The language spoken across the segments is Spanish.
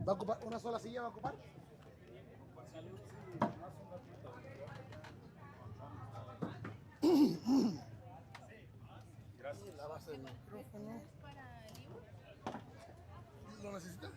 ¿Va a ocupar una sola silla? ¿Va a ocupar? Gracias. La base del micrófono. ¿Lo necesita?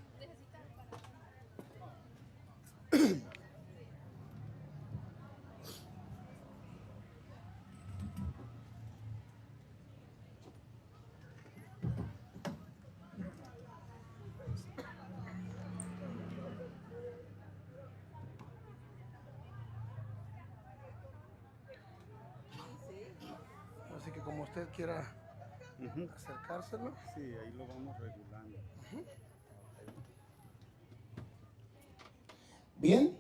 Así que como usted quiera acercárselo. Sí, ahí lo vamos regulando. Bien,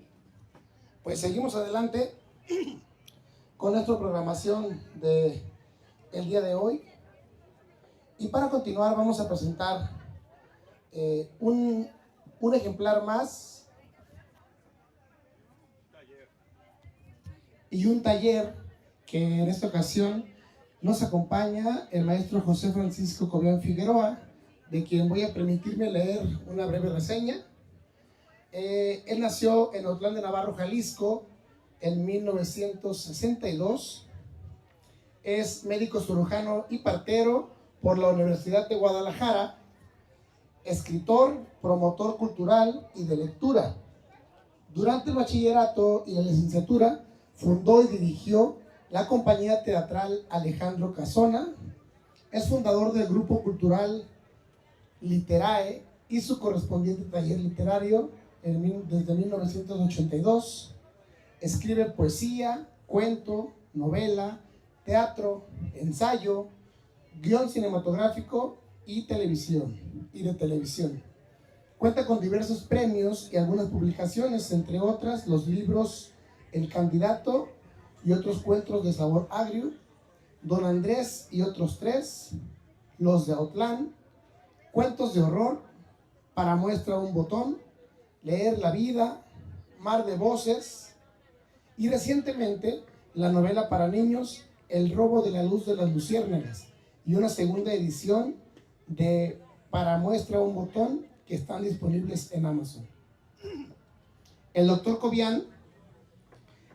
pues seguimos adelante con nuestra programación de el día de hoy. Y para continuar vamos a presentar un ejemplar más y un taller que en esta ocasión nos acompaña el maestro José Francisco Cobian Figueroa, de quien voy a permitirme leer una breve reseña. Él nació en Otlán de Navarro, Jalisco, en 1962. Es médico cirujano y partero por la Universidad de Guadalajara, escritor, promotor cultural y de lectura. Durante el bachillerato y la licenciatura, fundó y dirigió la compañía teatral Alejandro Casona. Es fundador del grupo cultural Literae y su correspondiente taller literario desde 1982. Escribe poesía, cuento, novela, teatro, ensayo, guión cinematográfico y de televisión. Cuenta con diversos premios y algunas publicaciones, entre otras los libros El Candidato y otros cuentos de sabor agrio, Don Andrés y otros tres, Los de Autlán, Cuentos de horror, Para muestra un botón, Leer la vida, Mar de voces y recientemente la novela para niños El robo de la luz de las luciérnagas y una segunda edición de Para muestra un botón que están disponibles en Amazon. El doctor Cobian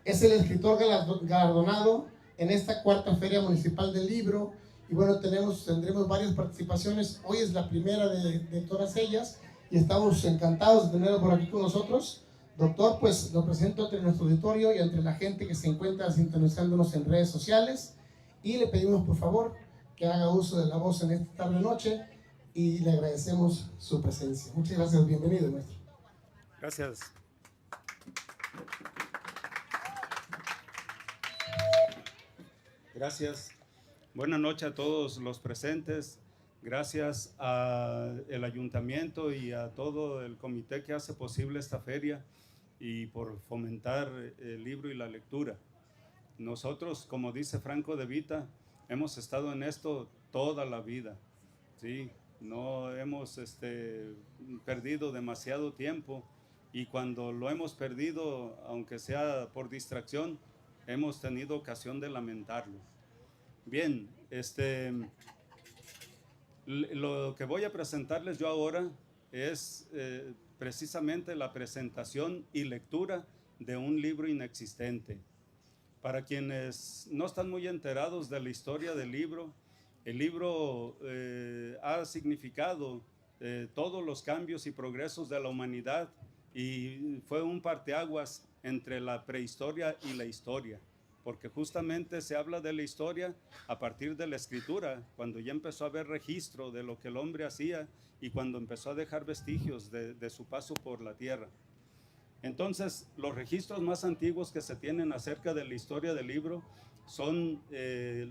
es el escritor galardonado en esta cuarta Feria Municipal del Libro y bueno, tendremos varias participaciones. Hoy es la primera de todas ellas y estamos encantados de tenerlo por aquí con nosotros. Doctor, pues lo presento entre nuestro auditorio y entre la gente que se encuentra sintonizándonos en redes sociales y le pedimos por favor que haga uso de la voz en esta tarde-noche y le agradecemos su presencia. Muchas gracias, bienvenido, maestro. Gracias. Gracias. Buenas noches a todos los presentes. Gracias al ayuntamiento y a todo el comité que hace posible esta feria y por fomentar el libro y la lectura. Nosotros, como dice Franco de Vita, hemos estado en esto toda la vida, ¿sí? No hemos perdido demasiado tiempo y cuando lo hemos perdido, aunque sea por distracción, hemos tenido ocasión de lamentarlo. Bien, lo que voy a presentarles yo ahora es precisamente la presentación y lectura de un libro inexistente. Para quienes no están muy enterados de la historia del libro, el libro ha significado todos los cambios y progresos de la humanidad y fue un parteaguas entre la prehistoria y la historia, porque justamente se habla de la historia a partir de la escritura, cuando ya empezó a haber registro de lo que el hombre hacía y cuando empezó a dejar vestigios de su paso por la tierra. Entonces, los registros más antiguos que se tienen acerca de la historia del libro son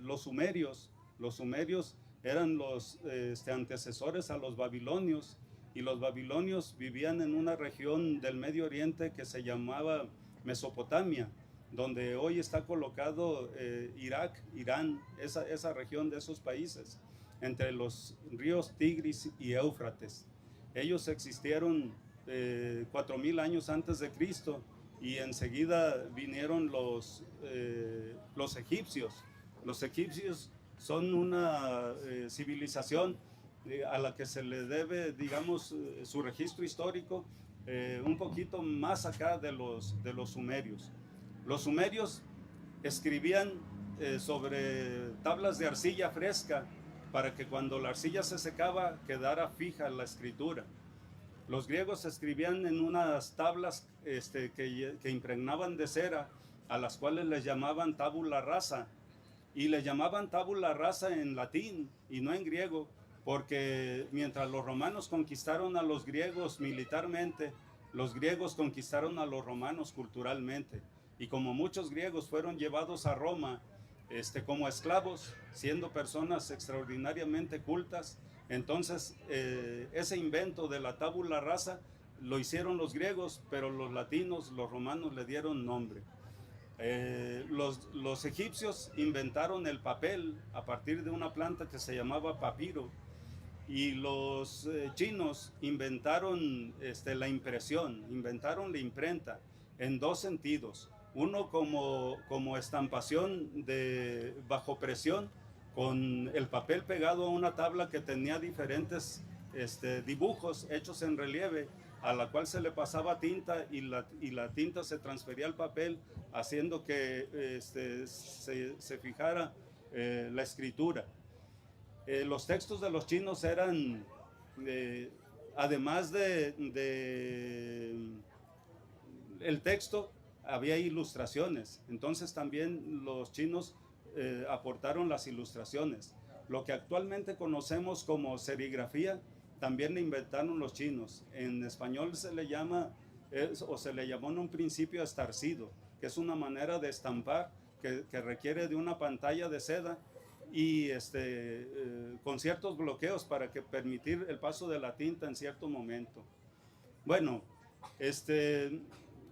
los sumerios. Los sumerios eran los antecesores a los babilonios, y los babilonios vivían en una región del Medio Oriente que se llamaba Mesopotamia, donde hoy está colocado Irak, Irán, esa región de esos países, entre los ríos Tigris y Éufrates. Ellos existieron 4000 años antes de Cristo y enseguida vinieron los egipcios. Los egipcios son una civilización a la que se le debe, digamos, su registro histórico, un poquito más acá de los sumerios. Los sumerios escribían sobre tablas de arcilla fresca para que cuando la arcilla se secaba quedara fija la escritura. Los griegos escribían en unas tablas que impregnaban de cera, a las cuales les llamaban tabula rasa, y le llamaban tabula rasa en latín y no en griego, porque mientras los romanos conquistaron a los griegos militarmente, los griegos conquistaron a los romanos culturalmente. Y como muchos griegos fueron llevados a Roma como esclavos, siendo personas extraordinariamente cultas, entonces ese invento de la tabula rasa lo hicieron los griegos, pero los latinos, los romanos le dieron nombre. Los egipcios inventaron el papel a partir de una planta que se llamaba papiro, y los chinos inventaron la impresión, inventaron la imprenta en dos sentidos. Uno como estampación bajo presión, con el papel pegado a una tabla que tenía diferentes dibujos hechos en relieve, a la cual se le pasaba tinta y la tinta se transfería al papel, haciendo que se fijara la escritura. Los textos de los chinos eran, además el texto, había ilustraciones. Entonces también los chinos aportaron las ilustraciones. Lo que actualmente conocemos como serigrafía, también le inventaron los chinos. En español se le llama, o se le llamó en un principio estarcido, que es una manera de estampar que requiere de una pantalla de seda y con ciertos bloqueos para permitir el paso de la tinta en cierto momento. Bueno,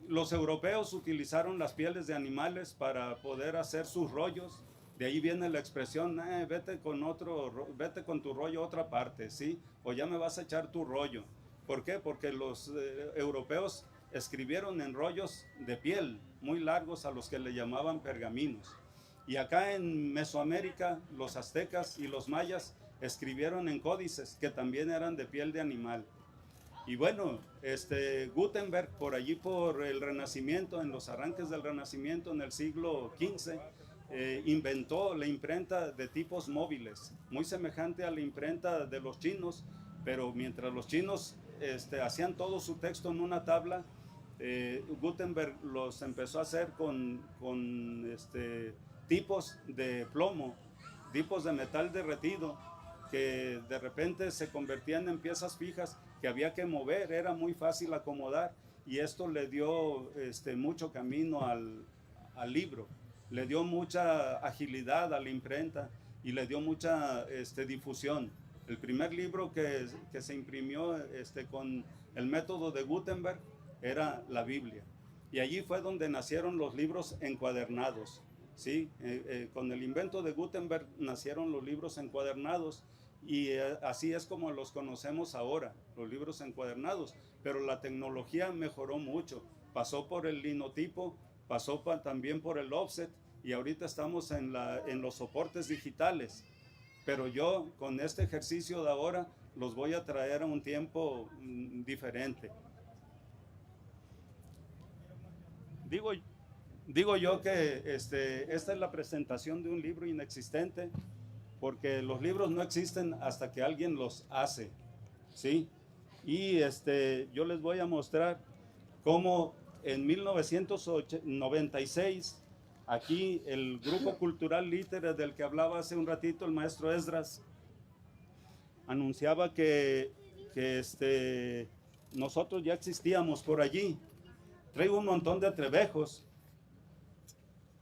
los europeos utilizaron las pieles de animales para poder hacer sus rollos. De ahí viene la expresión, vete con tu rollo a otra parte, ¿sí? O ya me vas a echar tu rollo. ¿Por qué? Porque los europeos escribieron en rollos de piel muy largos, a los que le llamaban pergaminos. Y acá en Mesoamérica, los aztecas y los mayas escribieron en códices que también eran de piel de animal. Y bueno, Gutenberg, por allí por el Renacimiento, en los arranques del Renacimiento, en el siglo XV, inventó la imprenta de tipos móviles, muy semejante a la imprenta de los chinos, pero mientras los chinos hacían todo su texto en una tabla, Gutenberg los empezó a hacer con tipos de plomo, tipos de metal derretido, que de repente se convertían en piezas fijas que había que mover, era muy fácil acomodar, y esto le dio mucho camino al libro, le dio mucha agilidad a la imprenta y le dio mucha difusión. El primer libro que se imprimió con el método de Gutenberg era la Biblia, y allí fue donde nacieron los libros encuadernados. ¿Sí? Con el invento de Gutenberg nacieron los libros encuadernados, y así es como los conocemos ahora, los libros encuadernados. Pero la tecnología mejoró mucho, pasó por el linotipo, pasó también por el offset, y ahorita estamos en los soportes digitales. Pero yo con este ejercicio de ahora los voy a traer a un tiempo diferente. Digo yo que esta es la presentación de un libro inexistente, porque los libros no existen hasta que alguien los hace, ¿sí? Y yo les voy a mostrar cómo en 1996, aquí el Grupo Cultural Lítere, del que hablaba hace un ratito el maestro Esdras, anunciaba que nosotros ya existíamos por allí. Traigo un montón de atrevejos.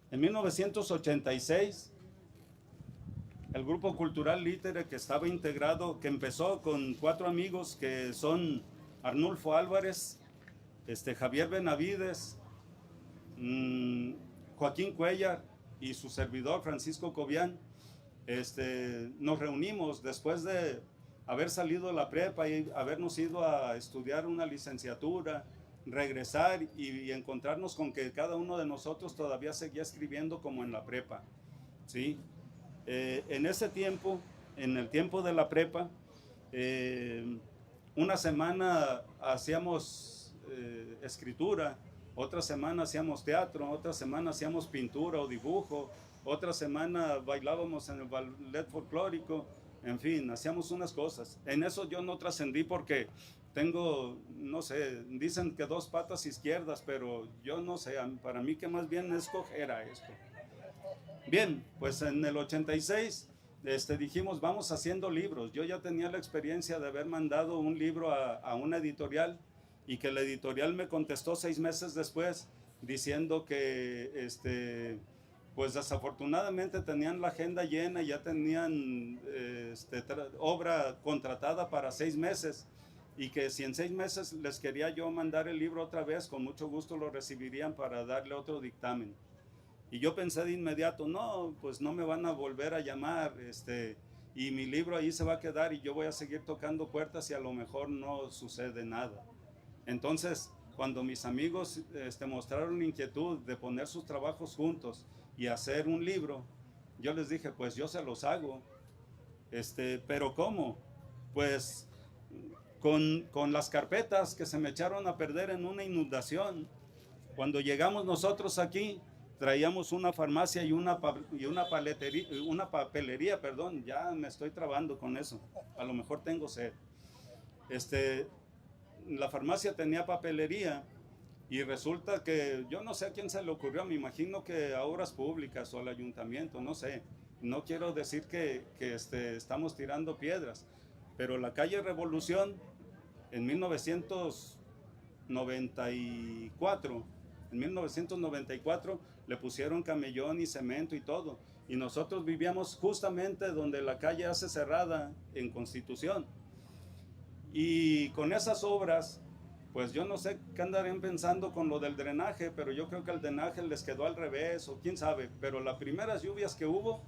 En 1986, el Grupo Cultural Lítere, que estaba integrado, que empezó con 4 amigos, que son Arnulfo Álvarez, Javier Benavides, Joaquín Cuellar y su servidor Francisco Cobian, nos reunimos después de haber salido de la prepa y habernos ido a estudiar una licenciatura, regresar y encontrarnos con que cada uno de nosotros todavía seguía escribiendo como en la prepa, ¿sí? En ese tiempo, en el tiempo de la prepa, Una semana hacíamos escritura, otra semana hacíamos teatro, otra semana hacíamos pintura o dibujo, otra semana bailábamos en el ballet folclórico, en fin, hacíamos unas cosas. En eso yo no trascendí porque tengo, no sé, dicen que dos patas izquierdas, pero yo no sé, para mí que más bien es cojera esto. Bien, pues en el 86 dijimos, vamos haciendo libros. Yo ya tenía la experiencia de haber mandado un libro a una editorial y que la editorial me contestó 6 meses después diciendo que pues desafortunadamente tenían la agenda llena y ya tenían obra contratada para 6 meses y que si en 6 meses les quería yo mandar el libro otra vez, con mucho gusto lo recibirían para darle otro dictamen. Y yo pensé de inmediato, no, pues no me van a volver a llamar, y mi libro ahí se va a quedar y yo voy a seguir tocando puertas y a lo mejor no sucede nada. Entonces, cuando mis amigos mostraron inquietud de poner sus trabajos juntos y hacer un libro, yo les dije, pues yo se los hago. Pero ¿cómo? Pues con las carpetas que se me echaron a perder en una inundación. Cuando llegamos nosotros aquí, traíamos una farmacia y una papelería, perdón, ya me estoy trabando con eso, a lo mejor tengo sed. La farmacia tenía papelería y resulta que yo no sé a quién se le ocurrió, me imagino que a Obras Públicas o al ayuntamiento, no sé. No quiero decir que estamos tirando piedras, pero la calle Revolución en 1994 le pusieron camellón y cemento y todo. Y nosotros vivíamos justamente donde la calle hace cerrada en Constitución. Y con esas obras, pues yo no sé qué andarían pensando con lo del drenaje, pero yo creo que el drenaje les quedó al revés o quién sabe. Pero las primeras lluvias que hubo,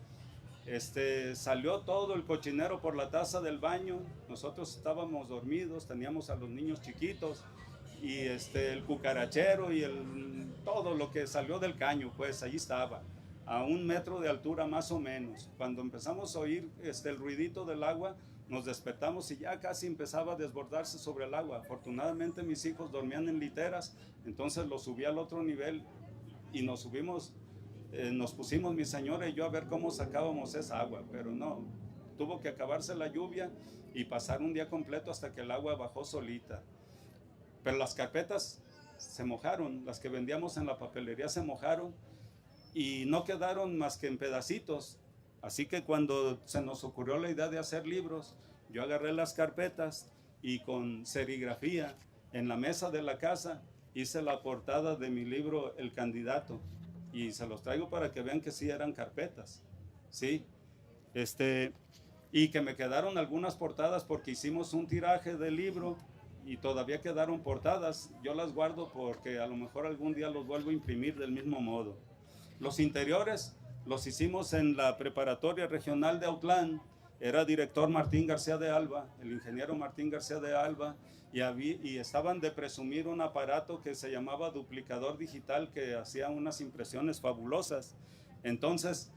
salió todo el cochinero por la taza del baño. Nosotros estábamos dormidos, teníamos a los niños chiquitos y el cucarachero y todo lo que salió del caño, pues ahí estaba, a 1 metro de altura más o menos. Cuando empezamos a oír el ruidito del agua, nos despertamos y ya casi empezaba a desbordarse sobre el agua. Afortunadamente mis hijos dormían en literas, entonces los subí al otro nivel y nos subimos. Nos pusimos mi señora y yo a ver cómo sacábamos esa agua, pero no, tuvo que acabarse la lluvia y pasar un día completo hasta que el agua bajó solita. Pero las carpetas se mojaron, las que vendíamos en la papelería se mojaron y no quedaron más que en pedacitos. Así que cuando se nos ocurrió la idea de hacer libros, yo agarré las carpetas y con serigrafía en la mesa de la casa hice la portada de mi libro El Candidato. Y se los traigo para que vean que sí eran carpetas, ¿sí? Y que me quedaron algunas portadas porque hicimos un tiraje del libro y todavía quedaron portadas. Yo las guardo porque a lo mejor algún día los vuelvo a imprimir del mismo modo. Los interiores los hicimos en la Preparatoria Regional de Autlán. Era director Martín García de Alba, el ingeniero Martín García de Alba, y estaban de presumir un aparato que se llamaba duplicador digital que hacía unas impresiones fabulosas. Entonces,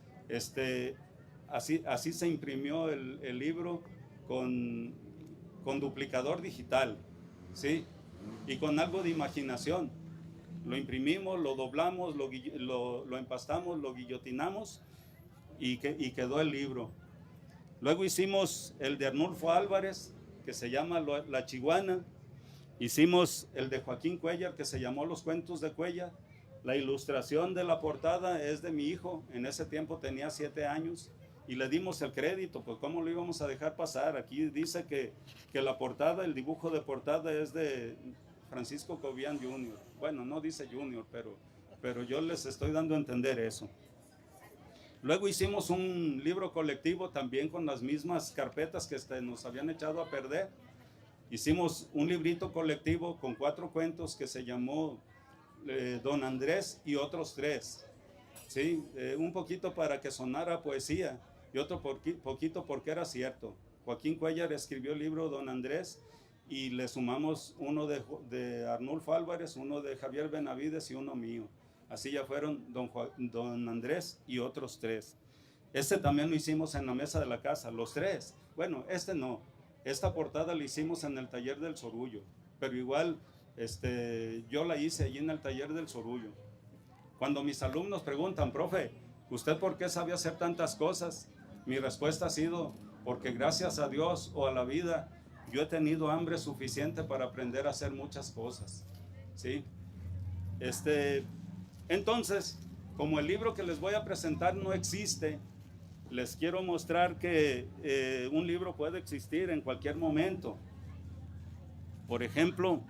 así se imprimió el libro con duplicador digital, ¿sí? Y con algo de imaginación. Lo imprimimos, lo doblamos, lo empastamos, lo guillotinamos y quedó el libro. Luego hicimos el de Arnulfo Álvarez, que se llama La Chiguana. Hicimos el de Joaquín Cuéllar, que se llamó Los Cuentos de Cuéllar. La ilustración de la portada es de mi hijo, en ese tiempo tenía 7 años, y le dimos el crédito, pues cómo lo íbamos a dejar pasar. Aquí dice que la portada, el dibujo de portada es de Francisco Cobian Jr. Bueno, no dice Jr., pero yo les estoy dando a entender eso. Luego hicimos un libro colectivo también con las mismas carpetas que nos habían echado a perder. Hicimos un librito colectivo con 4 cuentos que se llamó Don Andrés y otros 3. ¿Sí? Un poquito para que sonara poesía y otro poquito porque era cierto. Joaquín Cuéllar escribió el libro Don Andrés y le sumamos uno de Arnulfo Álvarez, uno de Javier Benavides y uno mío. Así ya fueron Don Andrés y otros 3. También lo hicimos en la mesa de la casa, los 3. Bueno, no. Esta portada la hicimos en el taller del Sorullo, pero igual yo la hice allí en el taller del Sorullo. Cuando mis alumnos preguntan, profe, ¿usted por qué sabe hacer tantas cosas? Mi respuesta ha sido, porque gracias a Dios o a la vida, yo he tenido hambre suficiente para aprender a hacer muchas cosas, ¿sí? Entonces, como el libro que les voy a presentar no existe, les quiero mostrar que un libro puede existir en cualquier momento. Por ejemplo,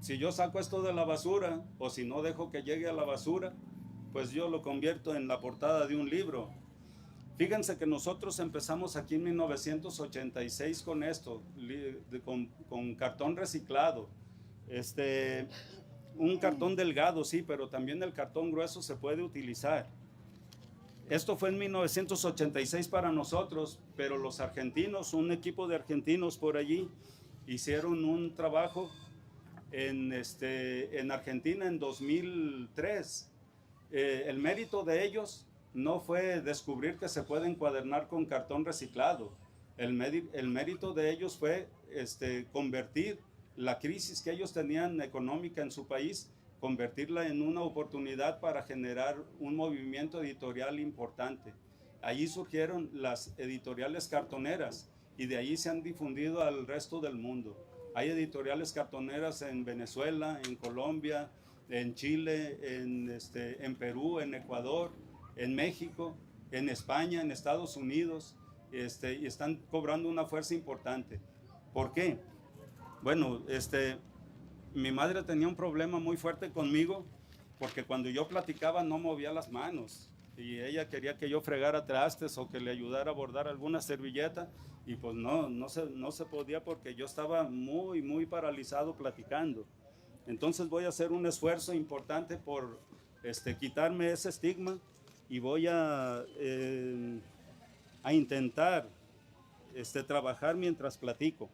si yo saco esto de la basura, o si no dejo que llegue a la basura, pues yo lo convierto en la portada de un libro. Fíjense que nosotros empezamos aquí en 1986 con esto, con cartón reciclado. Un cartón delgado, sí, pero también el cartón grueso se puede utilizar. Esto fue en 1986 para nosotros, pero los argentinos, un equipo de argentinos por allí, hicieron un trabajo en Argentina en 2003. El mérito de ellos no fue descubrir que se puede encuadernar con cartón reciclado. El mérito de ellos fue convertir la crisis que ellos tenían económica en su país, convertirla en una oportunidad para generar un movimiento editorial importante. Allí surgieron las editoriales cartoneras y de ahí se han difundido al resto del mundo. Hay editoriales cartoneras en Venezuela, en Colombia, en Chile, en Perú, en Ecuador, en México, en España, en Estados Unidos, y están cobrando una fuerza importante. ¿Por qué? Bueno, mi madre tenía un problema muy fuerte conmigo porque cuando yo platicaba no movía las manos y ella quería que yo fregara trastes o que le ayudara a bordar alguna servilleta y pues no se podía porque yo estaba muy paralizado platicando. Entonces voy a hacer un esfuerzo importante por quitarme ese estigma y voy a intentar trabajar mientras platico.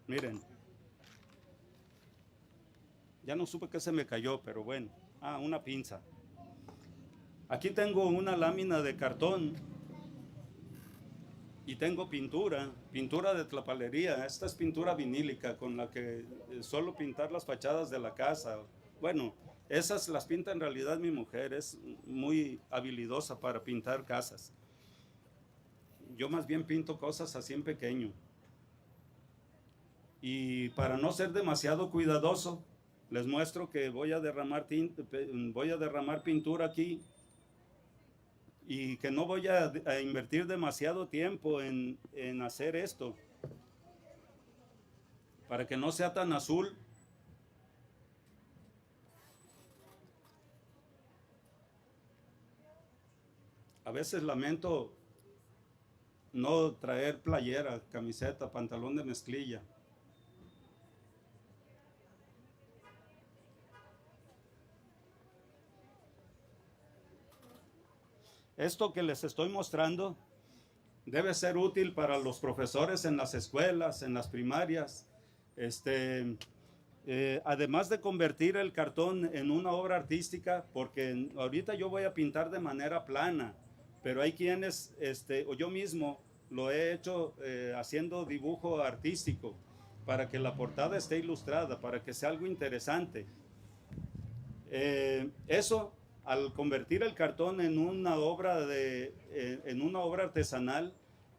Miren, ya no supe qué se me cayó, pero bueno, una pinza. Aquí tengo una lámina de cartón y tengo pintura de tlapalería. Esta es pintura vinílica con la que suelo pintar las fachadas de la casa. Bueno, esas las pinta en realidad mi mujer, es muy habilidosa para pintar casas. Yo más bien pinto cosas así en pequeño. Y para no ser demasiado cuidadoso, les muestro que voy a derramar pintura aquí y que no voy a invertir demasiado tiempo en hacer esto para que no sea tan azul. A veces lamento no traer playera, camiseta, pantalón de mezclilla. Esto que les estoy mostrando debe ser útil para los profesores en las escuelas, en las primarias. Además de convertir el cartón en una obra artística, porque ahorita yo voy a pintar de manera plana, pero hay quienes, o yo mismo lo he hecho haciendo dibujo artístico para que la portada esté ilustrada, para que sea algo interesante. Eso, al convertir el cartón en una obra artesanal,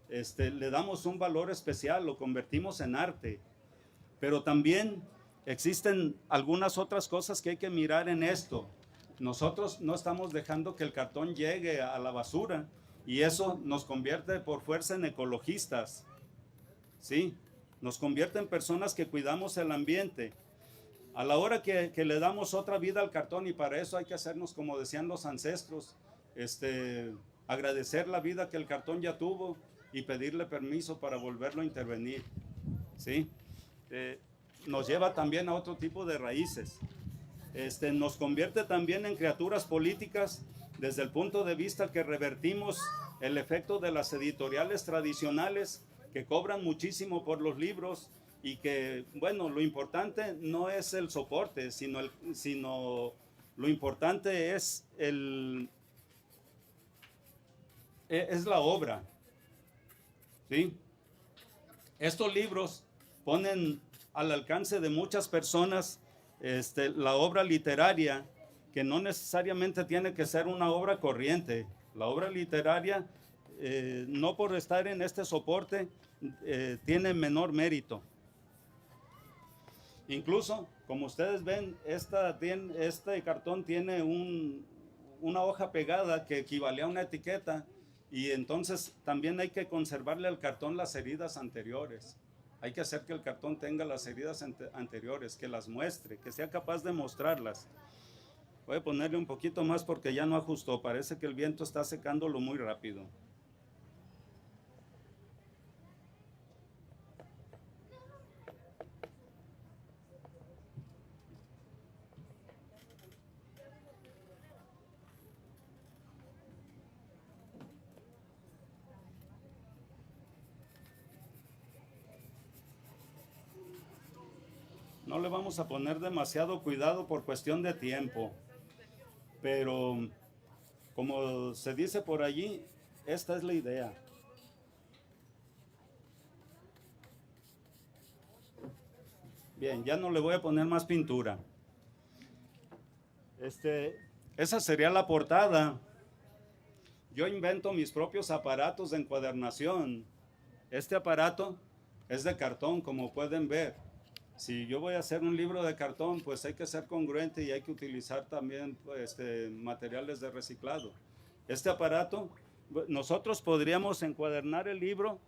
le damos un valor especial, lo convertimos en arte. Pero también existen algunas otras cosas que hay que mirar en esto. Nosotros no estamos dejando que el cartón llegue a la basura y eso nos convierte por fuerza en ecologistas, ¿sí? Nos convierte en personas que cuidamos el ambiente. A la hora que le damos otra vida al cartón, y para eso hay que hacernos, como decían los ancestros, agradecer la vida que el cartón ya tuvo y pedirle permiso para volverlo a intervenir, ¿sí? Nos lleva también a otro tipo de raíces. Nos convierte también en criaturas políticas desde el punto de vista que revertimos el efecto de las editoriales tradicionales que cobran muchísimo por los libros y que, bueno, lo importante no es el soporte, sino Lo importante es la obra, ¿sí? Estos libros ponen al alcance de muchas personas la obra literaria, que no necesariamente tiene que ser una obra corriente. La obra literaria, no por estar en este soporte, tiene menor mérito. Incluso, como ustedes ven, este cartón tiene una hoja pegada que equivale a una etiqueta, y entonces también hay que conservarle al cartón las heridas anteriores. Hay que hacer que el cartón tenga las heridas anteriores, que las muestre, que sea capaz de mostrarlas. Voy a ponerle un poquito más porque ya no ajustó. Parece que el viento está secándolo muy rápido. No le vamos a poner demasiado cuidado por cuestión de tiempo, pero como se dice por allí, esta es la idea. Bien, ya no le voy a poner más pintura. Esa sería la portada. Yo invento mis propios aparatos de encuadernación. Este aparato es de cartón, como pueden ver. Si yo voy a hacer un libro de cartón, pues hay que ser congruente y hay que utilizar también materiales de reciclado. Este aparato, nosotros podríamos encuadernar el libro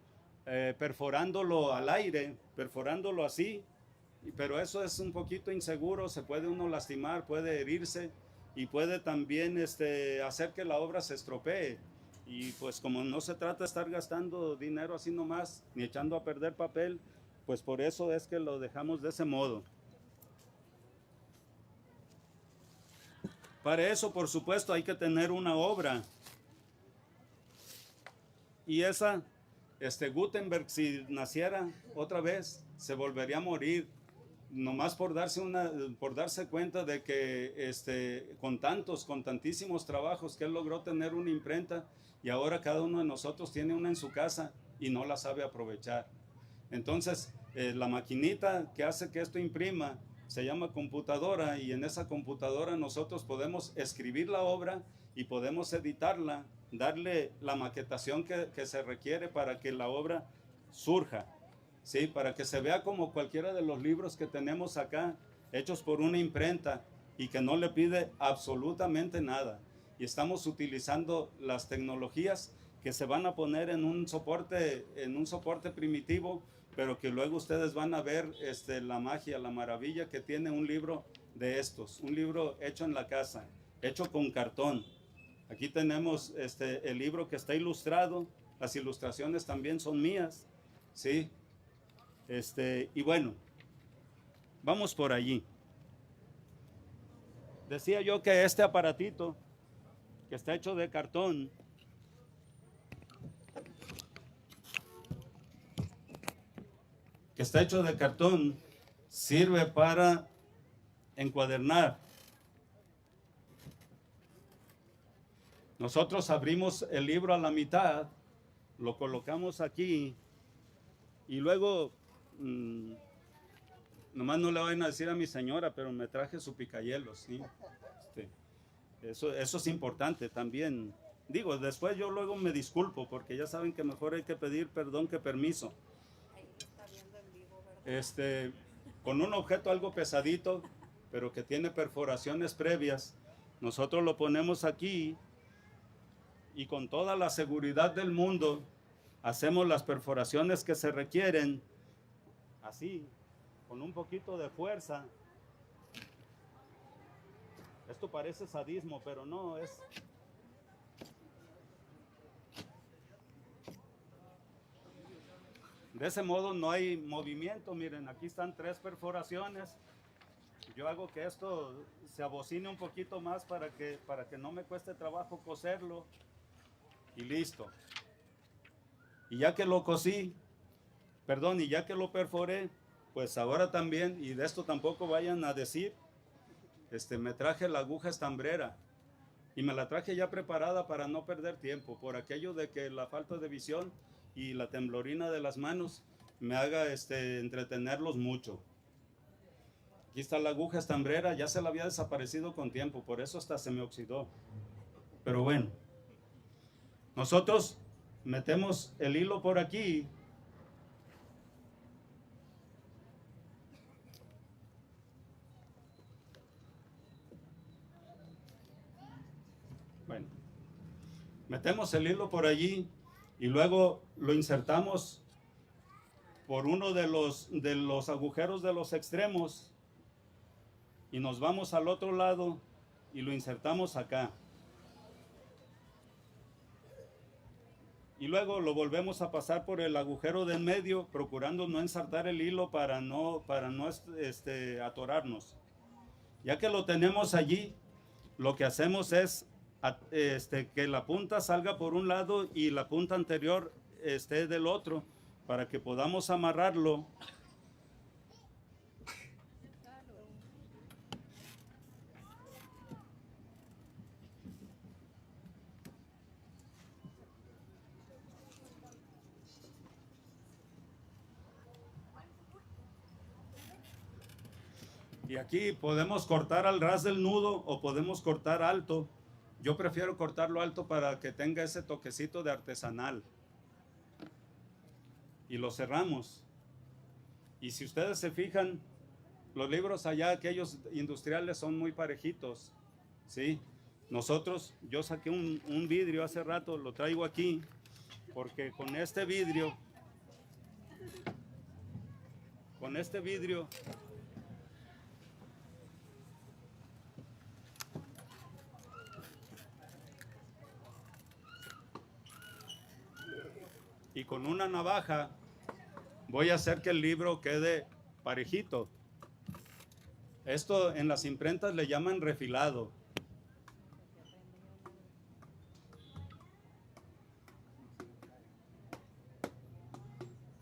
perforándolo al aire, perforándolo así, pero eso es un poquito inseguro, se puede uno lastimar, puede herirse y puede también hacer que la obra se estropee. Y pues como no se trata de estar gastando dinero así nomás, ni echando a perder papel, pues por eso es que lo dejamos de ese modo. Para eso, por supuesto, hay que tener una obra. Y esa, Gutenberg, si naciera otra vez, se volvería a morir, nomás por darse cuenta de que con tantísimos trabajos que él logró tener una imprenta, y ahora cada uno de nosotros tiene una en su casa y no la sabe aprovechar. Entonces, la maquinita que hace que esto imprima se llama computadora, y en esa computadora nosotros podemos escribir la obra y podemos editarla, darle la maquetación que se requiere para que la obra surja, ¿sí? Para que se vea como cualquiera de los libros que tenemos acá, hechos por una imprenta y que no le pide absolutamente nada. Y estamos utilizando las tecnologías que se van a poner en un soporte primitivo, pero que luego ustedes van a ver la magia, la maravilla que tiene un libro de estos, un libro hecho en la casa, hecho con cartón. Aquí tenemos el libro que está ilustrado, las ilustraciones también son mías, ¿sí? Y bueno, vamos por allí. Decía yo que este aparatito, que está hecho de cartón, sirve para encuadernar. Nosotros abrimos el libro a la mitad, lo colocamos aquí y luego, nomás no le vayan a decir a mi señora, pero me traje su picayelos, ¿sí? Eso es importante también. Digo, después yo luego me disculpo, porque ya saben que mejor hay que pedir perdón que permiso. Con un objeto algo pesadito, pero que tiene perforaciones previas, nosotros lo ponemos aquí y con toda la seguridad del mundo hacemos las perforaciones que se requieren, así, con un poquito de fuerza. Esto parece sadismo, pero no es. De ese modo no hay movimiento. Miren, aquí están 3 perforaciones. Yo hago que esto se abocine un poquito más para que no me cueste trabajo coserlo. Y listo. Y ya que lo cosí, y ya que lo perforé, pues ahora también, y de esto tampoco vayan a decir, me traje la aguja estambrera y me la traje ya preparada para no perder tiempo, por aquello de que la falta de visión y la temblorina de las manos me haga entretenerlos mucho. Aquí está la aguja estambrera, ya se la había desaparecido con tiempo, por eso hasta se me oxidó. Pero bueno, nosotros metemos el hilo por aquí. Bueno, metemos el hilo por allí y luego lo insertamos por uno de los agujeros de los extremos y nos vamos al otro lado y lo insertamos acá. Y luego lo volvemos a pasar por el agujero de en medio, procurando no ensartar el hilo para no atorarnos. Ya que lo tenemos allí, lo que hacemos es que la punta salga por un lado y la punta anterior esté del otro, para que podamos amarrarlo. Y aquí podemos cortar al ras del nudo o podemos cortar alto. Yo prefiero cortarlo alto para que tenga ese toquecito de artesanal. Y lo cerramos. Y si ustedes se fijan, los libros allá, aquellos industriales, son muy parejitos, ¿sí? Nosotros, yo saqué un vidrio hace rato, lo traigo aquí, porque con este vidrio, y con una navaja, voy a hacer que el libro quede parejito. Esto en las imprentas le llaman refilado.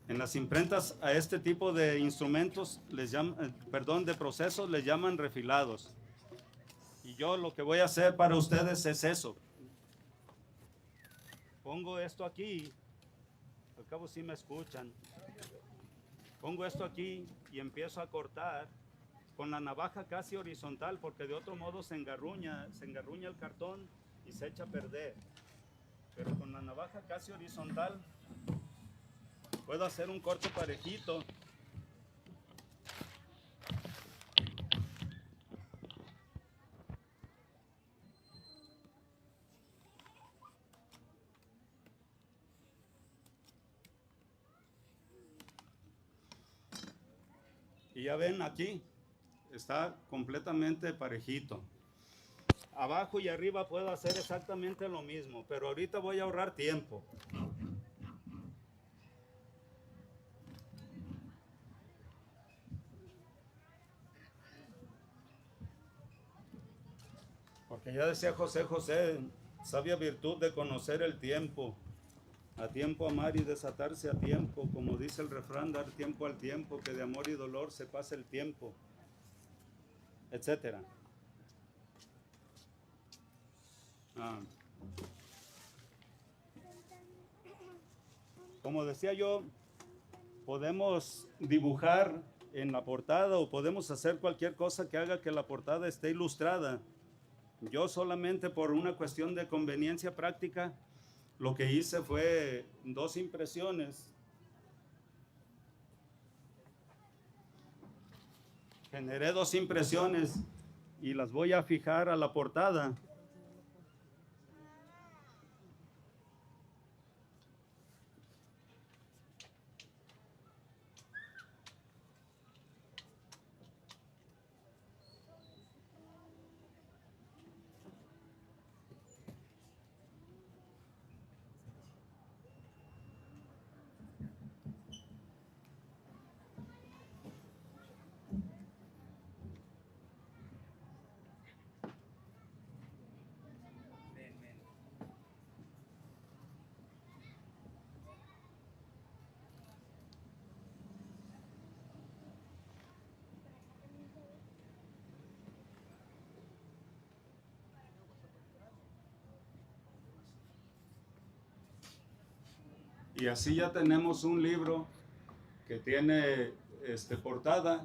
En las imprentas a este tipo de instrumentos de procesos les llaman refilados. Y yo lo que voy a hacer para ustedes es eso. Pongo esto aquí, al cabo sí me escuchan. Pongo esto aquí y empiezo a cortar con la navaja casi horizontal, porque de otro modo se engarruña el cartón y se echa a perder. Pero con la navaja casi horizontal puedo hacer un corte parejito. Y ya ven, aquí está completamente parejito. Abajo y arriba puedo hacer exactamente lo mismo, pero ahorita voy a ahorrar tiempo. Porque ya decía José José, sabia virtud de conocer el tiempo. A tiempo amar y desatarse a tiempo, como dice el refrán, dar tiempo al tiempo, que de amor y dolor se pasa el tiempo, etcétera. Como decía yo, podemos dibujar en la portada o podemos hacer cualquier cosa que haga que la portada esté ilustrada. Yo solamente por una cuestión de conveniencia práctica, lo que hice fue 2 impresiones. Generé 2 impresiones y las voy a fijar a la portada. Y así ya tenemos un libro que tiene portada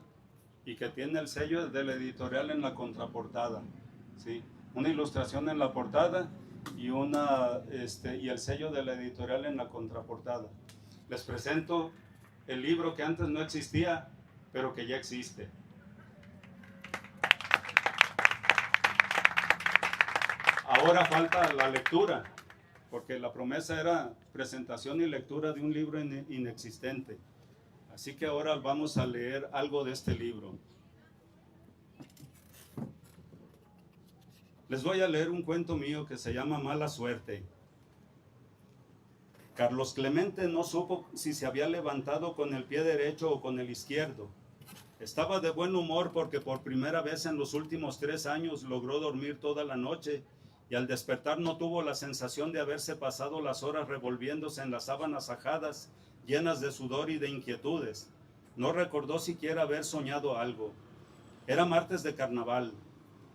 y que tiene el sello del editorial en la contraportada, ¿sí? Una ilustración en la portada y, y el sello de la editorial en la contraportada. Les presento el libro que antes no existía, pero que ya existe. Ahora falta la lectura, porque la promesa era presentación y lectura de un libro inexistente. Así que ahora vamos a leer algo de este libro. Les voy a leer un cuento mío que se llama Mala Suerte. Carlos Clemente no supo si se había levantado con el pie derecho o con el izquierdo. Estaba de buen humor porque por primera vez en los últimos 3 años logró dormir toda la noche y al despertar no tuvo la sensación de haberse pasado las horas revolviéndose en las sábanas ajadas, llenas de sudor y de inquietudes. No recordó siquiera haber soñado algo. Era martes de carnaval.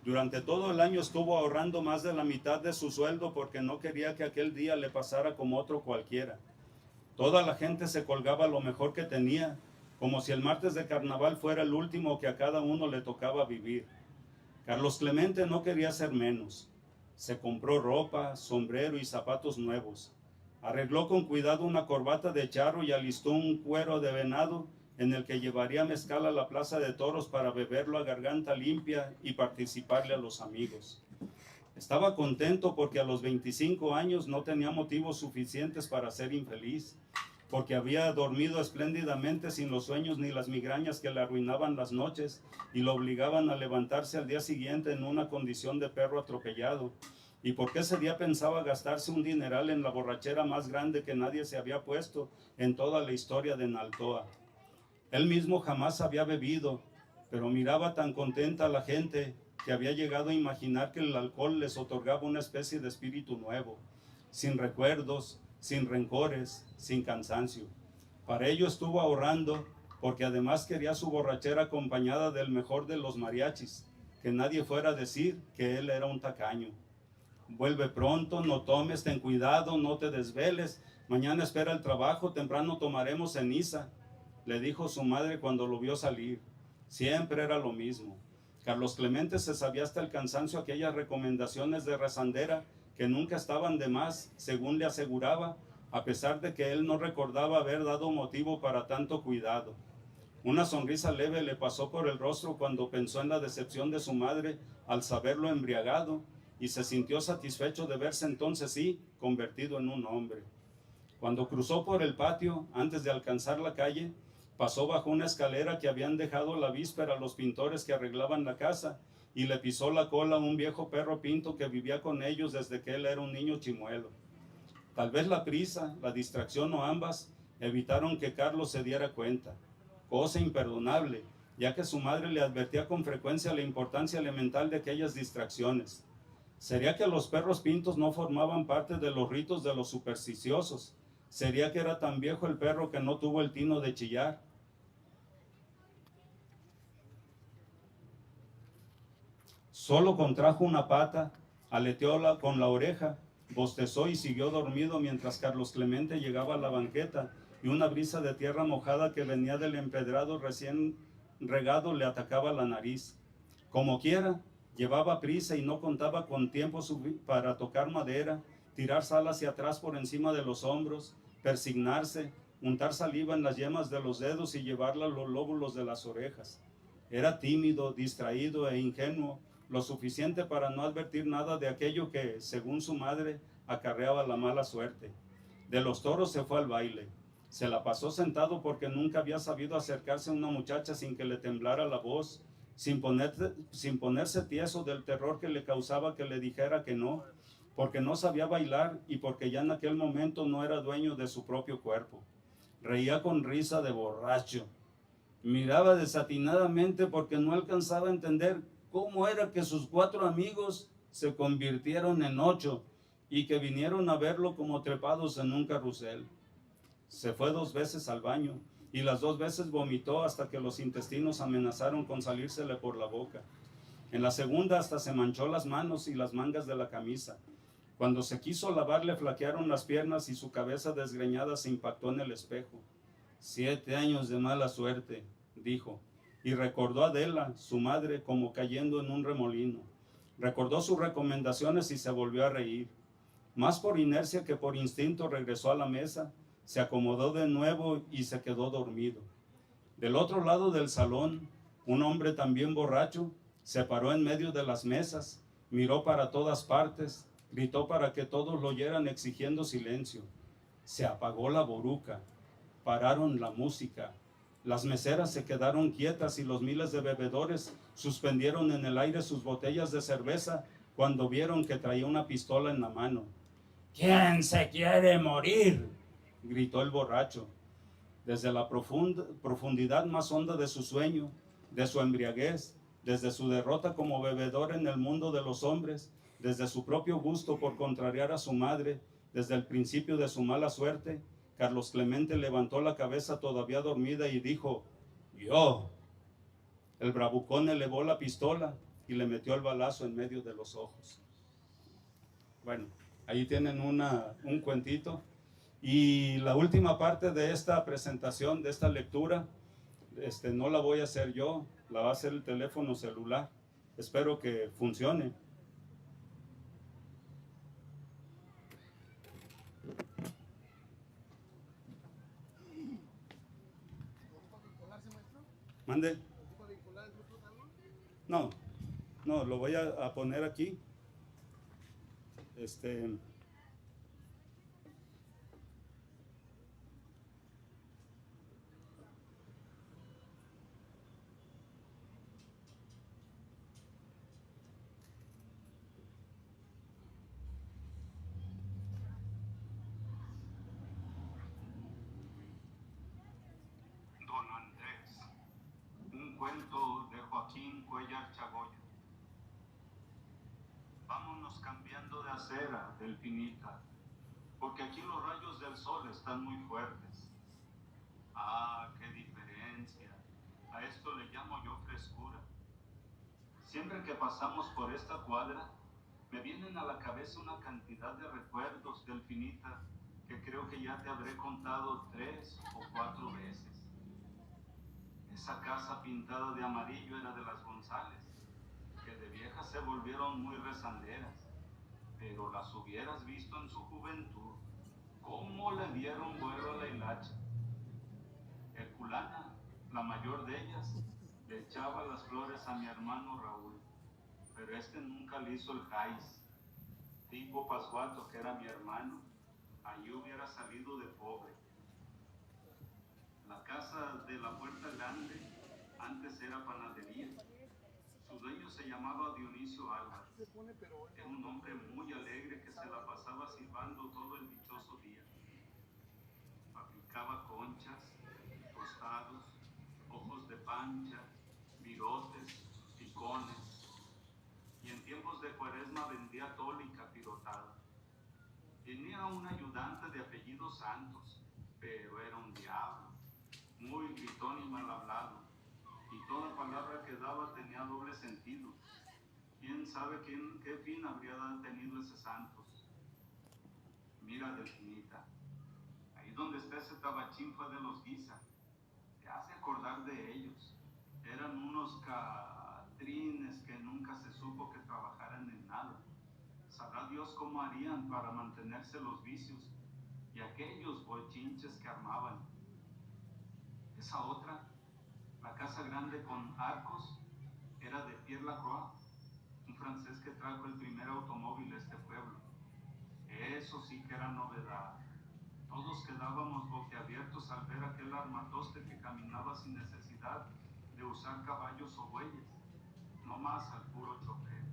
Durante todo el año estuvo ahorrando más de la mitad de su sueldo porque no quería que aquel día le pasara como otro cualquiera. Toda la gente se colgaba lo mejor que tenía, como si el martes de carnaval fuera el último que a cada uno le tocaba vivir. Carlos Clemente no quería ser menos. Se compró ropa, sombrero y zapatos nuevos. Arregló con cuidado una corbata de charro y alistó un cuero de venado en el que llevaría mezcal a la plaza de toros para beberlo a garganta limpia y participarle a los amigos. Estaba contento porque a los 25 años no tenía motivos suficientes para ser infeliz, porque había dormido espléndidamente sin los sueños ni las migrañas que le arruinaban las noches y lo obligaban a levantarse al día siguiente en una condición de perro atropellado, y porque ese día pensaba gastarse un dineral en la borrachera más grande que nadie se había puesto en toda la historia de Naltoa. Él mismo jamás había bebido, pero miraba tan contenta a la gente que había llegado a imaginar que el alcohol les otorgaba una especie de espíritu nuevo, sin recuerdos, sin rencores, sin cansancio. Para ello estuvo ahorrando, porque además quería su borrachera acompañada del mejor de los mariachis, que nadie fuera a decir que él era un tacaño. Vuelve pronto, no tomes, ten cuidado, no te desveles, mañana espera el trabajo, temprano tomaremos ceniza, le dijo su madre cuando lo vio salir. Siempre era lo mismo. Carlos Clemente se sabía hasta el cansancio aquellas recomendaciones de rezandera que nunca estaban de más, según le aseguraba, a pesar de que él no recordaba haber dado motivo para tanto cuidado. Una sonrisa leve le pasó por el rostro cuando pensó en la decepción de su madre al saberlo embriagado y se sintió satisfecho de verse entonces sí convertido en un hombre. Cuando cruzó por el patio, antes de alcanzar la calle, pasó bajo una escalera que habían dejado la víspera los pintores que arreglaban la casa y le pisó la cola a un viejo perro pinto que vivía con ellos desde que él era un niño chimuelo. Tal vez la prisa, la distracción o ambas evitaron que Carlos se diera cuenta, cosa imperdonable, ya que su madre le advertía con frecuencia la importancia elemental de aquellas distracciones. ¿Sería que los perros pintos no formaban parte de los ritos de los supersticiosos? ¿Sería que era tan viejo el perro que no tuvo el tino de chillar? Solo contrajo una pata, aleteó con la oreja, bostezó y siguió dormido mientras Carlos Clemente llegaba a la banqueta y una brisa de tierra mojada que venía del empedrado recién regado le atacaba la nariz. Como quiera, llevaba prisa y no contaba con tiempo para tocar madera, tirar sal hacia atrás por encima de los hombros, persignarse, untar saliva en las yemas de los dedos y llevarla a los lóbulos de las orejas. Era tímido, distraído e ingenuo, lo suficiente para no advertir nada de aquello que, según su madre, acarreaba la mala suerte. De los toros se fue al baile. Se la pasó sentado porque nunca había sabido acercarse a una muchacha sin que le temblara la voz, sin ponerse tieso del terror que le causaba que le dijera que no, porque no sabía bailar y porque ya en aquel momento no era dueño de su propio cuerpo. Reía con risa de borracho. Miraba desatinadamente porque no alcanzaba a entender cómo era que sus 4 amigos se convirtieron en 8 y que vinieron a verlo como trepados en un carrusel. Se fue 2 veces al baño y las 2 veces vomitó hasta que los intestinos amenazaron con salírsele por la boca. En la segunda hasta se manchó las manos y las mangas de la camisa. Cuando se quiso lavar, le flaquearon las piernas y su cabeza desgreñada se impactó en el espejo. 7 años de mala suerte, dijo, y recordó a Adela, su madre, como cayendo en un remolino. Recordó sus recomendaciones y se volvió a reír. Más por inercia que por instinto regresó a la mesa, se acomodó de nuevo y se quedó dormido. Del otro lado del salón, un hombre también borracho se paró en medio de las mesas, miró para todas partes, gritó para que todos lo oyeran exigiendo silencio. Se apagó la boruca, pararon la música, las meseras se quedaron quietas y los miles de bebedores suspendieron en el aire sus botellas de cerveza cuando vieron que traía una pistola en la mano. ¿Quién se quiere morir?, gritó el borracho. Desde la profundidad más honda de su sueño, de su embriaguez, desde su derrota como bebedor en el mundo de los hombres, desde su propio gusto por contrariar a su madre, desde el principio de su mala suerte, Carlos Clemente levantó la cabeza todavía dormida y dijo, yo. El bravucón elevó la pistola y le metió el balazo en medio de los ojos. Bueno, ahí tienen un cuentito. Y la última parte de esta presentación, de esta lectura, no la voy a hacer yo, la va a hacer el teléfono celular. Espero que funcione. ¿Mande? No, no, lo voy a poner aquí. Don Andrés, un cuento de Joaquín Cuéllar Chagoya. Vámonos cambiando de acera, Delfinita, porque aquí los rayos del sol están muy fuertes. Ah, qué diferencia. A esto le llamo yo frescura. Siempre que pasamos por esta cuadra, me vienen a la cabeza una cantidad de recuerdos, Delfinita, que creo que ya te habré contado 3 o 4 veces. Esa casa pintada de amarillo era de las González, que de viejas se volvieron muy rezanderas, pero las hubieras visto en su juventud, cómo le dieron vuelo a la hilacha. Herculana, la mayor de ellas, le echaba las flores a mi hermano Raúl, pero nunca le hizo el jais. Tipo Pascuato, que era mi hermano, allí hubiera salido de pobre. La casa de la Puerta Grande antes era panadería. Su dueño se llamaba Dionisio Alba. Era un hombre muy alegre que se la pasaba silbando todo el dichoso día. Fabricaba conchas, tostados, ojos de pancha, virotes, picones. Y en tiempos de Cuaresma vendía tole y capirotada. Tenía un ayudante de apellido Santos, pero era un diablo, muy gritón y mal hablado, y toda palabra que daba tenía doble sentido. ¿Quién sabe qué fin habría tenido ese Santos? Mira, Delfinita, ahí donde está ese tabachín fue de los Guisa. Te hace acordar de ellos. Eran unos catrines que nunca se supo que trabajaran en nada. Sabrá Dios cómo harían para mantenerse los vicios y aquellos bochinches que armaban. Esa otra, la casa grande con arcos, era de Pierre Lacroix, un francés que trajo el primer automóvil a este pueblo. Eso sí que era novedad. Todos quedábamos boquiabiertos al ver aquel armatoste que caminaba sin necesidad de usar caballos o bueyes, no más al puro chofer.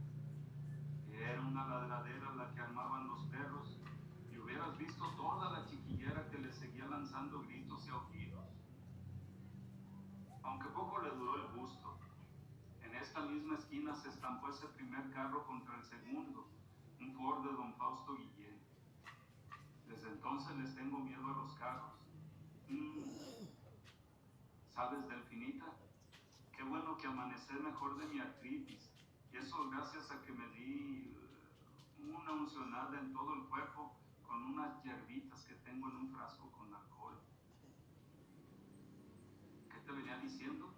Era una ladradera la que armaban los perros y hubieras visto toda la chiquillera que le seguía lanzando gritos y aullidos. Aunque poco le duró el gusto. En esta misma esquina se estampó ese primer carro contra el segundo, un Ford de don Fausto Guillén. Desde entonces les tengo miedo a los carros. ¿Sabes, Delfinita? Qué bueno que amanecí mejor de mi artritis. Y eso gracias a que me di una uncionada en todo el cuerpo con unas hierbitas que tengo en un frasco con alcohol. ¿Qué te venía diciendo?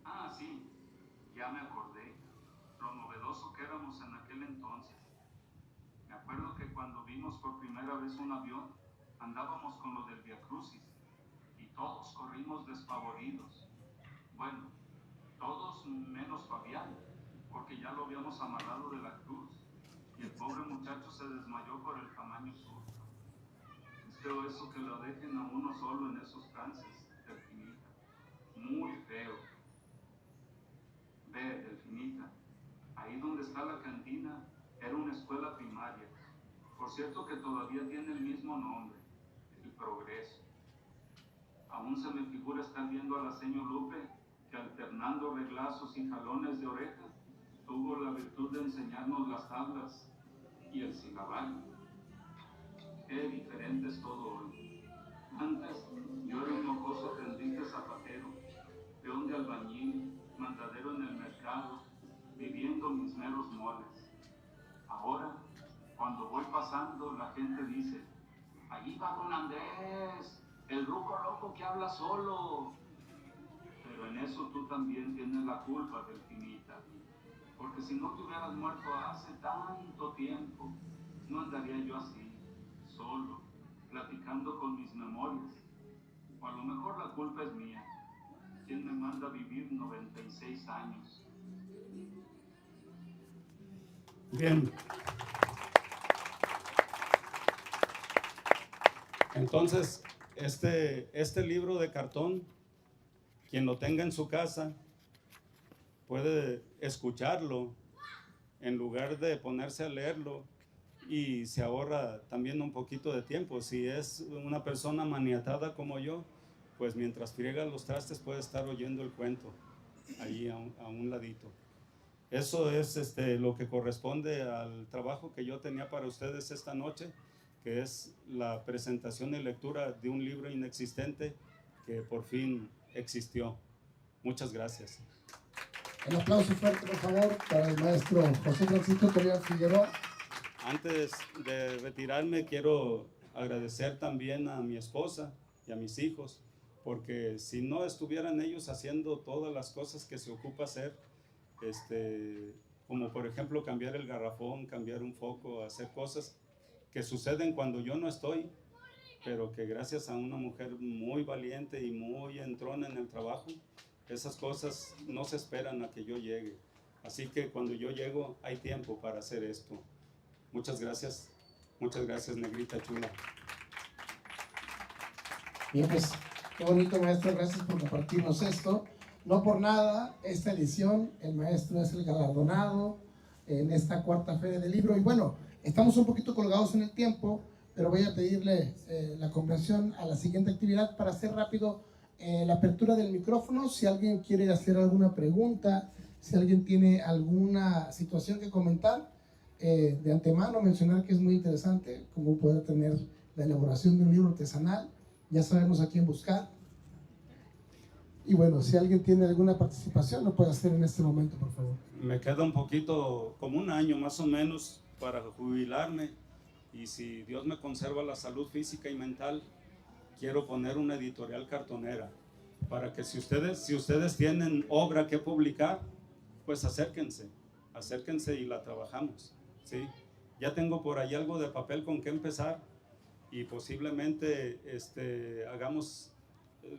Ah, sí, ya me acordé. Lo novedoso que éramos en aquel entonces. Me acuerdo que cuando vimos por primera vez un avión, andábamos con lo del Via Crucis y todos corrimos despavoridos. Bueno, todos menos Fabián, porque ya lo habíamos amarrado de la cruz y el pobre muchacho se desmayó por el tamaño susto. Es feo eso que lo dejen a uno solo en esos trances, Delfinita. Muy feo. Ve, Delfinita, ahí donde está la cantina era una escuela primaria. Por cierto que todavía tiene el mismo nombre, El Progreso. Aún se me figura estar viendo a la señora Lupe que alternando reglazos y jalones de oreja tuvo la virtud de enseñarnos las tablas y el silabal. Qué diferente es todo hoy. Antes yo era un mocoso aprendiz de zapatero, peón de albañil, mandadero en el mercado, viviendo mis meros moles. Ahora, cuando voy pasando, la gente dice: allí va don Andrés, el ruco loco que habla solo. Pero en eso tú también tienes la culpa, Delfinita, porque si no te hubieras muerto hace tanto tiempo, no andaría yo así, solo, platicando con mis memorias. O a lo mejor la culpa es mía. ¿Quién me manda a vivir 96 años? Bien. Entonces, este libro de cartón, quien lo tenga en su casa, puede escucharlo en lugar de ponerse a leerlo y se ahorra también un poquito de tiempo. Si es una persona maniatada como yo, pues mientras friega los trastes puede estar oyendo el cuento ahí a un ladito. Eso es lo que corresponde al trabajo que yo tenía para ustedes esta noche, que es la presentación y lectura de un libro inexistente que por fin existió. Muchas gracias. Un aplauso fuerte, por favor, para el maestro José Francisco Cobian Figueroa. Antes de retirarme, quiero agradecer también a mi esposa y a mis hijos, porque si no estuvieran ellos haciendo todas las cosas que se ocupa hacer, como por ejemplo cambiar el garrafón, cambiar un foco, hacer cosas que suceden cuando yo no estoy, pero que gracias a una mujer muy valiente y muy entrona en el trabajo, esas cosas no se esperan a que yo llegue. Así que cuando yo llego hay tiempo para hacer esto. Muchas gracias, negrita chula. Bien, pues qué bonito, maestro, gracias por compartirnos esto. No por nada, esta edición, el maestro es el galardonado en esta cuarta feria del libro. Y bueno, estamos un poquito colgados en el tiempo, pero voy a pedirle la comprensión a la siguiente actividad para hacer rápido la apertura del micrófono. Si alguien quiere hacer alguna pregunta, si alguien tiene alguna situación que comentar, de antemano mencionar que es muy interesante cómo poder tener la elaboración de un libro artesanal. Ya sabemos a quién buscar. Y bueno, si alguien tiene alguna participación, lo puede hacer en este momento, por favor. Me queda un poquito, como un año más o menos, para jubilarme. Y si Dios me conserva la salud física y mental, quiero poner una editorial cartonera. Para que si ustedes tienen obra que publicar, pues acérquense y la trabajamos, ¿sí? Ya tengo por ahí algo de papel con que empezar y posiblemente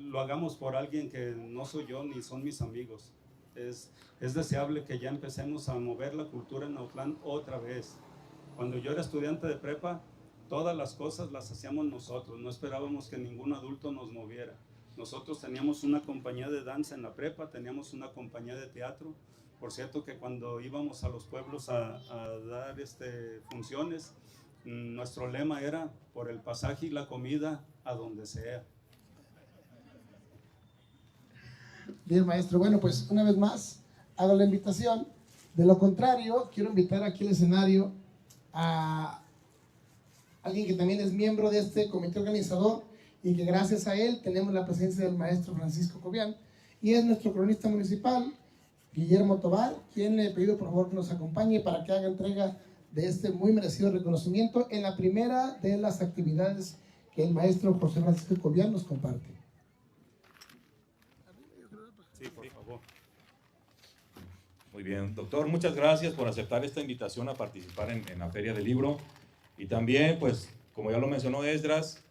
lo hagamos por alguien que no soy yo ni son mis amigos. Es deseable que ya empecemos a mover la cultura en Autlán otra vez. Cuando yo era estudiante de prepa, todas las cosas las hacíamos nosotros, no esperábamos que ningún adulto nos moviera. Nosotros teníamos una compañía de danza en la prepa, teníamos una compañía de teatro. Por cierto que cuando íbamos a los pueblos a dar funciones, nuestro lema era: por el pasaje y la comida, a donde sea. Bien, maestro. Bueno, pues una vez más hago la invitación. De lo contrario, quiero invitar aquí al escenario a alguien que también es miembro de este comité organizador y que gracias a él tenemos la presencia del maestro Francisco Cobian, y es nuestro cronista municipal, Guillermo Tobar, quien le he pedido por favor que nos acompañe para que haga entrega de este muy merecido reconocimiento en la primera de las actividades que el maestro José Francisco Cobian nos comparte. Sí, por favor. Muy bien, doctor, muchas gracias por aceptar esta invitación a participar en la Feria del Libro. Y también, pues, como ya lo mencionó Esdras,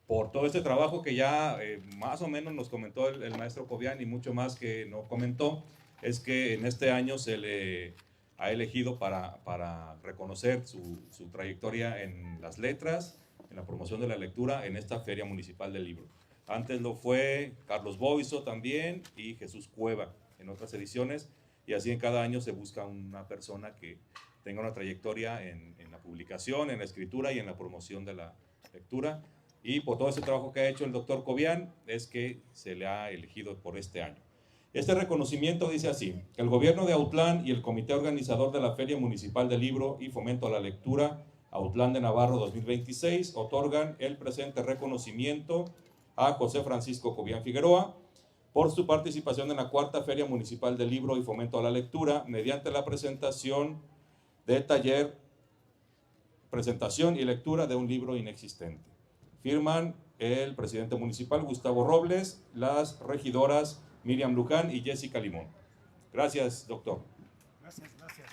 por todo este trabajo que ya más o menos nos comentó el maestro Cobian y mucho más que no comentó, es que en este año se le ha elegido para reconocer su trayectoria en las letras, en la promoción de la lectura en esta Feria Municipal del Libro. Antes lo fue Carlos Boiso también y Jesús Cueva en otras ediciones, y así en cada año se busca una persona que tenga una trayectoria en la publicación, en la escritura y en la promoción de la lectura. Y por todo ese trabajo que ha hecho el doctor Cobian es que se le ha elegido por este año. Este reconocimiento dice así: el gobierno de Autlán y el comité organizador de la Feria Municipal del Libro y Fomento a la Lectura Autlán de Navarro 2026 otorgan el presente reconocimiento a José Francisco Cobian Figueroa por su participación en la cuarta Feria Municipal del Libro y Fomento a la Lectura mediante la presentación de taller, presentación y lectura de un libro inexistente. Firman el presidente municipal Gustavo Robles, las regidoras Miriam Luján y Jessica Limón. Gracias, doctor. Gracias, gracias.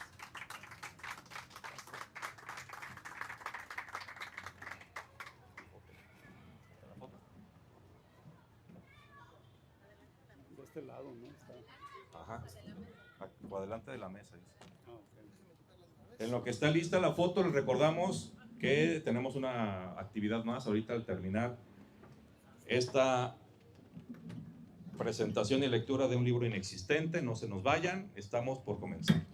De este lado, ¿no? Está. Ajá. Por adelante de la mesa. Ah, ok. En lo que está lista la foto, les recordamos que tenemos una actividad más ahorita al terminar esta presentación y lectura de un libro inexistente. No se nos vayan, estamos por comenzar.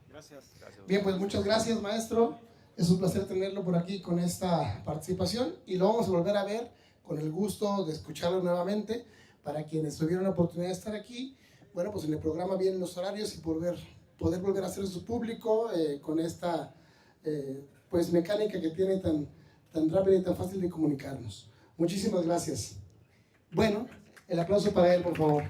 Gracias. Bien, pues muchas gracias, maestro. Es un placer tenerlo por aquí con esta participación y lo vamos a volver a ver con el gusto de escucharlo nuevamente. Para quienes tuvieron la oportunidad de estar aquí, bueno, pues en el programa vienen los horarios y poder volver a hacer su público con esta pues mecánica que tiene tan rápida y tan fácil de comunicarnos. Muchísimas gracias. Bueno, el aplauso para él, por favor.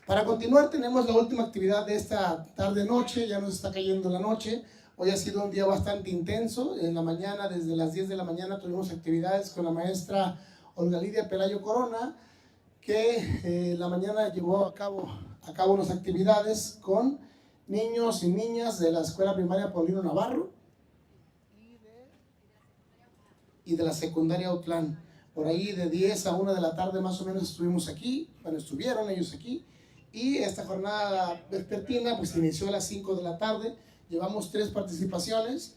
Para continuar, tenemos la última actividad de esta tarde-noche, ya nos está cayendo la noche. Hoy ha sido un día bastante intenso. En la mañana, desde las 10 de la mañana, tuvimos actividades con la maestra Olga Lidia Pelayo Corona, que la mañana llevó a cabo unas actividades con niños y niñas de la Escuela Primaria Paulino Navarro y de la Secundaria Autlán. Por ahí de 10 a 1 de la tarde más o menos estuvimos aquí, bueno, estuvieron ellos aquí. Y esta jornada vespertina pues inició a las 5 de la tarde. Llevamos 3 participaciones,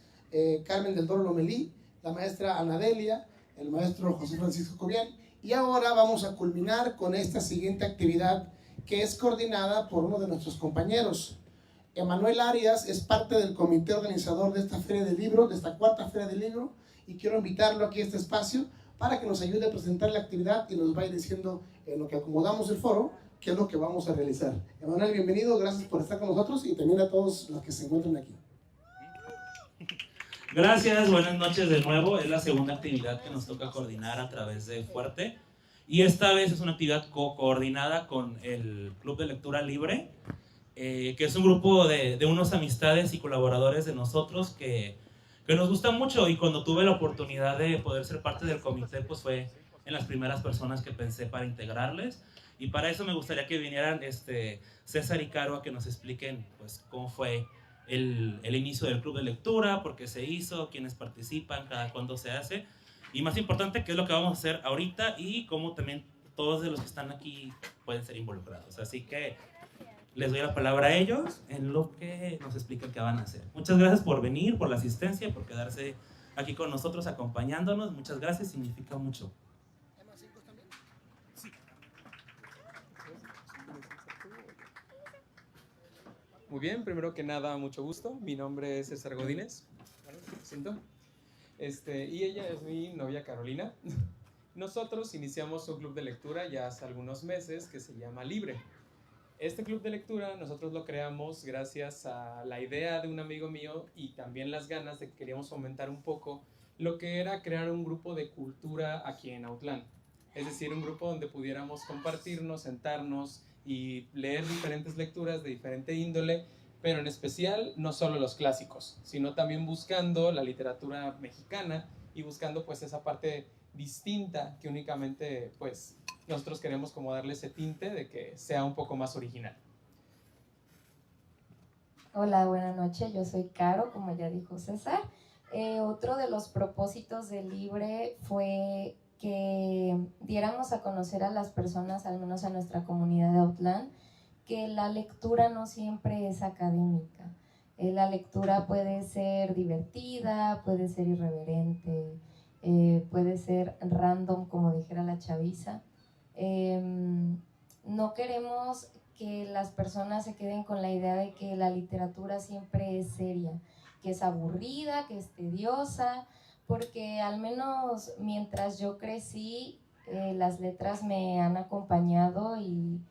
Carmen del Toro Lomelí, la maestra Anadelia, el maestro José Francisco Cobian, y ahora vamos a culminar con esta siguiente actividad que es coordinada por uno de nuestros compañeros. Emanuel Arias es parte del comité organizador de esta Feria del Libro, de esta cuarta Feria del Libro, y quiero invitarlo aquí a este espacio para que nos ayude a presentar la actividad y nos vaya diciendo en lo que acomodamos el foro qué es lo que vamos a realizar. Emanuel, bienvenido, gracias por estar con nosotros y también a todos los que se encuentran aquí. Gracias, buenas noches de nuevo. Es la segunda actividad que nos toca coordinar a través de Fuerte. Y esta vez es una actividad coordinada con el Club de Lectura Libre, que es un grupo de unos amistades y colaboradores de nosotros que nos gusta mucho. Y cuando tuve la oportunidad de poder ser parte del comité, pues fue en las primeras personas que pensé para integrarles. Y para eso me gustaría que vinieran César y Caro a que nos expliquen pues, cómo fue el inicio del club de lectura, por qué se hizo, quiénes participan, cada cuándo se hace. Y más importante, qué es lo que vamos a hacer ahorita y cómo también todos de los que están aquí pueden ser involucrados. Así que les doy la palabra a ellos en lo que nos explican qué van a hacer. Muchas gracias por venir, por la asistencia, por quedarse aquí con nosotros acompañándonos. Muchas gracias, significa mucho. Muy bien, primero que nada, mucho gusto. Mi nombre es César Godínez. Bueno, me presento. Y ella es mi novia Carolina. Nosotros iniciamos un club de lectura ya hace algunos meses que se llama Libre. Este club de lectura nosotros lo creamos gracias a la idea de un amigo mío y también las ganas de que queríamos fomentar un poco lo que era crear un grupo de cultura aquí en Autlán. Es decir, un grupo donde pudiéramos compartirnos, sentarnos y leer diferentes lecturas de diferente índole, pero en especial no solo los clásicos, sino también buscando la literatura mexicana y buscando pues esa parte distinta que únicamente pues nosotros queremos como darle ese tinte de que sea un poco más original. Hola, buenas noches, yo soy Caro, como ya dijo César. Otro de los propósitos del Libre fue que diéramos a conocer a las personas, al menos a nuestra comunidad de Autlán, que la lectura no siempre es académica. La lectura puede ser divertida, puede ser irreverente, puede ser random, como dijera la chaviza. No queremos que las personas se queden con la idea de que la literatura siempre es seria, que es aburrida, que es tediosa, porque al menos mientras yo crecí, las letras me han acompañado y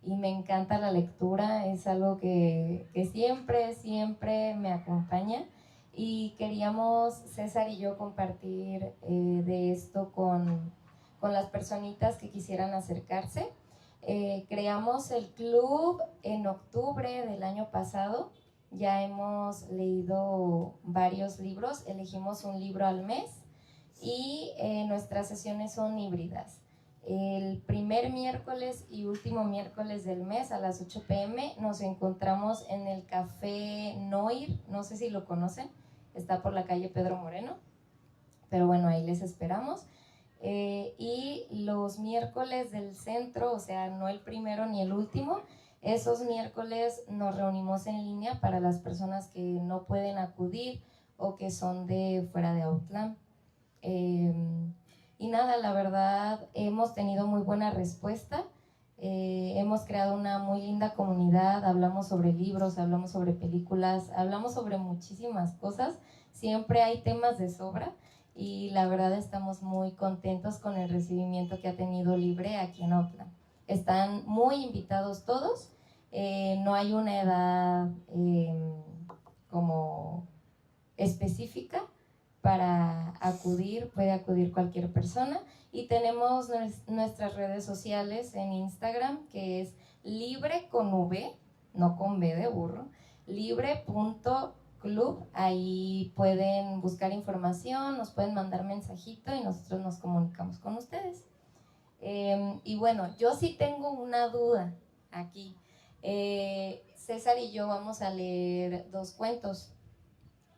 me encanta la lectura, es algo que siempre me acompaña. Y queríamos, César y yo, compartir de esto con las personitas que quisieran acercarse. Creamos el club en octubre del año pasado. Ya hemos leído varios libros, elegimos un libro al mes y nuestras sesiones son híbridas. El primer miércoles y último miércoles del mes a las 8 p.m. nos encontramos en el Café Noir, no sé si lo conocen, está por la calle Pedro Moreno, pero bueno, ahí les esperamos. Y los miércoles del centro, o sea, no el primero ni el último, esos miércoles nos reunimos en línea para las personas que no pueden acudir o que son de fuera de Autlán. Y nada, la verdad, hemos tenido muy buena respuesta. Hemos creado una muy linda comunidad, hablamos sobre libros, hablamos sobre películas, hablamos sobre muchísimas cosas. Siempre hay temas de sobra. Y la verdad estamos muy contentos con el recibimiento que ha tenido Libre aquí en Autlán. Están muy invitados todos, no hay una edad como específica para acudir, puede acudir cualquier persona. Y tenemos nuestras redes sociales en Instagram, que es libre con V, no con B de burro, libre.club. Ahí pueden buscar información, nos pueden mandar mensajito y nosotros nos comunicamos con ustedes. Y bueno, yo sí tengo una duda aquí. César y yo vamos a leer 2 cuentos,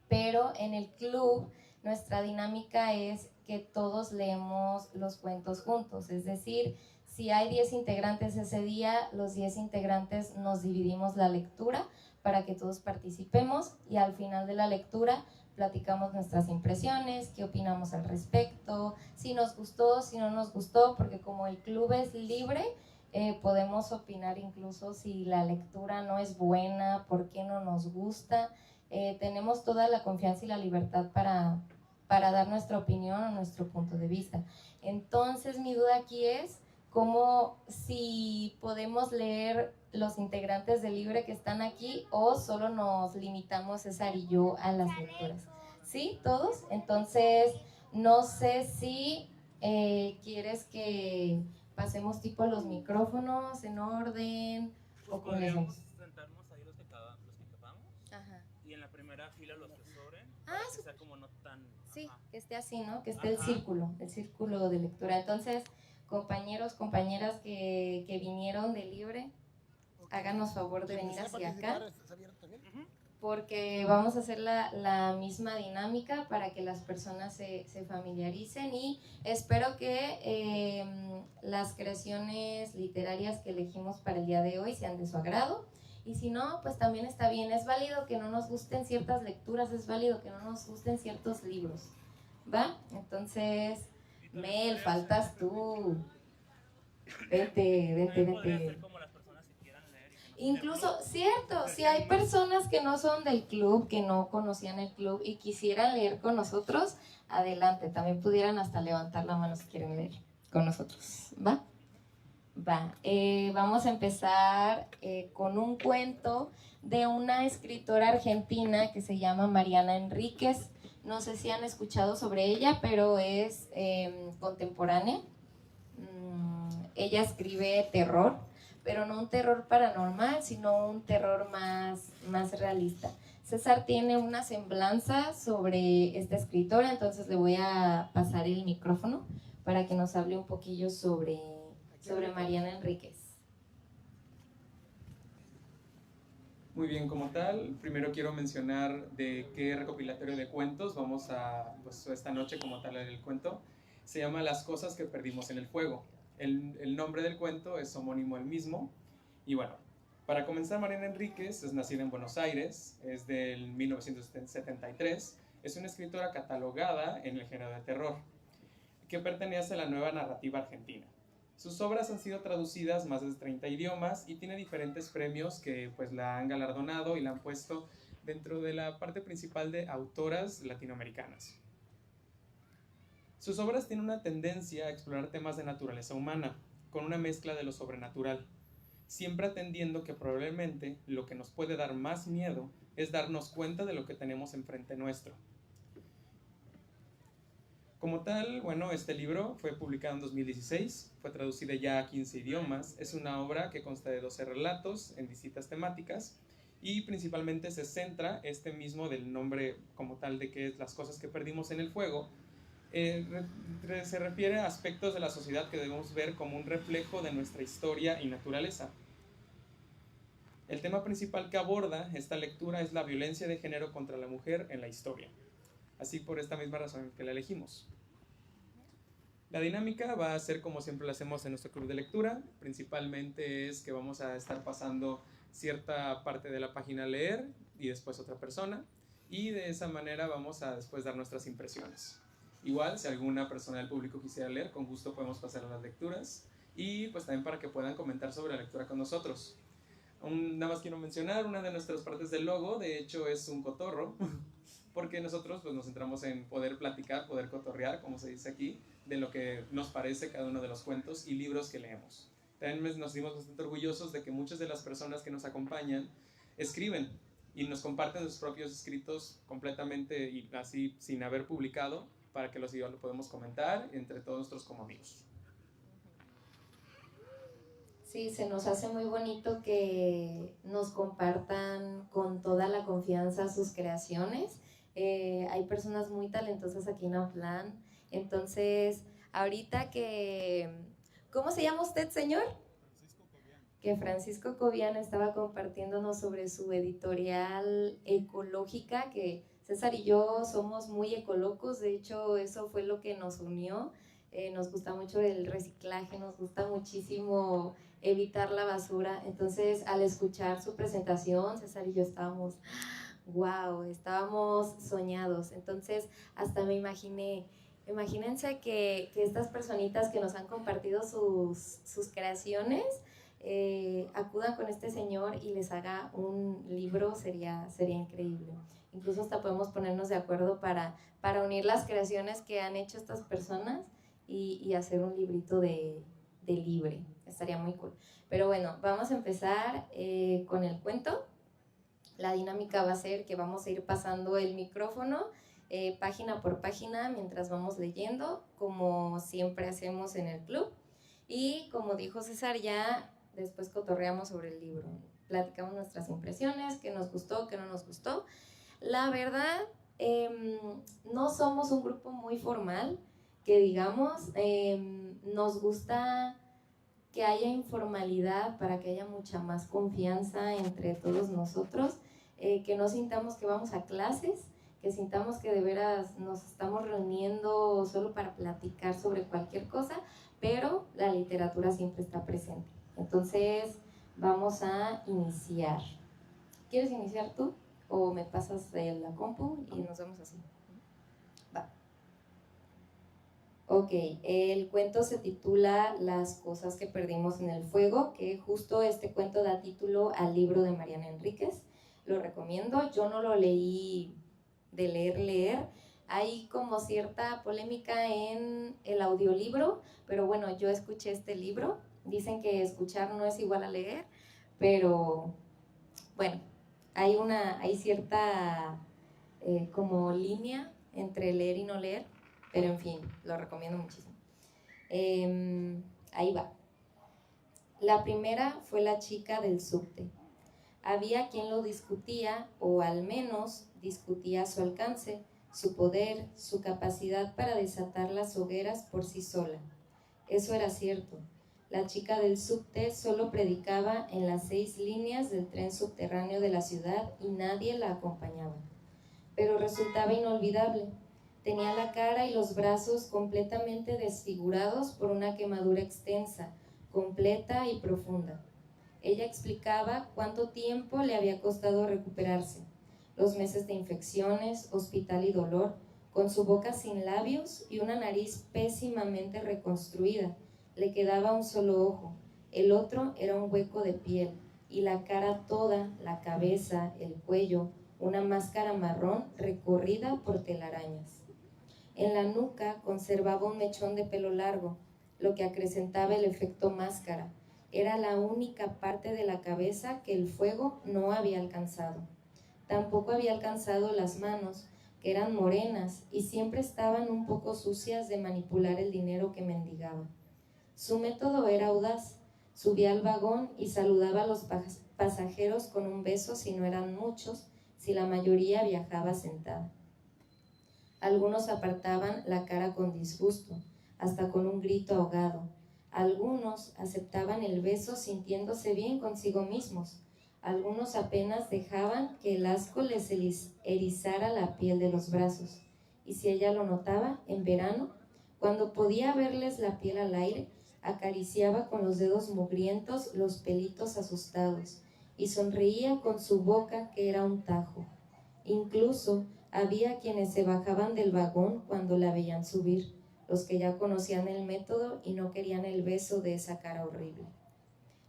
pero en el club nuestra dinámica es que todos leemos los cuentos juntos, es decir, si hay 10 integrantes ese día, los 10 integrantes nos dividimos la lectura para que todos participemos y al final de la lectura platicamos nuestras impresiones, qué opinamos al respecto, si nos gustó, si no nos gustó, porque como el club es libre, podemos opinar incluso si la lectura no es buena, por qué no nos gusta. Tenemos toda la confianza y la libertad para dar nuestra opinión o nuestro punto de vista. Entonces mi duda aquí es cómo, si podemos leer los integrantes de Libre que están aquí o solo nos limitamos César y yo a las lecturas. ¿Sí? ¿Todos? Entonces no sé si quieres que pasemos tipo los micrófonos en orden o con podríamos sentarnos ahí los que quepamos. Ajá. Y en la primera fila los que sobren, que sea como no tan... Sí, que esté así, ¿no? Que esté el círculo de lectura. Entonces, compañeros, compañeras que vinieron de Libre, háganos favor de venir hacia acá, porque vamos a hacer la misma dinámica para que las personas se familiaricen y espero que las creaciones literarias que elegimos para el día de hoy sean de su agrado. Y si no, pues también está bien, es válido que no nos gusten ciertas lecturas, es válido que no nos gusten ciertos libros, ¿va? Entonces, Mel, faltas tú. Vente. Incluso, cierto, si hay personas que no son del club, que no conocían el club y quisieran leer con nosotros, adelante, también pudieran hasta levantar la mano si quieren leer con nosotros, ¿va? Vamos a empezar con un cuento de una escritora argentina que se llama Mariana Enríquez. No sé si han escuchado sobre ella, pero es contemporánea. Ella escribe terror, pero no un terror paranormal, sino un terror más realista. César tiene una semblanza sobre esta escritora, entonces le voy a pasar el micrófono para que nos hable un poquillo sobre Mariana Enríquez. Muy bien, como tal, primero quiero mencionar de qué recopilatorio de cuentos vamos a, pues esta noche como tal el cuento. Se llama Las cosas que perdimos en el fuego. El nombre del cuento es homónimo al mismo. Y bueno, para comenzar, Mariana Enríquez es nacida en Buenos Aires, es del 1973, es una escritora catalogada en el género de terror, que pertenece a la nueva narrativa argentina. Sus obras han sido traducidas más de 30 idiomas y tiene diferentes premios que pues la han galardonado y la han puesto dentro de la parte principal de autoras latinoamericanas. Sus obras tienen una tendencia a explorar temas de naturaleza humana, con una mezcla de lo sobrenatural, siempre atendiendo que probablemente lo que nos puede dar más miedo es darnos cuenta de lo que tenemos enfrente nuestro. Como tal, bueno, este libro fue publicado en 2016, fue traducido ya a 15 idiomas, es una obra que consta de 12 relatos en distintas temáticas y principalmente se centra este mismo del nombre como tal de que es Las cosas que perdimos en el fuego. Se refiere a aspectos de la sociedad que debemos ver como un reflejo de nuestra historia y naturaleza. El tema principal que aborda esta lectura es la violencia de género contra la mujer en la historia. Así por esta misma razón que la elegimos. La dinámica va a ser como siempre lo hacemos en nuestro club de lectura. Principalmente es que vamos a estar pasando cierta parte de la página a leer y después otra persona. Y de esa manera vamos a después dar nuestras impresiones. Igual, si alguna persona del público quisiera leer, con gusto podemos pasar a las lecturas. Y pues también para que puedan comentar sobre la lectura con nosotros. Nada más quiero mencionar, una de nuestras partes del logo, de hecho, es un cotorro. Porque nosotros pues, nos centramos en poder platicar, poder cotorrear, como se dice aquí, de lo que nos parece cada uno de los cuentos y libros que leemos. También nos sentimos bastante orgullosos de que muchas de las personas que nos acompañan escriben y nos comparten sus propios escritos completamente y así sin haber publicado, para que los lo podemos comentar entre todos nosotros como amigos. Sí, se nos hace muy bonito que nos compartan con toda la confianza sus creaciones. Hay personas muy talentosas aquí en Autlán. Entonces, ahorita que... ¿Cómo se llama usted, señor? Francisco Cobian. Que Francisco Cobian estaba compartiéndonos sobre su editorial ecológica, que César y yo somos muy ecolocos, de hecho eso fue lo que nos unió. Nos gusta mucho el reciclaje, nos gusta muchísimo evitar la basura. Entonces, al escuchar su presentación, César y yo estábamos, wow, estábamos soñados. Entonces, hasta me imaginé, imagínense que estas personitas que nos han compartido sus creaciones acudan con este señor y les haga un libro, sería increíble. Incluso hasta podemos ponernos de acuerdo para unir las creaciones que han hecho estas personas y hacer un librito de libre. Estaría muy cool. Pero bueno, vamos a empezar con el cuento. La dinámica va a ser que vamos a ir pasando el micrófono página por página mientras vamos leyendo, como siempre hacemos en el club. Y como dijo César, ya después cotorreamos sobre el libro. Platicamos nuestras impresiones, qué nos gustó, qué no nos gustó. La verdad, no somos un grupo muy formal, que digamos, nos gusta que haya informalidad para que haya mucha más confianza entre todos nosotros, que no sintamos que vamos a clases, que sintamos que de veras nos estamos reuniendo solo para platicar sobre cualquier cosa, pero la literatura siempre está presente. Entonces, vamos a iniciar. ¿Quieres iniciar tú? ¿O me pasas la compu y nos vemos así? Va. Ok, el cuento se titula Las cosas que perdimos en el fuego, que justo este cuento da título al libro de Mariana Enríquez. Lo recomiendo, yo no lo leí de leer. Hay como cierta polémica en el audiolibro, pero bueno, yo escuché este libro Dicen que escuchar no es igual a leer, pero bueno, hay cierta como línea entre leer y no leer, pero en fin, lo recomiendo muchísimo. Ahí va. La primera fue la chica del subte. Había quien lo discutía, o al menos discutía su alcance, su poder, su capacidad para desatar las hogueras por sí sola. Eso era cierto. La chica del subte solo predicaba en las 6 líneas del tren subterráneo de la ciudad y nadie la acompañaba. Pero resultaba inolvidable. Tenía la cara y los brazos completamente desfigurados por una quemadura extensa, completa y profunda. Ella explicaba cuánto tiempo le había costado recuperarse, los meses de infecciones, hospital y dolor, con su boca sin labios y una nariz pésimamente reconstruida. Le quedaba un solo ojo, el otro era un hueco de piel, y la cara toda, la cabeza, el cuello, una máscara marrón recorrida por telarañas. En la nuca conservaba un mechón de pelo largo, lo que acrecentaba el efecto máscara. Era la única parte de la cabeza que el fuego no había alcanzado. Tampoco había alcanzado las manos, que eran morenas y siempre estaban un poco sucias de manipular el dinero que mendigaba. Su método era audaz. Subía al vagón y saludaba a los pasajeros con un beso si no eran muchos, si la mayoría viajaba sentada. Algunos apartaban la cara con disgusto, hasta con un grito ahogado. Algunos aceptaban el beso sintiéndose bien consigo mismos. Algunos apenas dejaban que el asco les erizara la piel de los brazos. Y si ella lo notaba, en verano, cuando podía verles la piel al aire, acariciaba con los dedos mugrientos los pelitos asustados y sonreía con su boca que era un tajo. Incluso había quienes se bajaban del vagón cuando la veían subir, los que ya conocían el método y no querían el beso de esa cara horrible.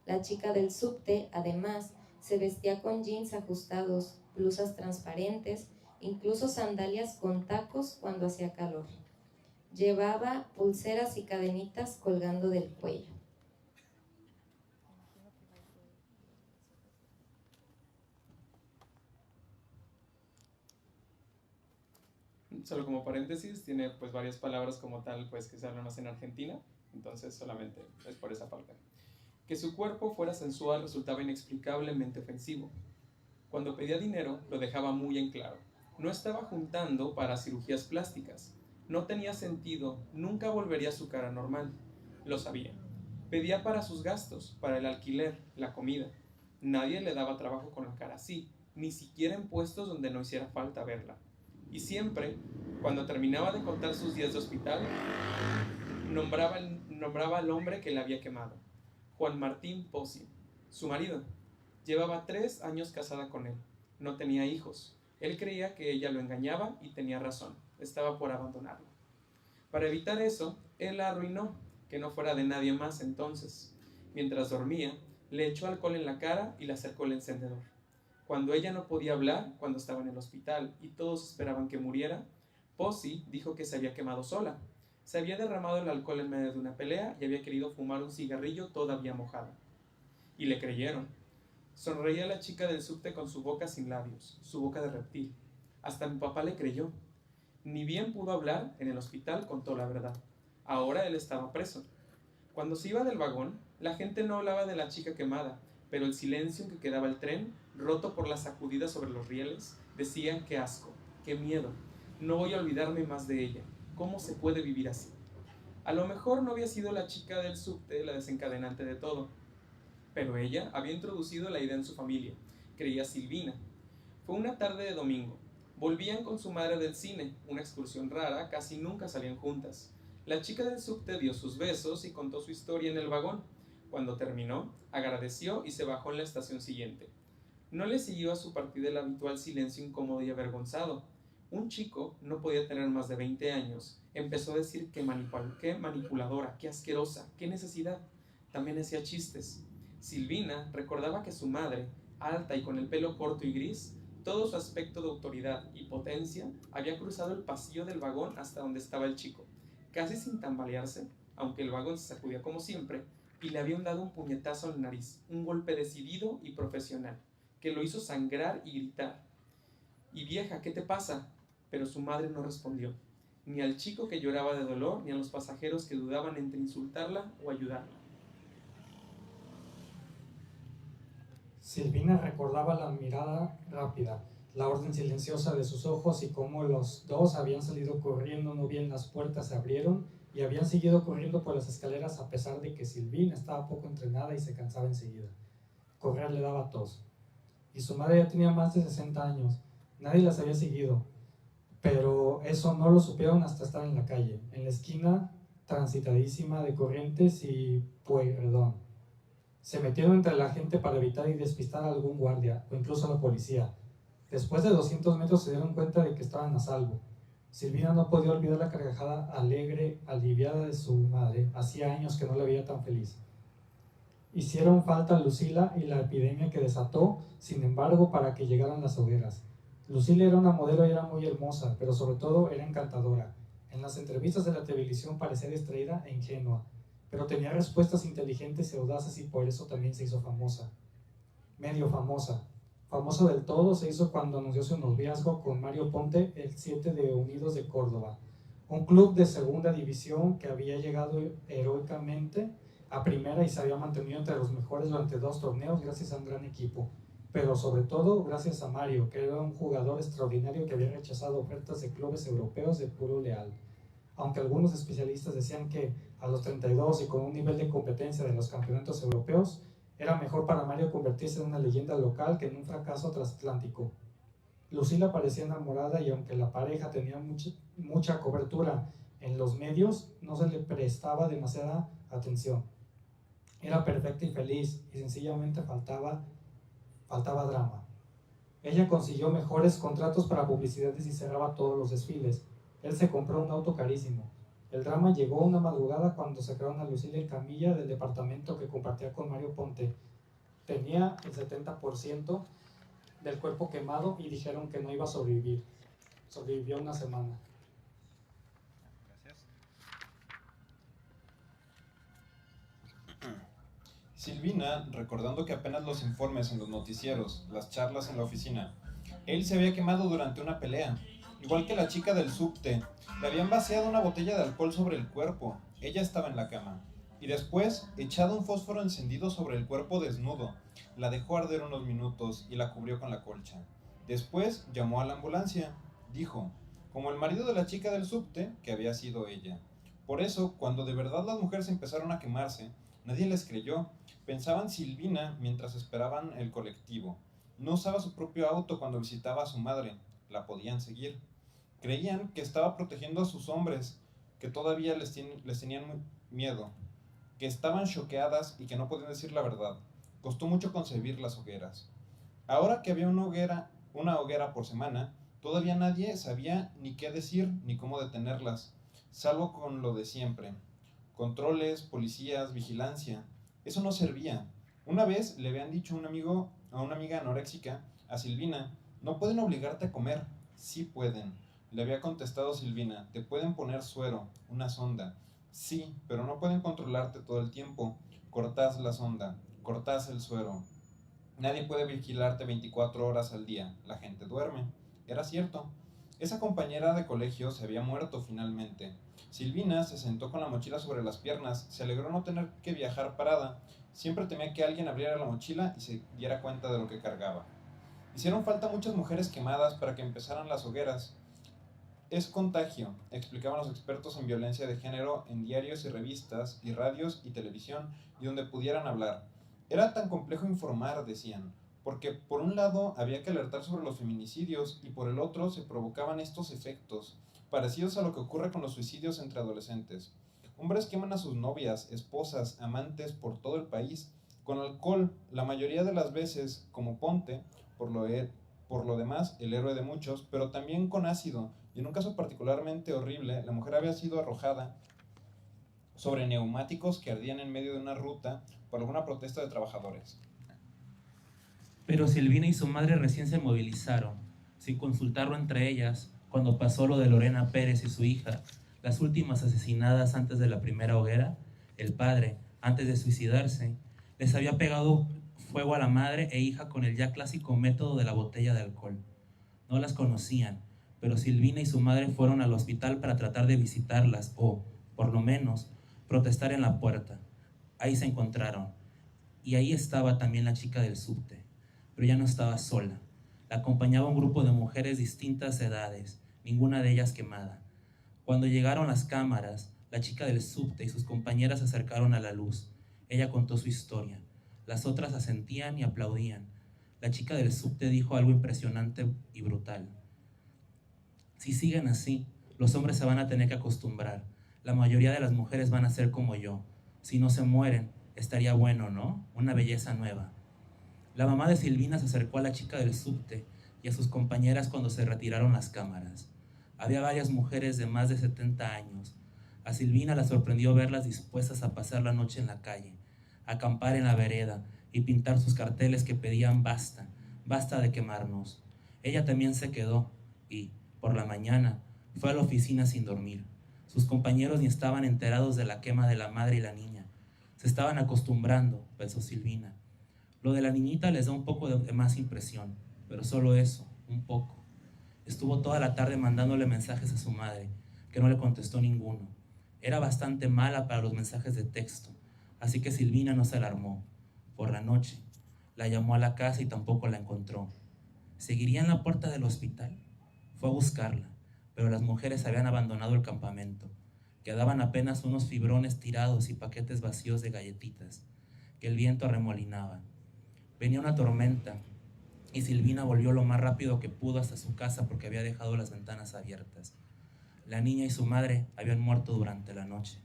La chica del subte, además, se vestía con jeans ajustados, blusas transparentes, incluso sandalias con tacos cuando hacía calor. Llevaba pulseras y cadenitas colgando del cuello. Solo como paréntesis, tiene pues varias palabras como tal pues que se hablan más en Argentina, entonces solamente es por esa parte. Que su cuerpo fuera sensual resultaba inexplicablemente ofensivo. Cuando pedía dinero lo dejaba muy en claro. No estaba juntando para cirugías plásticas. No tenía sentido, nunca volvería a su cara normal. Lo sabía. Pedía para sus gastos, para el alquiler, la comida. Nadie le daba trabajo con la cara así, ni siquiera en puestos donde no hiciera falta verla. Y siempre, cuando terminaba de contar sus días de hospital, nombraba al hombre que la había quemado, Juan Martín Pozzi, su marido. Llevaba 3 años casada con él. No tenía hijos. Él creía que ella lo engañaba y tenía razón. Estaba por abandonarlo. Para evitar eso, él la arruinó, que no fuera de nadie más entonces. Mientras dormía, le echó alcohol en la cara y le acercó el encendedor. Cuando ella no podía hablar, cuando estaba en el hospital y todos esperaban que muriera, Pozzi dijo que se había quemado sola. Se había derramado el alcohol en medio de una pelea y había querido fumar un cigarrillo todavía mojado. Y le creyeron. Sonreía la chica del subte con su boca sin labios, su boca de reptil. Hasta mi papá le creyó. Ni bien pudo hablar, en el hospital contó la verdad. Ahora él estaba preso. Cuando se iba del vagón, la gente no hablaba de la chica quemada, pero el silencio en que quedaba el tren, roto por las sacudidas sobre los rieles, decía: qué asco, qué miedo, no voy a olvidarme más de ella. ¿Cómo se puede vivir así? A lo mejor no había sido la chica del subte la desencadenante de todo, pero ella había introducido la idea en su familia, creía Silvina. Fue una tarde de domingo. Volvían con su madre del cine, una excursión rara, casi nunca salían juntas. La chica del subte dio sus besos y contó su historia en el vagón. Cuando terminó, agradeció y se bajó en la estación siguiente. No le siguió a su partida el habitual silencio incómodo y avergonzado. Un chico, no podía tener más de 20 años, empezó a decir qué manipuladora, qué asquerosa, qué necesidad. También hacía chistes. Silvina recordaba que su madre, alta y con el pelo corto y gris, todo su aspecto de autoridad y potencia, había cruzado el pasillo del vagón hasta donde estaba el chico. Casi sin tambalearse, aunque el vagón se sacudía como siempre, y le habían dado un puñetazo en la nariz, un golpe decidido y profesional, que lo hizo sangrar y gritar. «Y vieja, ¿qué te pasa?». Pero su madre no respondió, ni al chico que lloraba de dolor, ni a los pasajeros que dudaban entre insultarla o ayudarla. Silvina recordaba la mirada rápida, la orden silenciosa de sus ojos y cómo los dos habían salido corriendo, no bien las puertas se abrieron y habían seguido corriendo por las escaleras a pesar de que Silvina estaba poco entrenada y se cansaba enseguida. Correr le daba tos. Y su madre ya tenía más de 60 años. Nadie las había seguido, pero eso no lo supieron hasta estar en la calle, en la esquina transitadísima de Corrientes y Pueyrredón. Se metieron entre la gente para evitar y despistar a algún guardia o incluso a la policía. Después de 200 metros se dieron cuenta de que estaban a salvo. Silvina no podía olvidar la carcajada alegre, aliviada de su madre. Hacía años que no la veía tan feliz. Hicieron falta Lucila y la epidemia que desató, sin embargo, para que llegaran las hogueras. Lucila era una modelo y era muy hermosa, pero sobre todo era encantadora. En las entrevistas de la televisión parecía distraída e ingenua, pero tenía respuestas inteligentes y audaces y por eso también se hizo famosa. Medio famosa. Famoso del todo se hizo cuando anunció su noviazgo con Mario Ponte, el 7 de Unidos de Córdoba, un club de segunda división que había llegado heroicamente a primera y se había mantenido entre los mejores durante 2 torneos gracias a un gran equipo, pero sobre todo gracias a Mario, que era un jugador extraordinario que había rechazado ofertas de clubes europeos de puro leal. Aunque algunos especialistas decían que a los 32 y con un nivel de competencia de los campeonatos europeos, era mejor para Mario convertirse en una leyenda local que en un fracaso transatlántico. Lucila parecía enamorada y aunque la pareja tenía mucha cobertura en los medios, no se le prestaba demasiada atención. Era perfecta y feliz y sencillamente faltaba drama. Ella consiguió mejores contratos para publicidades y cerraba todos los desfiles. Él se compró un auto carísimo. El drama llegó una madrugada cuando sacaron a Lucila en camilla del departamento que compartía con Mario Ponte. Tenía el 70% del cuerpo quemado y dijeron que no iba a sobrevivir. Sobrevivió una semana. Gracias. Silvina, recordando que apenas los informes en los noticieros, las charlas en la oficina, él se había quemado durante una pelea. Igual que la chica del subte, le habían vaciado una botella de alcohol sobre el cuerpo. Ella estaba en la cama. Y después, echado un fósforo encendido sobre el cuerpo desnudo. La dejó arder unos minutos y la cubrió con la colcha. Después llamó a la ambulancia. Dijo, como el marido de la chica del subte, que había sido ella. Por eso, cuando de verdad las mujeres empezaron a quemarse, nadie les creyó. Pensaban Silvina mientras esperaban el colectivo. No usaba su propio auto cuando visitaba a su madre. La podían seguir. Creían que estaba protegiendo a sus hombres, que todavía les tenían miedo, que estaban choqueadas y que no podían decir la verdad. Costó mucho concebir las hogueras. Ahora que había una hoguera por semana, todavía nadie sabía ni qué decir ni cómo detenerlas, salvo con lo de siempre. Controles, policías, vigilancia. Eso no servía. Una vez le habían dicho a una amiga anoréxica, a Silvina, no pueden obligarte a comer. Sí pueden. Le había contestado Silvina, te pueden poner suero, una sonda. Sí, pero no pueden controlarte todo el tiempo. Cortás la sonda, cortás el suero. Nadie puede vigilarte 24 horas al día. La gente duerme. Era cierto. Esa compañera de colegio se había muerto finalmente. Silvina se sentó con la mochila sobre las piernas. Se alegró no tener que viajar parada. Siempre temía que alguien abriera la mochila y se diera cuenta de lo que cargaba. Hicieron falta muchas mujeres quemadas para que empezaran las hogueras. Es contagio, explicaban los expertos en violencia de género en diarios y revistas, y radios y televisión, y donde pudieran hablar. Era tan complejo informar, decían, porque por un lado había que alertar sobre los feminicidios y por el otro se provocaban estos efectos, parecidos a lo que ocurre con los suicidios entre adolescentes. Hombres queman a sus novias, esposas, amantes por todo el país, con alcohol, la mayoría de las veces como Ponte, por lo demás el héroe de muchos, pero también con ácido, y en un caso particularmente horrible, la mujer había sido arrojada sobre neumáticos que ardían en medio de una ruta por alguna protesta de trabajadores. Pero Silvina y su madre recién se movilizaron, sin consultarlo entre ellas, cuando pasó lo de Lorena Pérez y su hija, las últimas asesinadas antes de la primera hoguera. El padre, antes de suicidarse, les había pegado fuego a la madre e hija con el ya clásico método de la botella de alcohol. No las conocían, pero Silvina y su madre fueron al hospital para tratar de visitarlas o, por lo menos, protestar en la puerta. Ahí se encontraron. Y ahí estaba también la chica del subte, pero ya no estaba sola. La acompañaba un grupo de mujeres de distintas edades, ninguna de ellas quemada. Cuando llegaron las cámaras, la chica del subte y sus compañeras se acercaron a la luz. Ella contó su historia. Las otras asentían y aplaudían. La chica del subte dijo algo impresionante y brutal. Si siguen así, los hombres se van a tener que acostumbrar. La mayoría de las mujeres van a ser como yo. Si no se mueren, estaría bueno, ¿no? Una belleza nueva. La mamá de Silvina se acercó a la chica del subte y a sus compañeras cuando se retiraron las cámaras. Había varias mujeres de más de 70 años. A Silvina la sorprendió verlas dispuestas a pasar la noche en la calle, a acampar en la vereda y pintar sus carteles que pedían basta, basta de quemarnos. Ella también se quedó y, por la mañana, fue a la oficina sin dormir. Sus compañeros ni estaban enterados de la quema de la madre y la niña. Se estaban acostumbrando, pensó Silvina. Lo de la niñita les da un poco de más impresión, pero solo eso, un poco. Estuvo toda la tarde mandándole mensajes a su madre, que no le contestó ninguno. Era bastante mala para los mensajes de texto, así que Silvina no se alarmó. Por la noche, la llamó a la casa y tampoco la encontró. ¿Seguiría en la puerta del hospital? Fue a buscarla, pero las mujeres habían abandonado el campamento. Quedaban apenas unos fibrones tirados y paquetes vacíos de galletitas, que el viento arremolinaba. Venía una tormenta, y Silvina volvió lo más rápido que pudo hasta su casa porque había dejado las ventanas abiertas. La niña y su madre habían muerto durante la noche.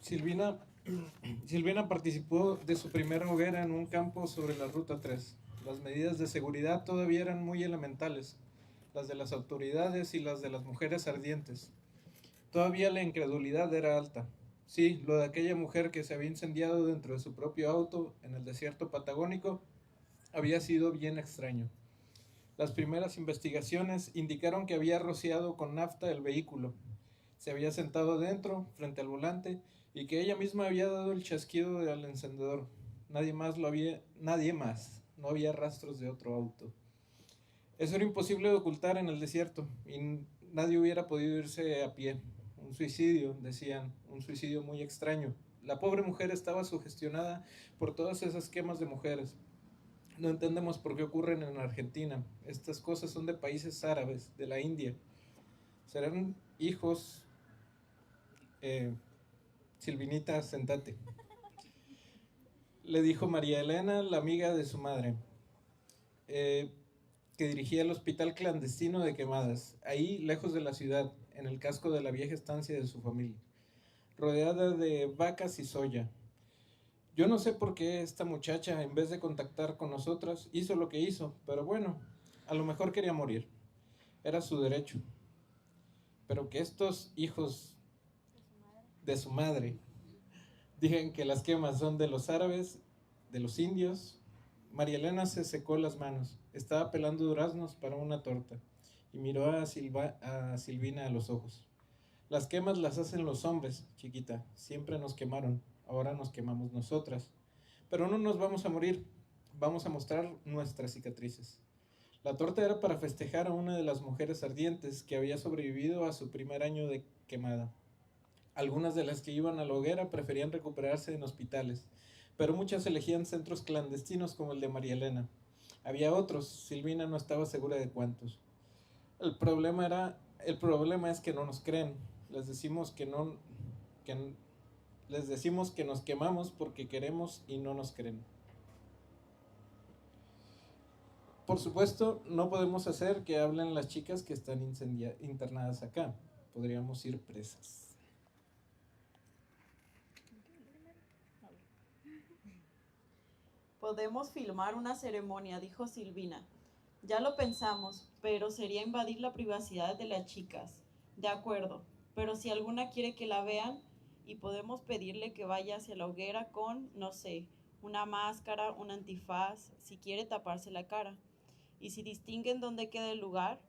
Silvina participó de su primera hoguera en un campo sobre la Ruta 3. Las medidas de seguridad todavía eran muy elementales, las de las autoridades y las de las mujeres ardientes. Todavía la incredulidad era alta. Sí, lo de aquella mujer que se había incendiado dentro de su propio auto en el desierto patagónico había sido bien extraño. Las primeras investigaciones indicaron que había rociado con nafta el vehículo. Se había sentado dentro, frente al volante, y que ella misma había dado el chasquido al encendedor. Nadie más, no había rastros de otro auto. Eso era imposible de ocultar en el desierto, y nadie hubiera podido irse a pie. Un suicidio, decían, un suicidio muy extraño. La pobre mujer estaba sugestionada por todas esas quemas de mujeres. No entendemos por qué ocurren en Argentina. Estas cosas son de países árabes, de la India. Serán hijos... Silvinita, sentate. Le dijo María Elena, la amiga de su madre, que dirigía el hospital clandestino de Quemadas, ahí lejos de la ciudad, en el casco de la vieja estancia de su familia, rodeada de vacas y soya. Yo no sé por qué esta muchacha, en vez de contactar con nosotras, hizo lo que hizo, pero bueno, a lo mejor quería morir. Era su derecho. Pero que estos hijos de su madre digan que las quemas son de los árabes, de los indios. María Elena se secó las manos. Estaba pelando duraznos para una torta y miró a Silvina a los ojos. Las quemas las hacen los hombres, chiquita. Siempre nos quemaron. Ahora nos quemamos nosotras. Pero no nos vamos a morir. Vamos a mostrar nuestras cicatrices. La torta era para festejar a una de las mujeres ardientes que había sobrevivido a su primer año de quemada. Algunas de las que iban a la hoguera preferían recuperarse en hospitales, pero muchas elegían centros clandestinos como el de María Elena. Había otros, Silvina no estaba segura de cuántos. El problema es que no nos creen. Les decimos que nos quemamos porque queremos y no nos creen. Por supuesto, no podemos hacer que hablen las chicas que están internadas acá. Podríamos ir presas. Podemos filmar una ceremonia, dijo Silvina. Ya lo pensamos, pero sería invadir la privacidad de las chicas. De acuerdo, pero si alguna quiere que la vean, y podemos pedirle que vaya hacia la hoguera con, no sé, una máscara, un antifaz, si quiere taparse la cara. Y si distinguen dónde queda el lugar,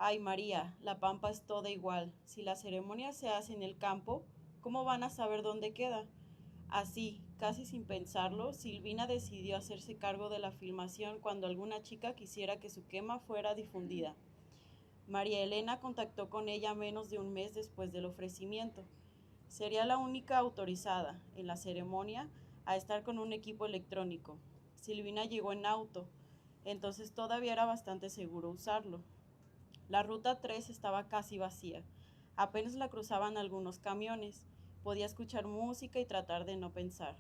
Ay, María, la pampa es toda igual. Si la ceremonia se hace en el campo, ¿cómo van a saber dónde queda? Así, casi sin pensarlo, Silvina decidió hacerse cargo de la filmación cuando alguna chica quisiera que su quema fuera difundida. María Elena contactó con ella menos de un mes después del ofrecimiento. Sería la única autorizada en la ceremonia a estar con un equipo electrónico. Silvina llegó en auto, entonces todavía era bastante seguro usarlo. La ruta 3 estaba casi vacía. Apenas la cruzaban algunos camiones. Podía escuchar música y tratar de no pensar.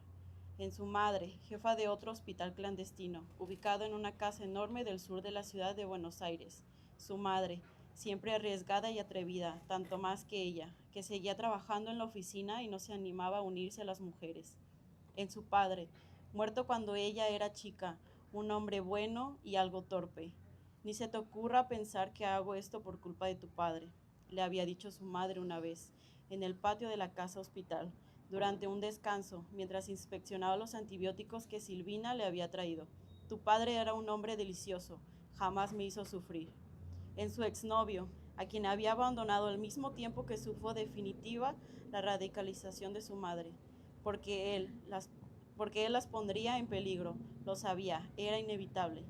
En su madre, jefa de otro hospital clandestino, ubicado en una casa enorme del sur de la ciudad de Buenos Aires. Su madre, siempre arriesgada y atrevida, tanto más que ella, que seguía trabajando en la oficina y no se animaba a unirse a las mujeres. En su padre, muerto cuando ella era chica, un hombre bueno y algo torpe. Ni se te ocurra pensar que hago esto por culpa de tu padre, le había dicho su madre una vez, en el patio de la casa hospital, durante un descanso, mientras inspeccionaba los antibióticos que Silvina le había traído. Tu padre era un hombre delicioso, jamás me hizo sufrir. En su exnovio, a quien había abandonado al mismo tiempo que supo definitiva la radicalización de su madre, porque él las pondría en peligro, lo sabía, era inevitable.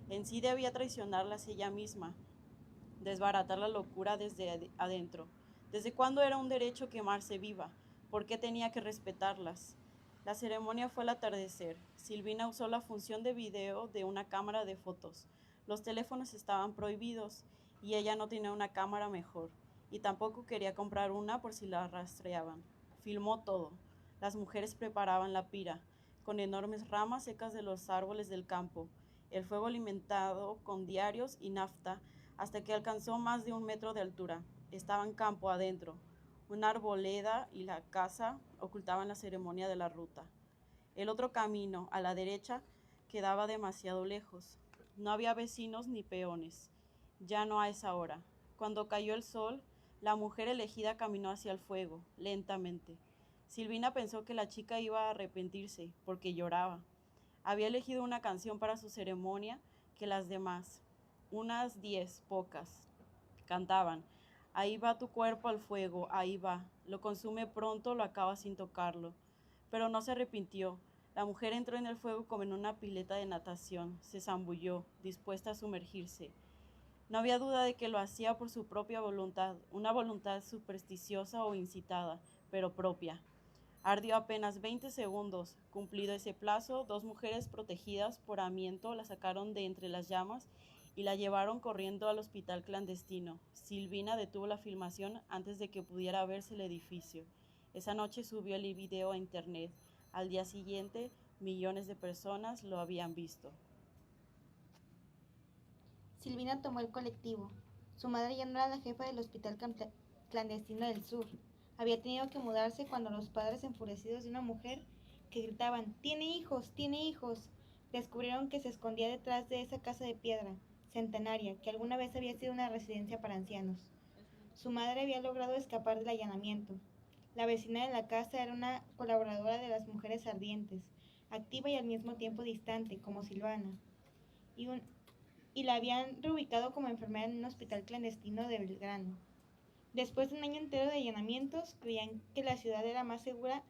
En sí debía traicionarlas ella misma, desbaratar la locura desde adentro. ¿Desde cuándo era un derecho quemarse viva? ¿Por qué tenía que respetarlas? La ceremonia fue al atardecer. Silvina usó la función de video de una cámara de fotos. Los teléfonos estaban prohibidos y ella no tenía una cámara mejor, y tampoco quería comprar una por si la rastreaban. Filmó todo. Las mujeres preparaban la pira, con enormes ramas secas de los árboles del campo, el fuego alimentado con diarios y nafta hasta que alcanzó más de 1 metro de altura. Estaban campo adentro. Una arboleda y la casa ocultaban la ceremonia de la ruta. El otro camino, a la derecha, quedaba demasiado lejos. No había vecinos ni peones. Ya no a esa hora. Cuando cayó el sol, la mujer elegida caminó hacia el fuego, lentamente. Silvina pensó que la chica iba a arrepentirse, porque lloraba. Había elegido una canción para su ceremonia que las demás, unas 10, pocas, cantaban. Ahí va tu cuerpo al fuego, ahí va. Lo consume pronto, lo acaba sin tocarlo. Pero no se arrepintió. La mujer entró en el fuego como en una pileta de natación. Se zambulló, dispuesta a sumergirse. No había duda de que lo hacía por su propia voluntad, una voluntad supersticiosa o incitada, pero propia. Ardió apenas 20 segundos. Cumplido ese plazo, 2 mujeres protegidas por amianto la sacaron de entre las llamas y la llevaron corriendo al hospital clandestino. Silvina detuvo la filmación antes de que pudiera verse el edificio. Esa noche subió el video a internet. Al día siguiente, millones de personas lo habían visto. Silvina tomó el colectivo. Su madre ya no era la jefa del hospital clandestino del sur. Había tenido que mudarse cuando los padres enfurecidos de una mujer que gritaban «¡Tiene hijos! ¡Tiene hijos!» descubrieron que se escondía detrás de esa casa de piedra, centenaria, que alguna vez había sido una residencia para ancianos. Su madre había logrado escapar del allanamiento. La vecina de la casa era una colaboradora de las Mujeres Ardientes, activa y al mismo tiempo distante, como Silvana, y la habían reubicado como enfermera en un hospital clandestino de Belgrano. Después de un año entero de allanamientos, creían que la ciudad era más segura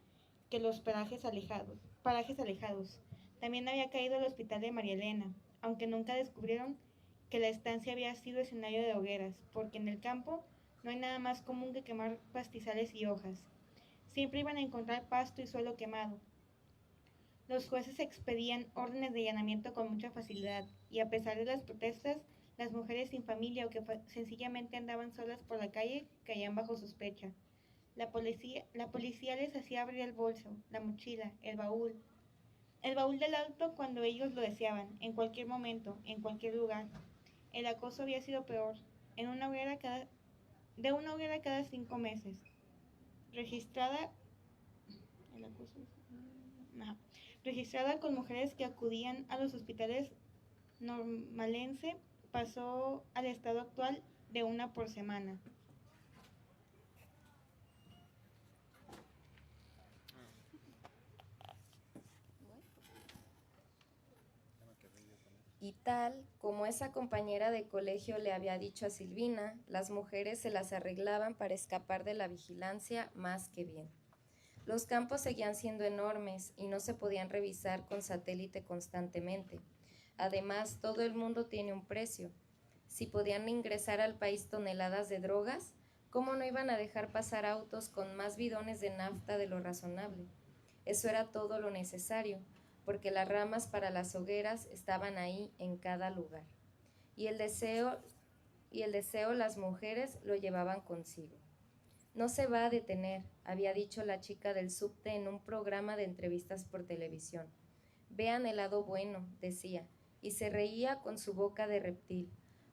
que los parajes alejados. También había caído el hospital de María Elena, aunque nunca descubrieron que la estancia había sido escenario de hogueras, porque en el campo no hay nada más común que quemar pastizales y hojas. Siempre iban a encontrar pasto y suelo quemado. Los jueces expedían órdenes de allanamiento con mucha facilidad, y a pesar de las protestas, las mujeres sin familia o que sencillamente andaban solas por la calle caían bajo sospecha. La policía les hacía abrir el bolso, la mochila, el baúl del auto cuando ellos lo deseaban, en cualquier momento, en cualquier lugar. El acoso había sido peor, de una hoguera cada 5 meses. Registrada con mujeres que acudían a los hospitales normalense, pasó al estado actual de 1 por semana. Y tal como esa compañera de colegio le había dicho a Silvina, las mujeres se las arreglaban para escapar de la vigilancia más que bien. Los campos seguían siendo enormes y no se podían revisar con satélite constantemente. Además, todo el mundo tiene un precio. Si podían ingresar al país toneladas de drogas, ¿cómo no iban a dejar pasar autos con más bidones de nafta de lo razonable? Eso era todo lo necesario, porque las ramas para las hogueras estaban ahí en cada lugar. Y el deseo las mujeres lo llevaban consigo. No se va a detener, había dicho la chica del subte en un programa de entrevistas por televisión. Vean el lado bueno, decía, y se reía con su boca de reptil.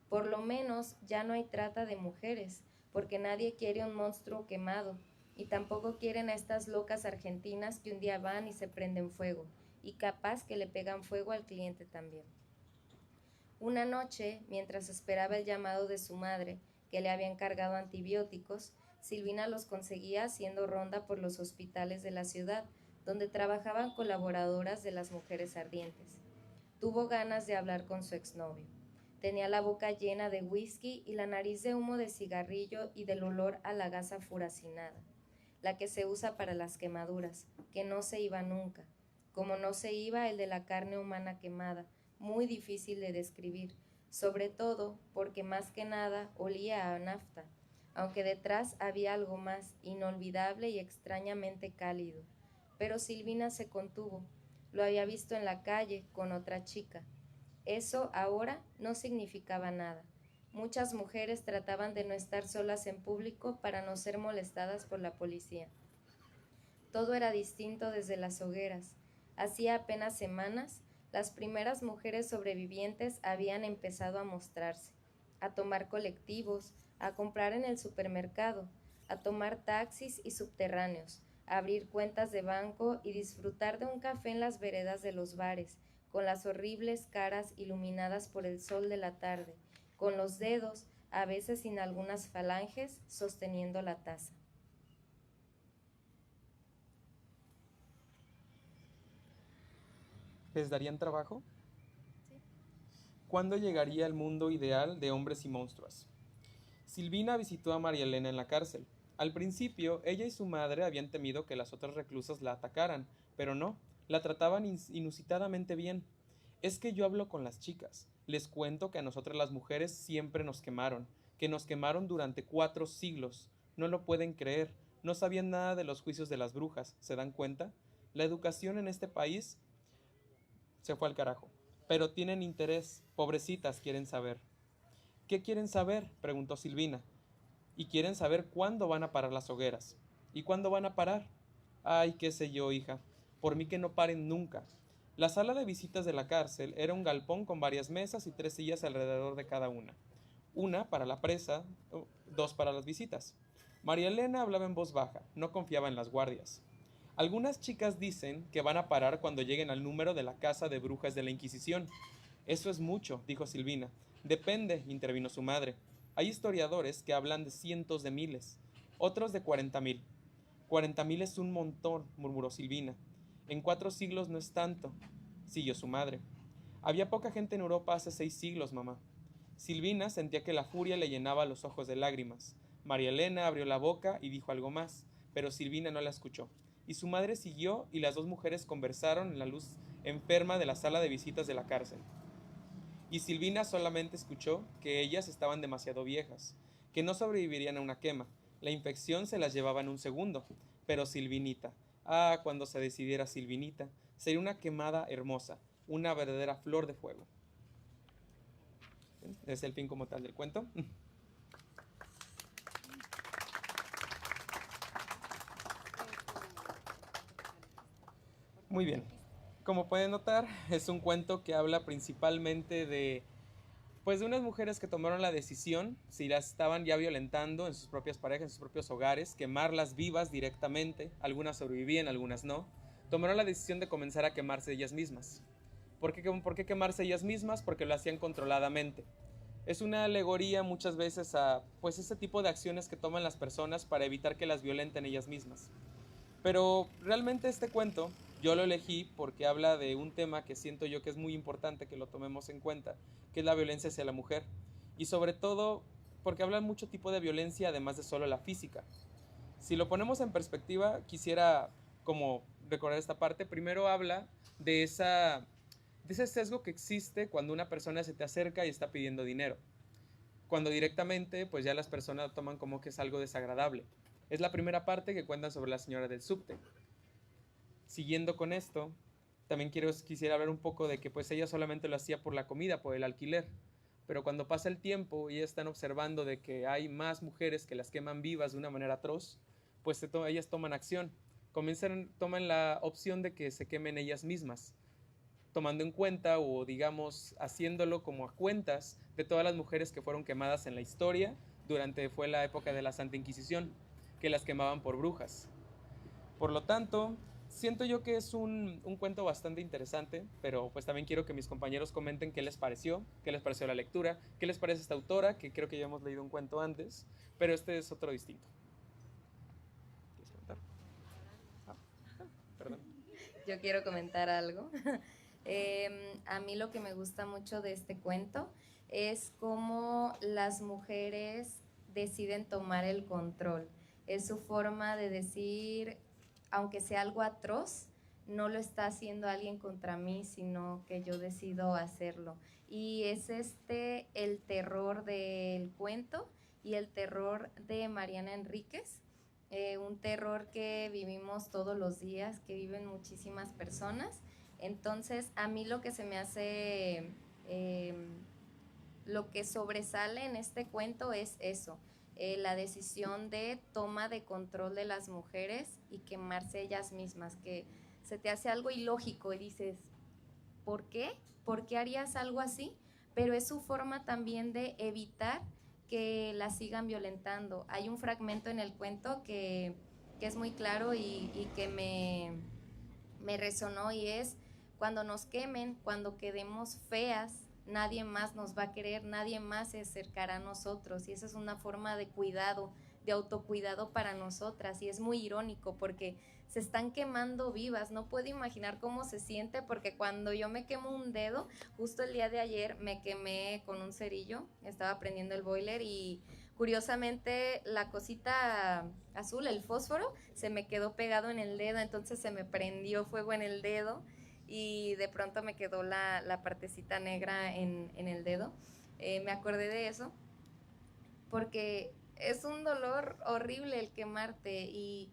Por lo menos ya no hay trata de mujeres, porque nadie quiere un monstruo quemado, y tampoco quieren a estas locas argentinas que un día van y se prenden fuego, y capaz que le pegan fuego al cliente también. Una noche, mientras esperaba el llamado de su madre, que le había encargado antibióticos, Silvina los conseguía haciendo ronda por los hospitales de la ciudad, donde trabajaban colaboradoras de las mujeres ardientes. Tuvo ganas de hablar con su exnovio. Tenía la boca llena de whisky y la nariz de humo de cigarrillo y del olor a la gasa furacinada, la que se usa para las quemaduras, que no se iba nunca, como no se iba el de la carne humana quemada, muy difícil de describir, sobre todo porque más que nada olía a nafta, aunque detrás había algo más, inolvidable y extrañamente cálido. Pero Silvina se contuvo. Lo había visto en la calle con otra chica. Eso ahora no significaba nada. Muchas mujeres trataban de no estar solas en público para no ser molestadas por la policía. Todo era distinto desde las hogueras. Hacía apenas semanas, las primeras mujeres sobrevivientes habían empezado a mostrarse, a tomar colectivos, a comprar en el supermercado, a tomar taxis y subterráneos, a abrir cuentas de banco y disfrutar de un café en las veredas de los bares, con las horribles caras iluminadas por el sol de la tarde, con los dedos, a veces sin algunas falanges, sosteniendo la taza. ¿Les darían trabajo? Sí. ¿Cuándo llegaría el mundo ideal de hombres y monstruos? Silvina visitó a María Elena en la cárcel. Al principio, ella y su madre habían temido que las otras reclusas la atacaran, pero no, la trataban inusitadamente bien. Es que yo hablo con las chicas. Les cuento que a nosotras las mujeres siempre nos quemaron, que nos quemaron durante 4 siglos. No lo pueden creer, no sabían nada de los juicios de las brujas, ¿se dan cuenta? La educación en este país se fue al carajo. Pero tienen interés, pobrecitas quieren saber. ¿Qué quieren saber?, preguntó Silvina. Y quieren saber cuándo van a parar las hogueras. ¿Y cuándo van a parar? Ay, qué sé yo, hija. Por mí que no paren nunca. La sala de visitas de la cárcel era un galpón con varias mesas y 3 sillas alrededor de cada una. Una para la presa, 2 para las visitas. María Elena hablaba en voz baja, no confiaba en las guardias. Algunas chicas dicen que van a parar cuando lleguen al número de la casa de brujas de la Inquisición. Eso es mucho, dijo Silvina. Depende, intervino su madre. Hay historiadores que hablan de cientos de miles, otros de 40,000. 40,000 es un montón, murmuró Silvina. En 4 siglos no es tanto, siguió su madre. Había poca gente en Europa hace 6 siglos, mamá. Silvina sentía que la furia le llenaba los ojos de lágrimas. María Elena abrió la boca y dijo algo más, pero Silvina no la escuchó. Y su madre siguió y las 2 mujeres conversaron en la luz enferma de la sala de visitas de la cárcel. Y Silvina solamente escuchó que ellas estaban demasiado viejas, que no sobrevivirían a una quema. La infección se las llevaba en un segundo. Pero Silvinita, cuando se decidiera Silvinita, sería una quemada hermosa, una verdadera flor de fuego. Es el fin como tal del cuento. Muy bien. Como pueden notar, es un cuento que habla principalmente de unas mujeres que tomaron la decisión, si las estaban ya violentando en sus propias parejas, en sus propios hogares, quemarlas vivas directamente, algunas sobrevivían, algunas no, tomaron la decisión de comenzar a quemarse ellas mismas. ¿Por qué quemarse ellas mismas? Porque lo hacían controladamente. Es una alegoría muchas veces a ese tipo de acciones que toman las personas para evitar que las violenten ellas mismas. Pero realmente este cuento Yo lo elegí porque habla de un tema que siento yo que es muy importante que lo tomemos en cuenta, que es la violencia hacia la mujer. Y sobre todo porque habla mucho tipo de violencia además de solo la física. Si lo ponemos en perspectiva, quisiera como recordar esta parte. Primero habla de ese sesgo que existe cuando una persona se te acerca y está pidiendo dinero. Cuando directamente, pues ya las personas toman como que es algo desagradable. Es la primera parte que cuentan sobre la señora del subte. Siguiendo con esto, también quisiera hablar un poco de que pues ella solamente lo hacía por la comida, por el alquiler. Pero cuando pasa el tiempo y ellas están observando de que hay más mujeres que las queman vivas de una manera atroz, pues ellas toman acción. Toman la opción de que se quemen ellas mismas, tomando en cuenta o digamos haciéndolo como a cuentas de todas las mujeres que fueron quemadas en la historia fue la época de la Santa Inquisición, que las quemaban por brujas. Por lo tanto, siento yo que es un cuento bastante interesante, pero pues también quiero que mis compañeros comenten qué les pareció la lectura, qué les parece esta autora, que creo que ya hemos leído un cuento antes, pero este es otro distinto. ¿Quieres comentar? Perdón. Yo quiero comentar algo. A mí lo que me gusta mucho de este cuento es cómo las mujeres deciden tomar el control. Es su forma de decir, aunque sea algo atroz, no lo está haciendo alguien contra mí, sino que yo decido hacerlo. Y es el terror del cuento y el terror de Mariana Enríquez, un terror que vivimos todos los días, que viven muchísimas personas. Entonces, a mí lo que se me hace, lo que sobresale en este cuento es eso, la decisión de toma de control de las mujeres y quemarse ellas mismas, que se te hace algo ilógico y dices, ¿por qué? ¿Por qué harías algo así? Pero es su forma también de evitar que la sigan violentando. Hay un fragmento en el cuento que es muy claro y que me resonó, y es: cuando nos quemen, cuando quedemos feas, nadie más nos va a querer, nadie más se acercará a nosotros. Y esa es una forma de cuidado, de autocuidado para nosotras. Y es muy irónico porque se están quemando vivas. No puedo imaginar cómo se siente, porque cuando yo me quemo un dedo, justo el día de ayer me quemé con un cerillo, estaba prendiendo el boiler y curiosamente la cosita azul, el fósforo, se me quedó pegado en el dedo, entonces se me prendió fuego en el dedo y de pronto me quedó la partecita negra en el dedo. Me acordé de eso porque es un dolor horrible el quemarte. Y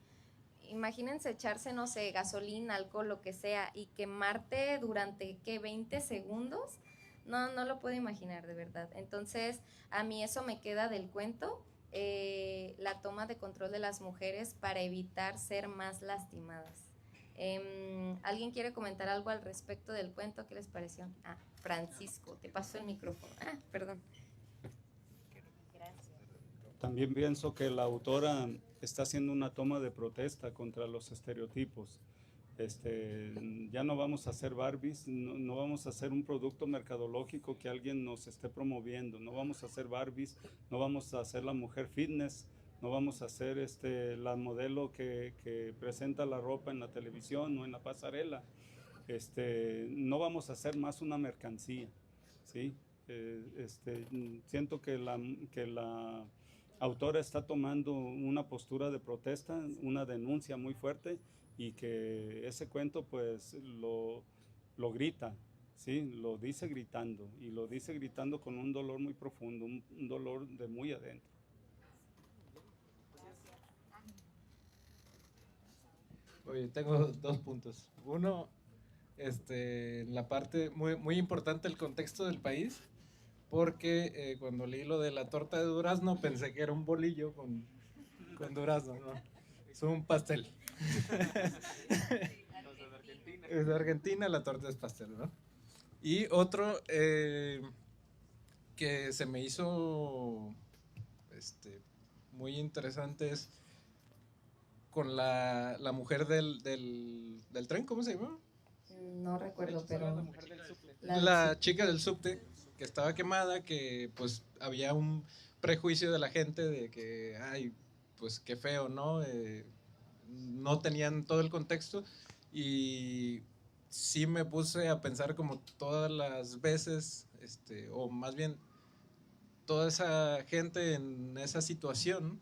imagínense echarse, no sé, gasolina, alcohol, lo que sea, y quemarte durante, ¿qué? 20 segundos. No lo puedo imaginar, de verdad. Entonces, a mí eso me queda del cuento, la toma de control de las mujeres para evitar ser más lastimadas. ¿Alguien quiere comentar algo al respecto del cuento? ¿Qué les pareció? Francisco, te paso el micrófono. Perdón. Gracias. También pienso que la autora está haciendo una toma de protesta contra los estereotipos. Ya no vamos a hacer Barbies, no vamos a hacer un producto mercadológico que alguien nos esté promoviendo, no vamos a hacer Barbies, no vamos a hacer la mujer fitness, no vamos a hacer la modelo que presenta la ropa en la televisión o en la pasarela. No vamos a hacer más una mercancía, ¿sí? Siento que la autora está tomando una postura de protesta, una denuncia muy fuerte, y que ese cuento pues lo grita, ¿sí? Lo dice gritando, y lo dice gritando con un dolor muy profundo, un dolor de muy adentro. Oye, tengo 2 puntos. Uno, la parte muy importante, el contexto del país, porque cuando leí lo de la torta de durazno pensé que era un bolillo con durazno, ¿no? Es un pastel. Es de Argentina, la torta es pastel, ¿no? Y otro que se me hizo muy interesante es con la mujer del tren, ¿cómo se llama? No recuerdo, pero la chica del subte que estaba quemada, que pues había un prejuicio de la gente de que, ay, pues qué feo, ¿no? No tenían todo el contexto, Y sí me puse a pensar como todas las veces, o más bien toda esa gente en esa situación,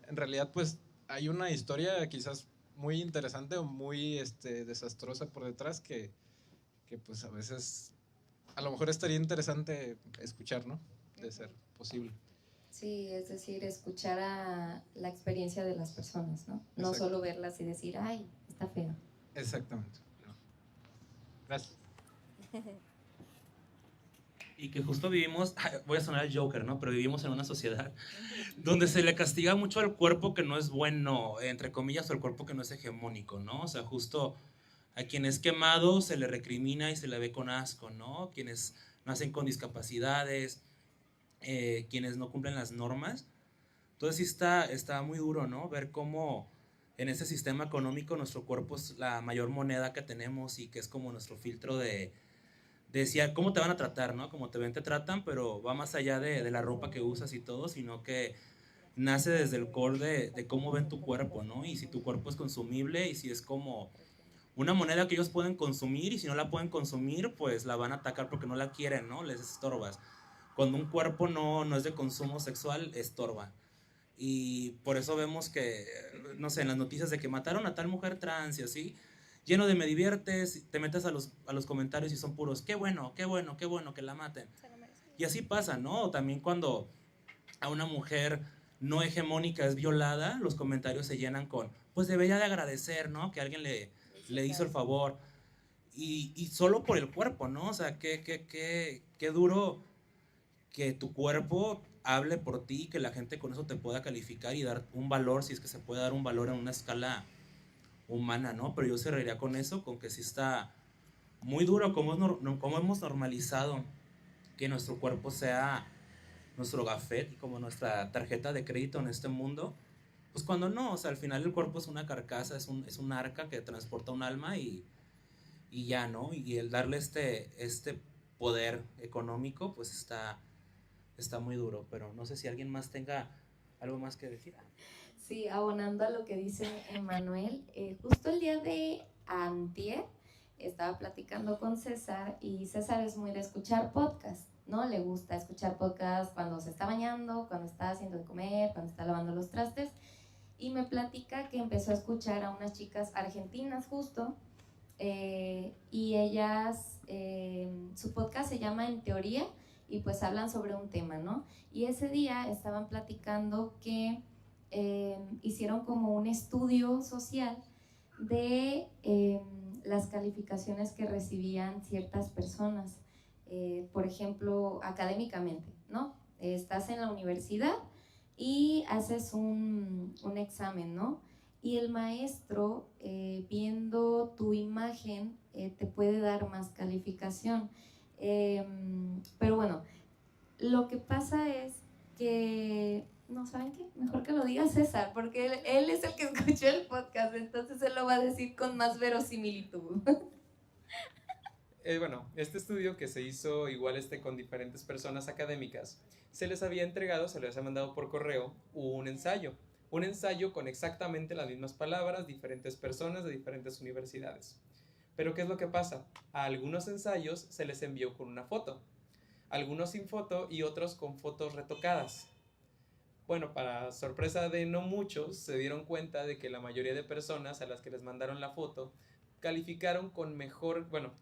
en realidad pues hay una historia quizás muy interesante o muy desastrosa por detrás que pues a veces a lo mejor estaría interesante escuchar, ¿no? De ser posible. Sí, es decir, escuchar a la experiencia de las personas, ¿no? No Exacto. solo verlas y decir, ay, está feo. Exactamente. Gracias. Y que justo vivimos, voy a sonar el Joker, ¿no? Pero vivimos en una sociedad donde se le castiga mucho al cuerpo que no es bueno, entre comillas, o el cuerpo que no es hegemónico, ¿no? O sea, justo a quien es quemado se le recrimina y se le ve con asco, ¿no? Quienes nacen con discapacidades, quienes no cumplen las normas. Entonces sí está muy duro, ¿no? Ver cómo en ese sistema económico nuestro cuerpo es la mayor moneda que tenemos y que es como nuestro filtro de decía, ¿cómo te van a tratar, no? Como te ven, te tratan, pero va más allá de la ropa que usas y todo, sino que nace desde el core de cómo ven tu cuerpo, ¿no? Y si tu cuerpo es consumible y si es como una moneda que ellos pueden consumir y si no la pueden consumir, pues la van a atacar porque no la quieren, ¿no? Les estorbas. Cuando un cuerpo no es de consumo sexual, estorba. Y por eso vemos que, no sé, en las noticias de que mataron a tal mujer trans y así, lleno de me diviertes, te metes a los comentarios y son puros, qué bueno, qué bueno, qué bueno que la maten. Y así pasa, ¿no? También cuando a una mujer no hegemónica es violada, los comentarios se llenan con, pues debería de agradecer, ¿no? Que alguien le hizo el favor. Y solo por el cuerpo, ¿no? O sea, qué duro que tu cuerpo hable por ti, que la gente con eso te pueda calificar y dar un valor, si es que se puede dar un valor en una escala humana, ¿no? Pero yo cerraría con eso, con que sí está muy duro como hemos normalizado que nuestro cuerpo sea nuestro gafet y como nuestra tarjeta de crédito en este mundo, pues cuando no, o sea, al final el cuerpo es una carcasa, es un arca que transporta un alma y ya, ¿no? Y el darle este poder económico, pues está muy duro, pero no sé si alguien más tenga algo más que decir. Sí, abonando a lo que dice Emanuel, justo el día de antier estaba platicando con César y César es muy de escuchar podcast, ¿no? Le gusta escuchar podcast cuando se está bañando, cuando está haciendo de comer, cuando está lavando los trastes y me platica que empezó a escuchar a unas chicas argentinas justo y ellas, su podcast se llama En Teoría y pues hablan sobre un tema, ¿no? Y ese día estaban platicando que hicieron como un estudio social de las calificaciones que recibían ciertas personas, por ejemplo, académicamente, ¿no? Estás en la universidad y haces un examen, ¿no? Y el maestro, viendo tu imagen, te puede dar más calificación. Pero bueno, lo que pasa es que, no, ¿saben qué? Mejor que lo diga César, porque él es el que escuchó el podcast, entonces él lo va a decir con más verosimilitud. Bueno, este estudio que se hizo igual con diferentes personas académicas, se les había entregado, se les había mandado por correo un ensayo con exactamente las mismas palabras, diferentes personas de diferentes universidades. Pero ¿qué es lo que pasa? A algunos ensayos se les envió con una foto, algunos sin foto y otros con fotos retocadas. Bueno, para sorpresa de no muchos, se dieron cuenta de que la mayoría de personas a las que les mandaron la foto calificaron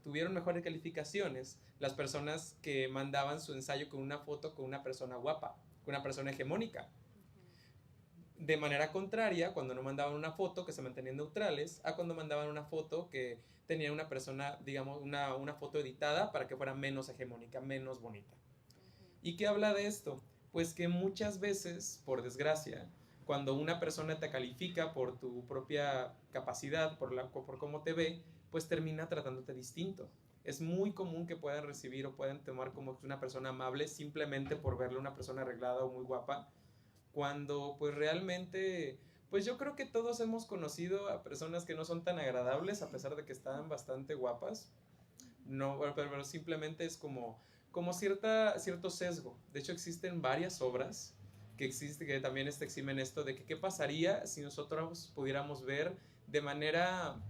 tuvieron mejores calificaciones las personas que mandaban su ensayo con una foto con una persona guapa, con una persona hegemónica. De manera contraria, cuando no mandaban una foto que se mantenían neutrales, a cuando mandaban una foto que tenía una persona, digamos, una foto editada para que fuera menos hegemónica, menos bonita. ¿Y qué habla de esto? Pues que muchas veces, por desgracia, cuando una persona te califica por tu propia capacidad, por cómo te ve, pues termina tratándote distinto. Es muy común que puedan recibir o puedan tomar como una persona amable simplemente por verle una persona arreglada o muy guapa, cuando pues realmente, pues yo creo que todos hemos conocido a personas que no son tan agradables a pesar de que están bastante guapas. No, pero simplemente es como cierto sesgo. De hecho existen varias obras que también eximen esto de que qué pasaría si nosotros pudiéramos ver de manera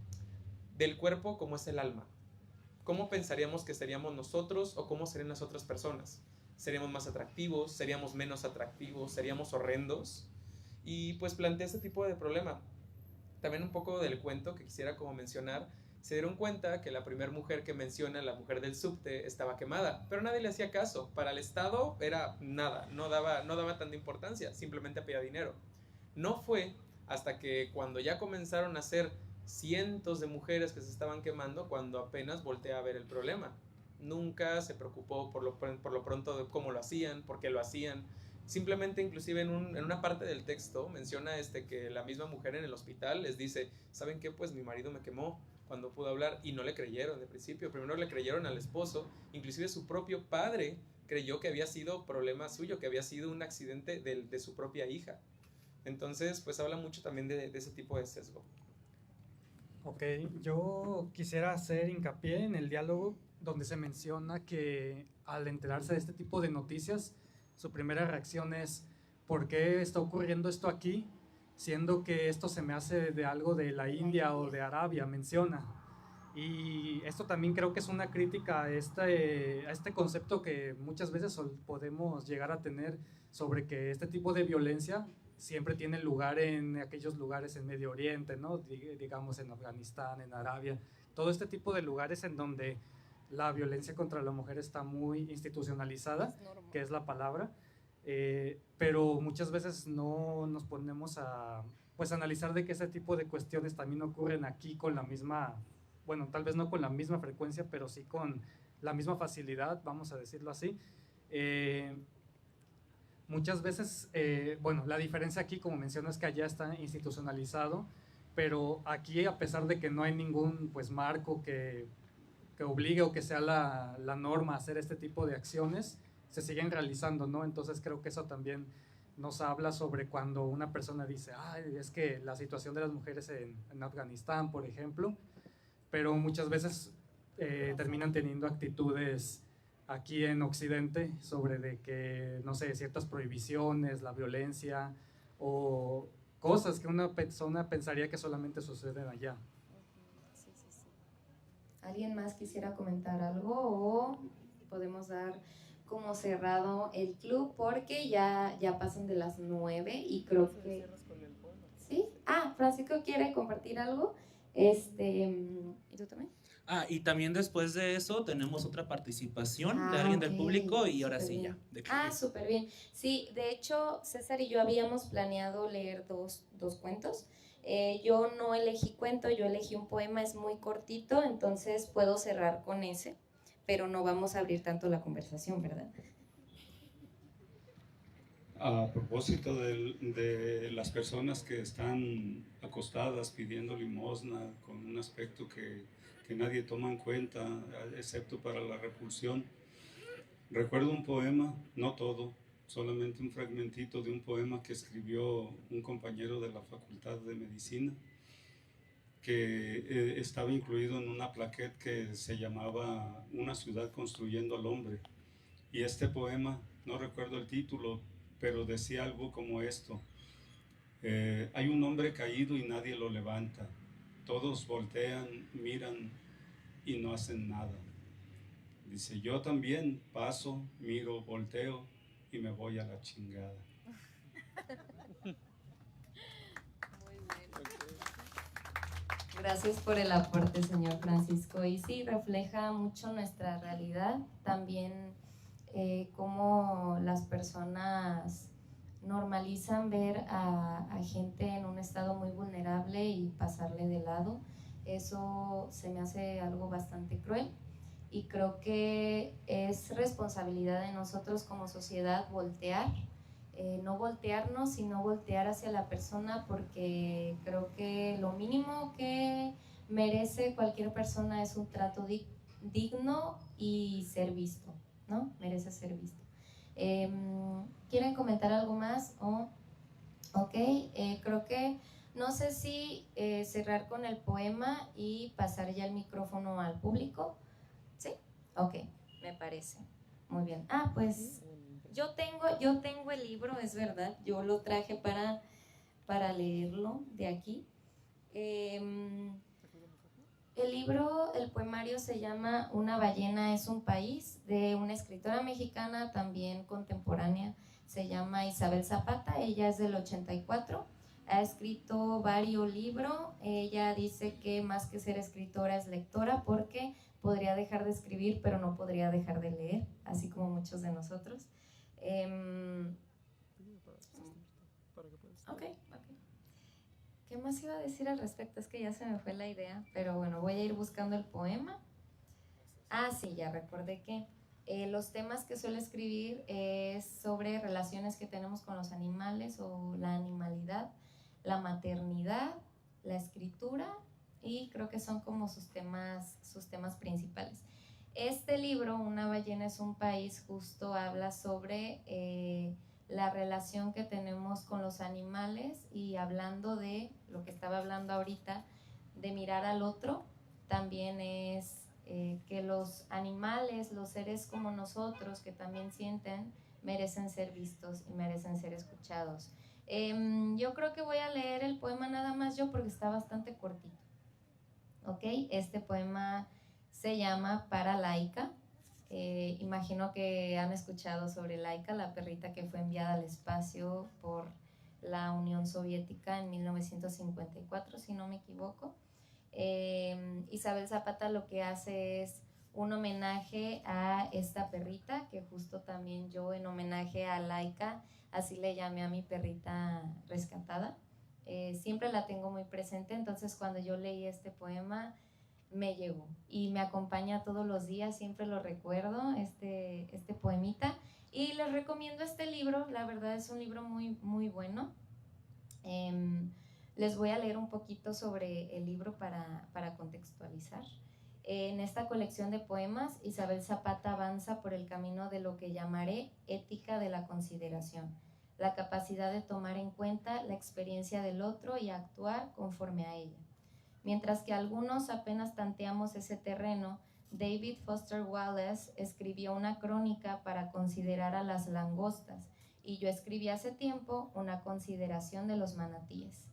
del cuerpo como es el alma. ¿Cómo pensaríamos que seríamos nosotros o cómo serían las otras personas? ¿Seríamos más atractivos? ¿Seríamos menos atractivos? ¿Seríamos horrendos? Y pues plantea este tipo de problema. También un poco del cuento que quisiera como mencionar, se dieron cuenta que la primera mujer que menciona, la mujer del subte, estaba quemada, pero nadie le hacía caso. Para el Estado era nada, no daba tanta importancia, simplemente pedía dinero. No fue hasta que cuando ya comenzaron a ser cientos de mujeres que se estaban quemando, cuando apenas voltea a ver el problema. Nunca se preocupó por lo pronto de cómo lo hacían, por qué lo hacían. Simplemente, inclusive en una parte del texto menciona que la misma mujer en el hospital les dice, ¿saben qué? Pues mi marido me quemó cuando pudo hablar, y no le creyeron de principio. Primero le creyeron al esposo, inclusive su propio padre creyó que había sido problema suyo, que había sido un accidente de su propia hija. Entonces, pues habla mucho también de ese tipo de sesgo. Ok, yo quisiera hacer hincapié en el diálogo donde se menciona que al enterarse de este tipo de noticias, su primera reacción es ¿por qué está ocurriendo esto aquí? Siendo que esto se me hace de algo de la India o de Arabia, menciona. Y esto también creo que es una crítica a este concepto que muchas veces podemos llegar a tener sobre que este tipo de violencia siempre tiene lugar en aquellos lugares en Medio Oriente, ¿no? Digamos en Afganistán, en Arabia, todo este tipo de lugares en donde la violencia contra la mujer está muy institucionalizada, que es la palabra, pero muchas veces no nos ponemos a analizar de que ese tipo de cuestiones también ocurren aquí con la misma, bueno, tal vez no con la misma frecuencia, pero sí con la misma facilidad, vamos a decirlo así. Muchas veces, la diferencia aquí, como menciono, es que allá está institucionalizado, pero aquí, a pesar de que no hay ningún marco que obligue o que sea la norma a hacer este tipo de acciones, se siguen realizando, ¿no? Entonces creo que eso también nos habla sobre cuando una persona dice, es que la situación de las mujeres en Afganistán, por ejemplo, pero muchas veces terminan teniendo actitudes aquí en Occidente sobre de que, no sé, ciertas prohibiciones, la violencia o cosas que una persona pensaría que solamente suceden allá. ¿Alguien más quisiera comentar algo o podemos dar como cerrado el club porque ya pasan de las 9 y creo que... ¿Sí? Francisco quiere compartir algo. ¿Y tú también? Y también después de eso tenemos otra participación de alguien del público y ahora sí bien. ya. Súper bien. Sí, de hecho, César y yo habíamos planeado leer dos cuentos. Yo no elegí cuento, yo elegí un poema, es muy cortito, entonces puedo cerrar con ese, pero no vamos a abrir tanto la conversación, ¿verdad? A propósito de las personas que están acostadas pidiendo limosna con un aspecto que nadie toma en cuenta, excepto para la repulsión, recuerdo un poema, no todo, solamente un fragmentito de un poema que escribió un compañero de la Facultad de Medicina, que estaba incluido en una plaqueta que se llamaba Una ciudad construyendo al hombre. Y este poema, no recuerdo el título, pero decía algo como esto: hay un hombre caído y nadie lo levanta. Todos voltean, miran y no hacen nada. Dice, yo también paso, miro, volteo y me voy a la chingada. Muy bien. Gracias por el aporte, señor Francisco. Y sí, refleja mucho nuestra realidad. También cómo las personas normalizan ver a gente en un estado muy vulnerable y pasarle de lado. Eso se me hace algo bastante cruel. Y creo que es responsabilidad de nosotros como sociedad voltear, no voltearnos, sino voltear hacia la persona, porque creo que lo mínimo que merece cualquier persona es un trato digno y ser visto, ¿no? Merece ser visto. ¿Quieren comentar algo más? Ok, creo que no sé si cerrar con el poema y pasar ya el micrófono al público. ¿Sí? Ok, me parece. Muy bien. Pues yo tengo el libro, es verdad. Yo lo traje para leerlo de aquí. El poemario se llama Una ballena es un país, de una escritora mexicana también contemporánea, se llama Isabel Zapata, ella es del 84, ha escrito varios libros, ella dice que más que ser escritora es lectora porque podría dejar de escribir pero no podría dejar de leer, así como muchos de nosotros. Ok. ¿Qué más iba a decir al respecto? Es que ya se me fue la idea, pero bueno, voy a ir buscando el poema. Sí, ya recordé que los temas que suelo escribir es sobre relaciones que tenemos con los animales o la animalidad, la maternidad, la escritura y creo que son como sus temas principales. Este libro, Una ballena es un país, justo habla sobre la relación que tenemos con los animales y hablando de lo que estaba hablando ahorita, de mirar al otro, también es que los animales, los seres como nosotros que también sienten, merecen ser vistos y merecen ser escuchados. Yo creo que voy a leer el poema nada más yo porque está bastante cortito. ¿Ok? Este poema se llama Para Laika. Imagino que han escuchado sobre Laika, la perrita que fue enviada al espacio por la Unión Soviética en 1954, si no me equivoco. Isabel Zapata lo que hace es un homenaje a esta perrita, que justo también yo en homenaje a Laika, así le llamé a mi perrita rescatada. Siempre la tengo muy presente, entonces cuando yo leí este poema me llegó y me acompaña todos los días, siempre lo recuerdo, este poemita, y les recomiendo este libro, la verdad es un libro muy, muy bueno. Les voy a leer un poquito sobre el libro para contextualizar. En esta colección de poemas, Isabel Zapata avanza por el camino de lo que llamaré ética de la consideración, la capacidad de tomar en cuenta la experiencia del otro y actuar conforme a ella. Mientras que algunos apenas tanteamos ese terreno, David Foster Wallace escribió una crónica para considerar a las langostas y yo escribí hace tiempo una consideración de los manatíes.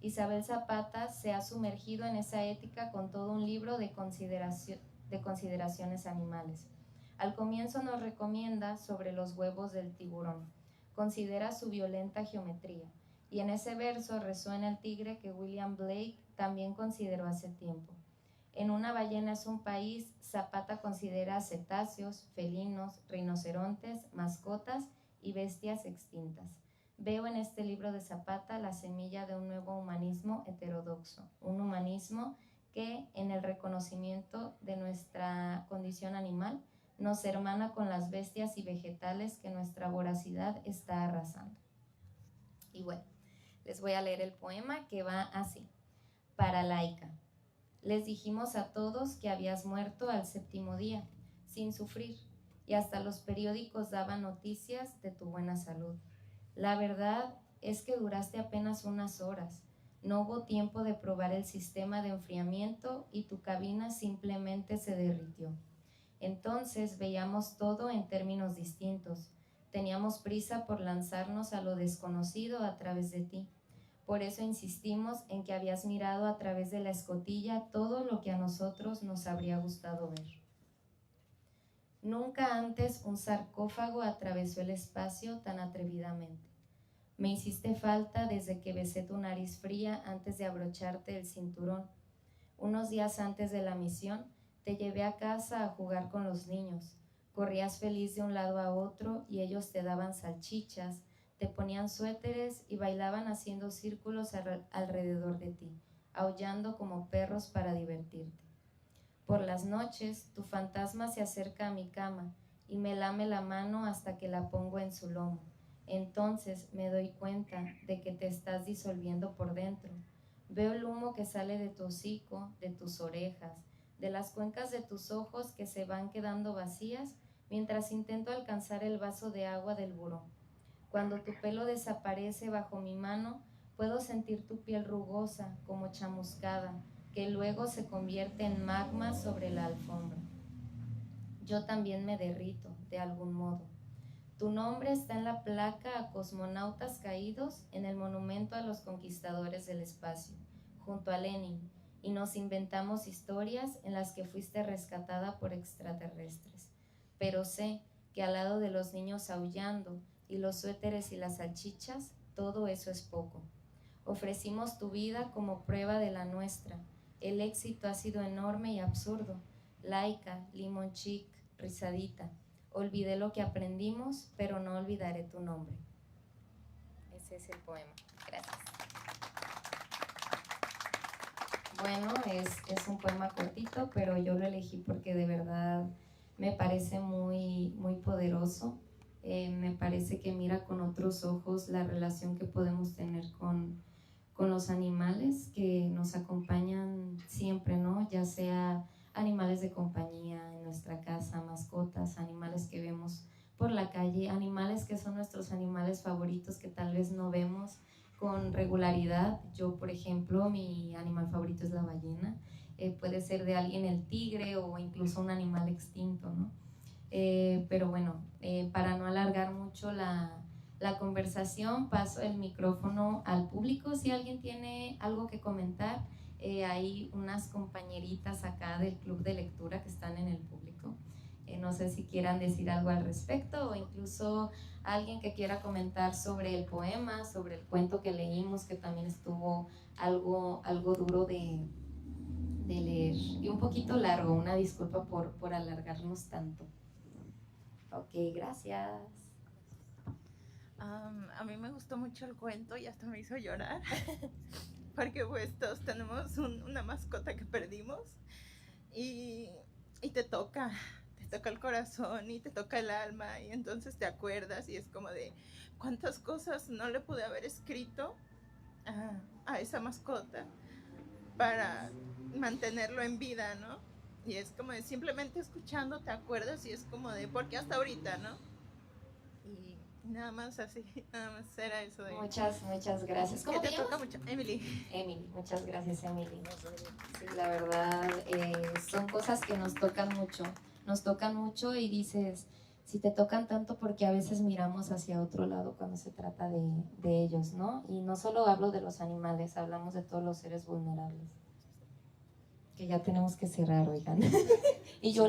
Isabel Zapata se ha sumergido en esa ética con todo un libro de consideraciones animales. Al comienzo nos recomienda sobre los huevos del tiburón, considera su violenta geometría, y en ese verso resuena el tigre que William Blake también consideró hace tiempo. En Una ballena es un país, Zapata considera cetáceos, felinos, rinocerontes, mascotas y bestias extintas. Veo en este libro de Zapata la semilla de un nuevo humanismo heterodoxo, un humanismo que, en el reconocimiento de nuestra condición animal, nos hermana con las bestias y vegetales que nuestra voracidad está arrasando. Y bueno, les voy a leer el poema que va así. Para Laika. Les dijimos a todos que habías muerto al séptimo día, sin sufrir, y hasta los periódicos daban noticias de tu buena salud. La verdad es que duraste apenas unas horas. No hubo tiempo de probar el sistema de enfriamiento y tu cabina simplemente se derritió. Entonces veíamos todo en términos distintos. Teníamos prisa por lanzarnos a lo desconocido a través de ti. Por eso insistimos en que habías mirado a través de la escotilla todo lo que a nosotros nos habría gustado ver. Nunca antes un sarcófago atravesó el espacio tan atrevidamente. Me hiciste falta desde que besé tu nariz fría antes de abrocharte el cinturón. Unos días antes de la misión, te llevé a casa a jugar con los niños. Corrías feliz de un lado a otro y ellos te daban salchichas, te ponían suéteres y bailaban haciendo círculos alrededor de ti, aullando como perros para divertirte. Por las noches, tu fantasma se acerca a mi cama y me lame la mano hasta que la pongo en su lomo. Entonces me doy cuenta de que te estás disolviendo por dentro. Veo el humo que sale de tu hocico, de tus orejas, de las cuencas de tus ojos que se van quedando vacías mientras intento alcanzar el vaso de agua del buró. Cuando tu pelo desaparece bajo mi mano, puedo sentir tu piel rugosa, como chamuscada, que luego se convierte en magma sobre la alfombra. Yo también me derrito, de algún modo. Tu nombre está en la placa a cosmonautas caídos en el monumento a los conquistadores del espacio, junto a Lenin, y nos inventamos historias en las que fuiste rescatada por extraterrestres. Pero sé que al lado de los niños aullando y los suéteres y las salchichas, todo eso es poco. Ofrecimos tu vida como prueba de la nuestra. El éxito ha sido enorme y absurdo. Laica, Limón Chic, Risadita. Olvidé lo que aprendimos, pero no olvidaré tu nombre. Ese es el poema. Gracias. Bueno, es un poema cortito, pero yo lo elegí porque de verdad me parece muy, muy poderoso. Me parece que mira con otros ojos la relación que podemos tener con los animales que nos acompañan siempre, ¿no? Ya sea animales de compañía en nuestra casa, mascotas, animales que vemos por la calle, animales que son nuestros animales favoritos que tal vez no vemos con regularidad. Yo, por ejemplo, mi animal favorito es la ballena. Puede ser de alguien el tigre o incluso un animal extinto, ¿no? Pero bueno, para no alargar mucho la conversación, paso el micrófono al público. Si alguien tiene algo que comentar, hay unas compañeritas acá del club de lectura que están en el público. No sé si quieran decir algo al respecto o incluso alguien que quiera comentar sobre el poema, sobre el cuento que leímos, que también estuvo algo duro de leer y un poquito largo. Una disculpa por alargarnos tanto. Ok, gracias. A mí me gustó mucho el cuento y hasta me hizo llorar porque pues todos tenemos una mascota que perdimos y te toca el corazón y te toca el alma y entonces te acuerdas y es como de cuántas cosas no le pude haber escrito a esa mascota para mantenerlo en vida, ¿no? Y es como de simplemente escuchando te acuerdas y es como de ¿por qué hasta ahorita, no? Y nada más así, nada más era eso de... Muchas gracias. ¿Cómo te toca llamas? mucho? Emily. Emily, muchas gracias, Emily. Sí, la verdad, son cosas que nos tocan mucho y dices, si te tocan tanto porque a veces miramos hacia otro lado cuando se trata de ellos, ¿no? Y no solo hablo de los animales, hablamos de todos los seres vulnerables. Que ya tenemos que cerrar, oigan. Y yo,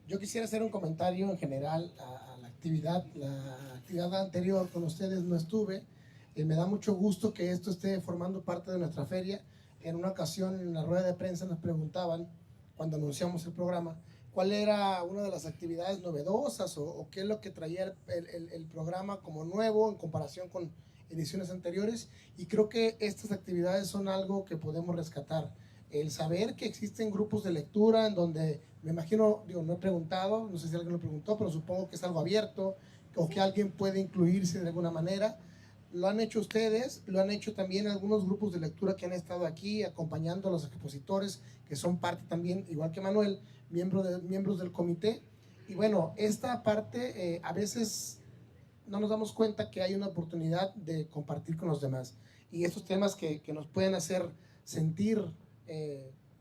Yo quisiera hacer un comentario en general a la actividad. La actividad anterior con ustedes no estuve. Me da mucho gusto que esto esté formando parte de nuestra feria. En una ocasión en la rueda de prensa nos preguntaban, cuando anunciamos el programa, cuál era una de las actividades novedosas o qué es lo que traía el programa como nuevo en comparación con ediciones anteriores. Y creo que estas actividades son algo que podemos rescatar. El saber que existen grupos de lectura en donde, me imagino, no he preguntado, no sé si alguien lo preguntó, pero supongo que es algo abierto o que alguien puede incluirse de alguna manera. Lo han hecho ustedes, lo han hecho también algunos grupos de lectura que han estado aquí acompañando a los expositores, que son parte también, igual que Manuel, miembros del comité. Y bueno, esta parte a veces no nos damos cuenta que hay una oportunidad de compartir con los demás. Y estos temas que nos pueden hacer sentir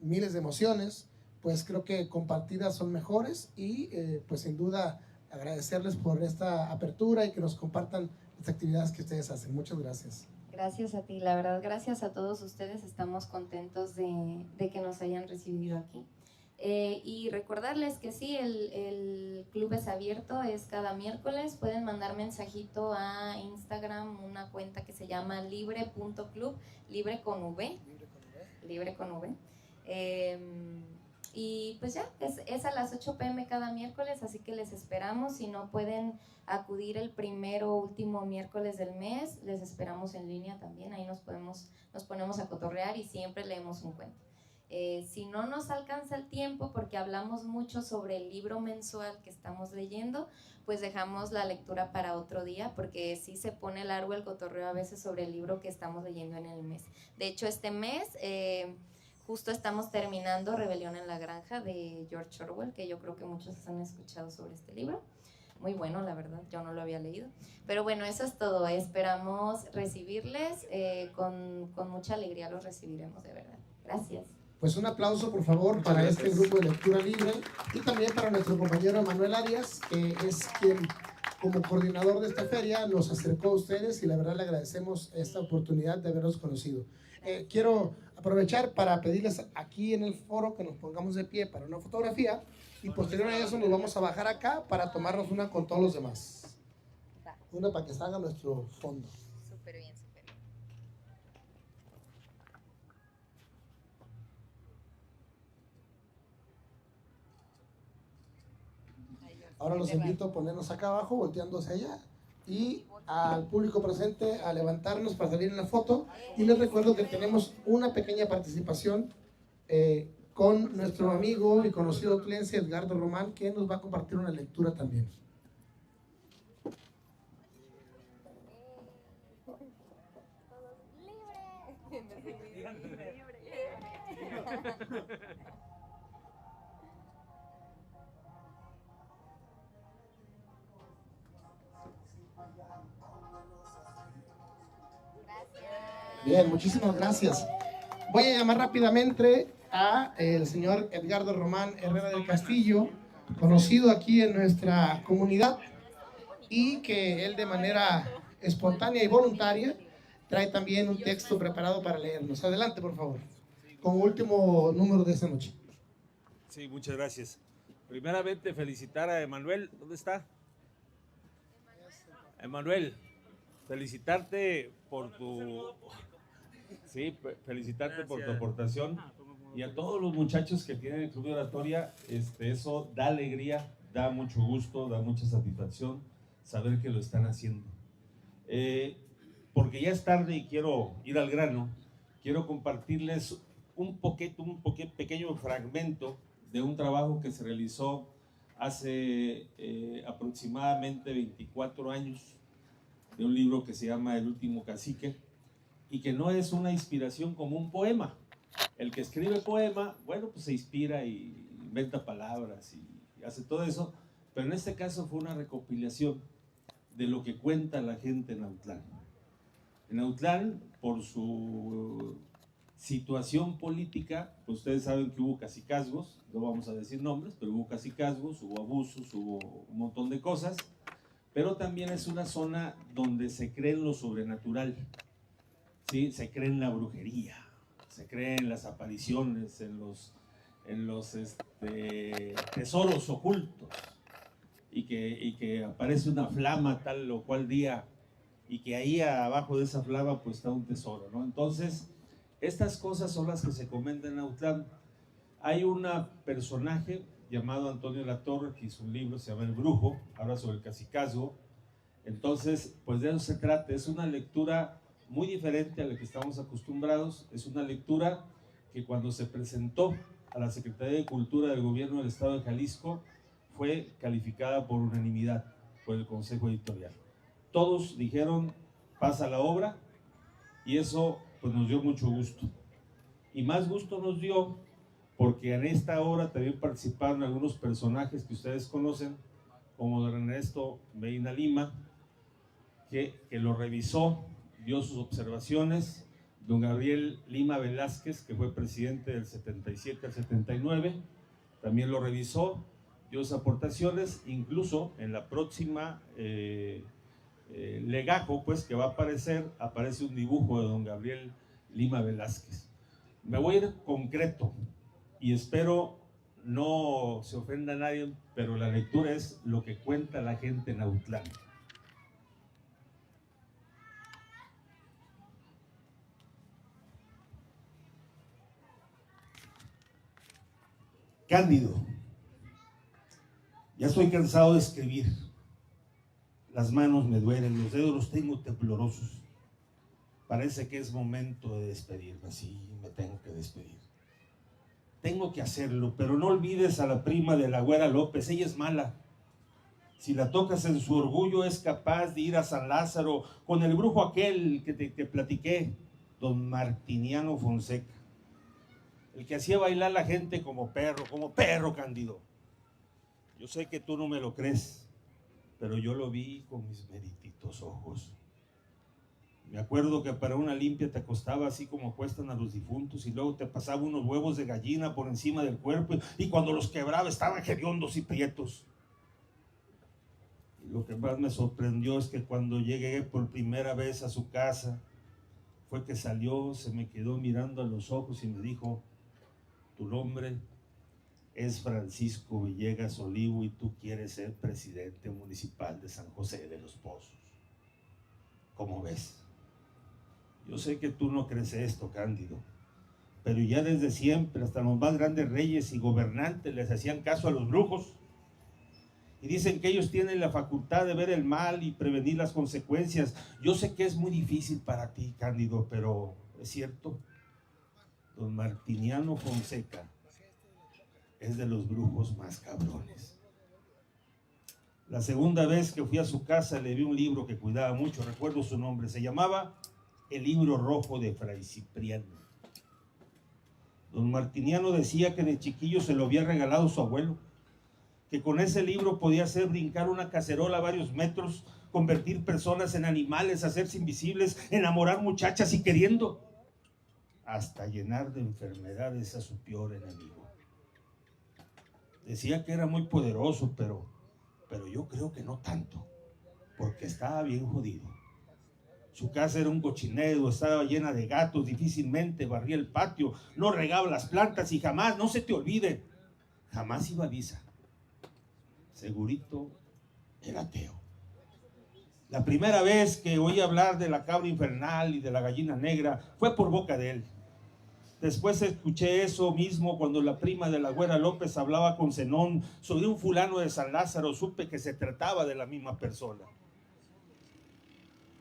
miles de emociones, pues creo que compartidas son mejores y pues sin duda agradecerles por esta apertura y que nos compartan las actividades que ustedes hacen. Muchas gracias. Gracias a ti, la verdad, gracias a todos ustedes. Estamos contentos de que nos hayan recibido aquí. Y recordarles que sí, el club es abierto, es cada miércoles. Pueden mandar mensajito a Instagram, una cuenta que se llama libre.club, libre con V. Libre con V. Y pues ya, es a las 8 p.m. cada miércoles, así que les esperamos. Si no pueden acudir el primero o último miércoles del mes, les esperamos en línea también. Ahí nos ponemos a cotorrear y siempre leemos un cuento. Si no nos alcanza el tiempo, porque hablamos mucho sobre el libro mensual que estamos leyendo, pues dejamos la lectura para otro día, porque sí se pone largo el cotorreo a veces sobre el libro que estamos leyendo en el mes. De hecho, este mes justo estamos terminando Rebelión en la Granja de George Orwell, que yo creo que muchos han escuchado sobre este libro. Muy bueno, la verdad, yo no lo había leído. Pero bueno, eso es todo. Esperamos recibirles, con mucha alegría los recibiremos, de verdad. Gracias. Pues un aplauso, por favor, para este grupo de lectura libre y también para nuestro compañero Manuel Arias, que es quien como coordinador de esta feria, nos acercó a ustedes y la verdad le agradecemos esta oportunidad de haberlos conocido. Quiero aprovechar para pedirles aquí en el foro que nos pongamos de pie para una fotografía y posterior a eso nos vamos a bajar acá para tomarnos una con todos los demás. Una para que salga nuestro fondo. Súper bien, súper bien. Ahora los invito a ponernos acá abajo, volteando hacia allá, y al público presente a levantarnos para salir en la foto. Y les recuerdo que tenemos una pequeña participación con nuestro amigo y conocido autleense Edgardo Román, que nos va a compartir una lectura también. Bien, muchísimas gracias. Voy a llamar rápidamente a el señor Edgardo Román Herrera del Castillo, conocido aquí en nuestra comunidad, y que él de manera espontánea y voluntaria trae también un texto preparado para leernos. Adelante, por favor, con último número de esta noche. Sí, muchas gracias. Primeramente, felicitar a Emanuel. ¿Dónde está? Emanuel, felicitarte por tu... Sí, felicitarte por tu aportación y a todos los muchachos que tienen el Club de Oratoria. Eso da alegría, da mucho gusto, da mucha satisfacción saber que lo están haciendo. Porque ya es tarde y quiero ir al grano, quiero compartirles un pequeño fragmento de un trabajo que se realizó hace aproximadamente 24 años, de un libro que se llama El último cacique, y que no es una inspiración como un poema. El que escribe poema, bueno, pues se inspira y inventa palabras y hace todo eso, pero en este caso fue una recopilación de lo que cuenta la gente en Autlán. En Autlán, por su situación política, pues ustedes saben que hubo cacicazgos, no vamos a decir nombres, pero hubo cacicazgos, hubo abusos, hubo un montón de cosas, pero también es una zona donde se cree en lo sobrenatural, ¿sí? Se cree en la brujería, se cree en las apariciones, en los tesoros ocultos, y que aparece una flama tal o cual día, y que ahí abajo de esa flama pues está un tesoro, ¿no? Entonces, estas cosas son las que se comentan en Autlán. Hay un personaje llamado Antonio Latorre que hizo un libro, se llama El Brujo, habla sobre el cacicazgo. Entonces, pues de eso se trata. Es una lectura muy diferente a la que estamos acostumbrados. Es una lectura que cuando se presentó a la Secretaría de Cultura del Gobierno del Estado de Jalisco fue calificada por unanimidad por el Consejo Editorial. Todos dijeron, pasa la obra, y eso pues nos dio mucho gusto. Y más gusto nos dio porque en esta obra también participaron algunos personajes que ustedes conocen, como don Ernesto Medina Lima, que lo revisó, dio sus observaciones, don Gabriel Lima Velázquez, que fue presidente del 77 al 79, también lo revisó, dio sus aportaciones, incluso en la próxima legajo pues que va a aparecer, aparece un dibujo de don Gabriel Lima Velázquez. Me voy a ir concreto y espero no se ofenda a nadie, pero la lectura es lo que cuenta la gente en Autlán. Cándido, ya estoy cansado de escribir. Las manos me duelen, los dedos los tengo temblorosos. Parece que es momento de despedirme, sí, me tengo que despedir. Tengo que hacerlo, pero no olvides a la prima de la Güera López, ella es mala. Si la tocas en su orgullo es capaz de ir a San Lázaro con el brujo aquel que te platiqué, don Martiniano Fonseca. El que hacía bailar a la gente como perro, Cándido. Yo sé que tú no me lo crees, pero yo lo vi con mis merititos ojos. Me acuerdo que para una limpia te acostaba así como acuestan a los difuntos y luego te pasaba unos huevos de gallina por encima del cuerpo y cuando los quebraba estaban hediondos y prietos. Lo que más me sorprendió es que cuando llegué por primera vez a su casa, fue que salió, se me quedó mirando a los ojos y me dijo: tu nombre es Francisco Villegas Olivo y tú quieres ser presidente municipal de San José de los Pozos. ¿Cómo ves? Yo sé que tú no crees esto, Cándido, pero ya desde siempre hasta los más grandes reyes y gobernantes les hacían caso a los brujos. Y dicen que ellos tienen la facultad de ver el mal y prevenir las consecuencias. Yo sé que es muy difícil para ti, Cándido, pero es cierto. Don Martiniano Fonseca es de los brujos más cabrones. La segunda vez que fui a su casa le vi un libro que cuidaba mucho, recuerdo su nombre, se llamaba El Libro Rojo de Fray Cipriano. Don Martiniano decía que de chiquillo se lo había regalado su abuelo, que con ese libro podía hacer brincar una cacerola a varios metros, convertir personas en animales, hacerse invisibles, enamorar muchachas y queriendo hasta llenar de enfermedades a su peor enemigo. Decía que era muy poderoso, pero yo creo que no tanto, porque estaba bien jodido. Su casa era un cochinero, estaba llena de gatos, difícilmente barría el patio, no regaba las plantas y jamás, no se te olvide, jamás iba a misa. Segurito era ateo. La primera vez que oí hablar de la cabra infernal y de la gallina negra fue por boca de él. Después escuché eso mismo cuando la prima de la güera López hablaba con Zenón sobre un fulano de San Lázaro. Supe que se trataba de la misma persona.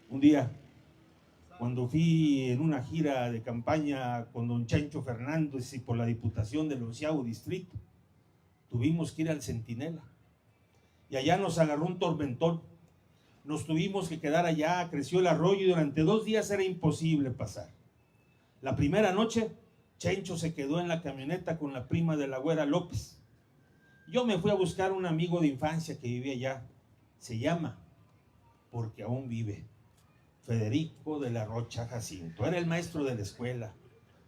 Un día, cuando fui en una gira de campaña con don Chencho Fernández y por la Diputación del 11º Distrito, tuvimos que ir al Centinela. Y allá nos agarró un tormentón. Nos tuvimos que quedar allá, creció el arroyo y durante 2 días era imposible pasar. La primera noche, Chencho se quedó en la camioneta con la prima de la güera López. Yo me fui a buscar un amigo de infancia que vivía allá. Se llama, porque aún vive, Federico de la Rocha Jacinto. Era el maestro de la escuela.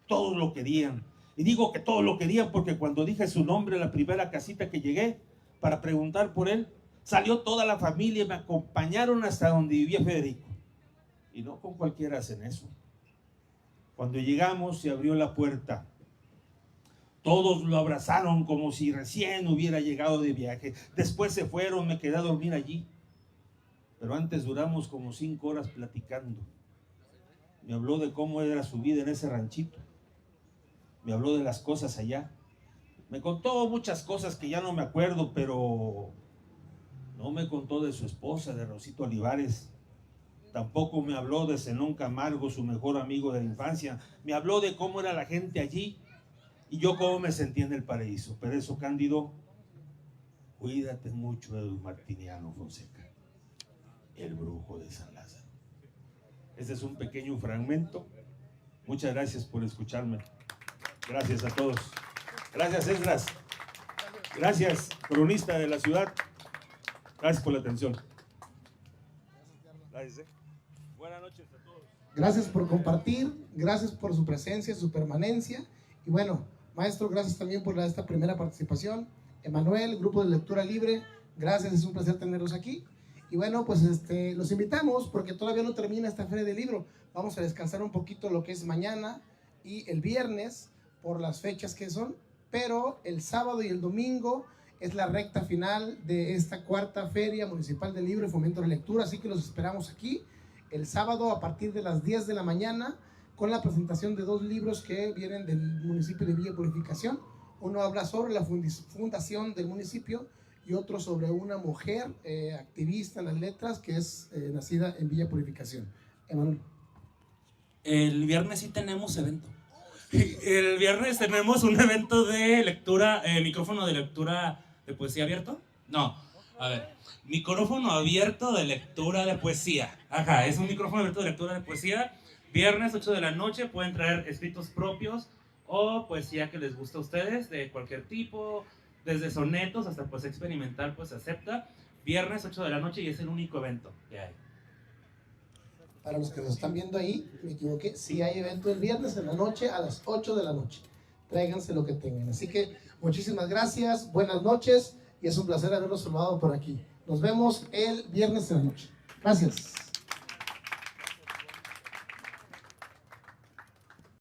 Todos lo querían. Y digo que todos lo querían porque cuando dije su nombre, la primera casita que llegué para preguntar por él, salió toda la familia y me acompañaron hasta donde vivía Federico. Y no con cualquiera hacen eso. Cuando llegamos se abrió la puerta. Todos lo abrazaron como si recién hubiera llegado de viaje. Después se fueron, me quedé a dormir allí. Pero antes duramos como 5 horas platicando. Me habló de cómo era su vida en ese ranchito. Me habló de las cosas allá. Me contó muchas cosas que ya no me acuerdo, pero no me contó de su esposa, de Rosito Olivares. Tampoco me habló de Zenón Camargo, su mejor amigo de la infancia. Me habló de cómo era la gente allí y yo cómo me sentía en el paraíso. Pero eso, Cándido, cuídate mucho de don Martiniano Fonseca, el brujo de San Lázaro. Este es un pequeño fragmento. Muchas gracias por escucharme. Gracias a todos. Gracias, Esdras. Gracias, cronista de la ciudad. Gracias por la atención. Gracias. Buenas noches a todos. Gracias por compartir, gracias por su presencia, su permanencia. Y bueno, maestro, gracias también por esta primera participación. Emanuel, Grupo de Lectura Libre, gracias, es un placer tenerlos aquí. Y bueno, pues los invitamos porque todavía no termina esta feria del libro. Vamos a descansar un poquito lo que es mañana y el viernes por las fechas que son, pero el sábado y el domingo es la recta final de esta 4ª Feria Municipal del Libro y Fomento de la Lectura, así que los esperamos aquí el sábado a partir de las 10 de la mañana con la presentación de 2 libros que vienen del municipio de Villa Purificación. Uno habla sobre la fundación del municipio y otro sobre una mujer activista en las letras que es nacida en Villa Purificación. Emanuel. El viernes sí tenemos evento. El viernes tenemos un evento de lectura, micrófono de lectura de poesía abierto. No, a ver, micrófono abierto de lectura de poesía. Ajá, es un micrófono abierto de lectura de poesía. Viernes 8 de la noche, pueden traer escritos propios o poesía que les guste a ustedes, de cualquier tipo, desde sonetos hasta poesía experimental, pues se acepta. Viernes 8 de la noche y es el único evento que hay. Para los que nos están viendo ahí, me equivoqué, sí hay evento el viernes en la noche a las 8 de la noche. Tráiganse lo que tengan. Así que muchísimas gracias, buenas noches y es un placer haberlos saludado por aquí. Nos vemos el viernes en la noche. Gracias.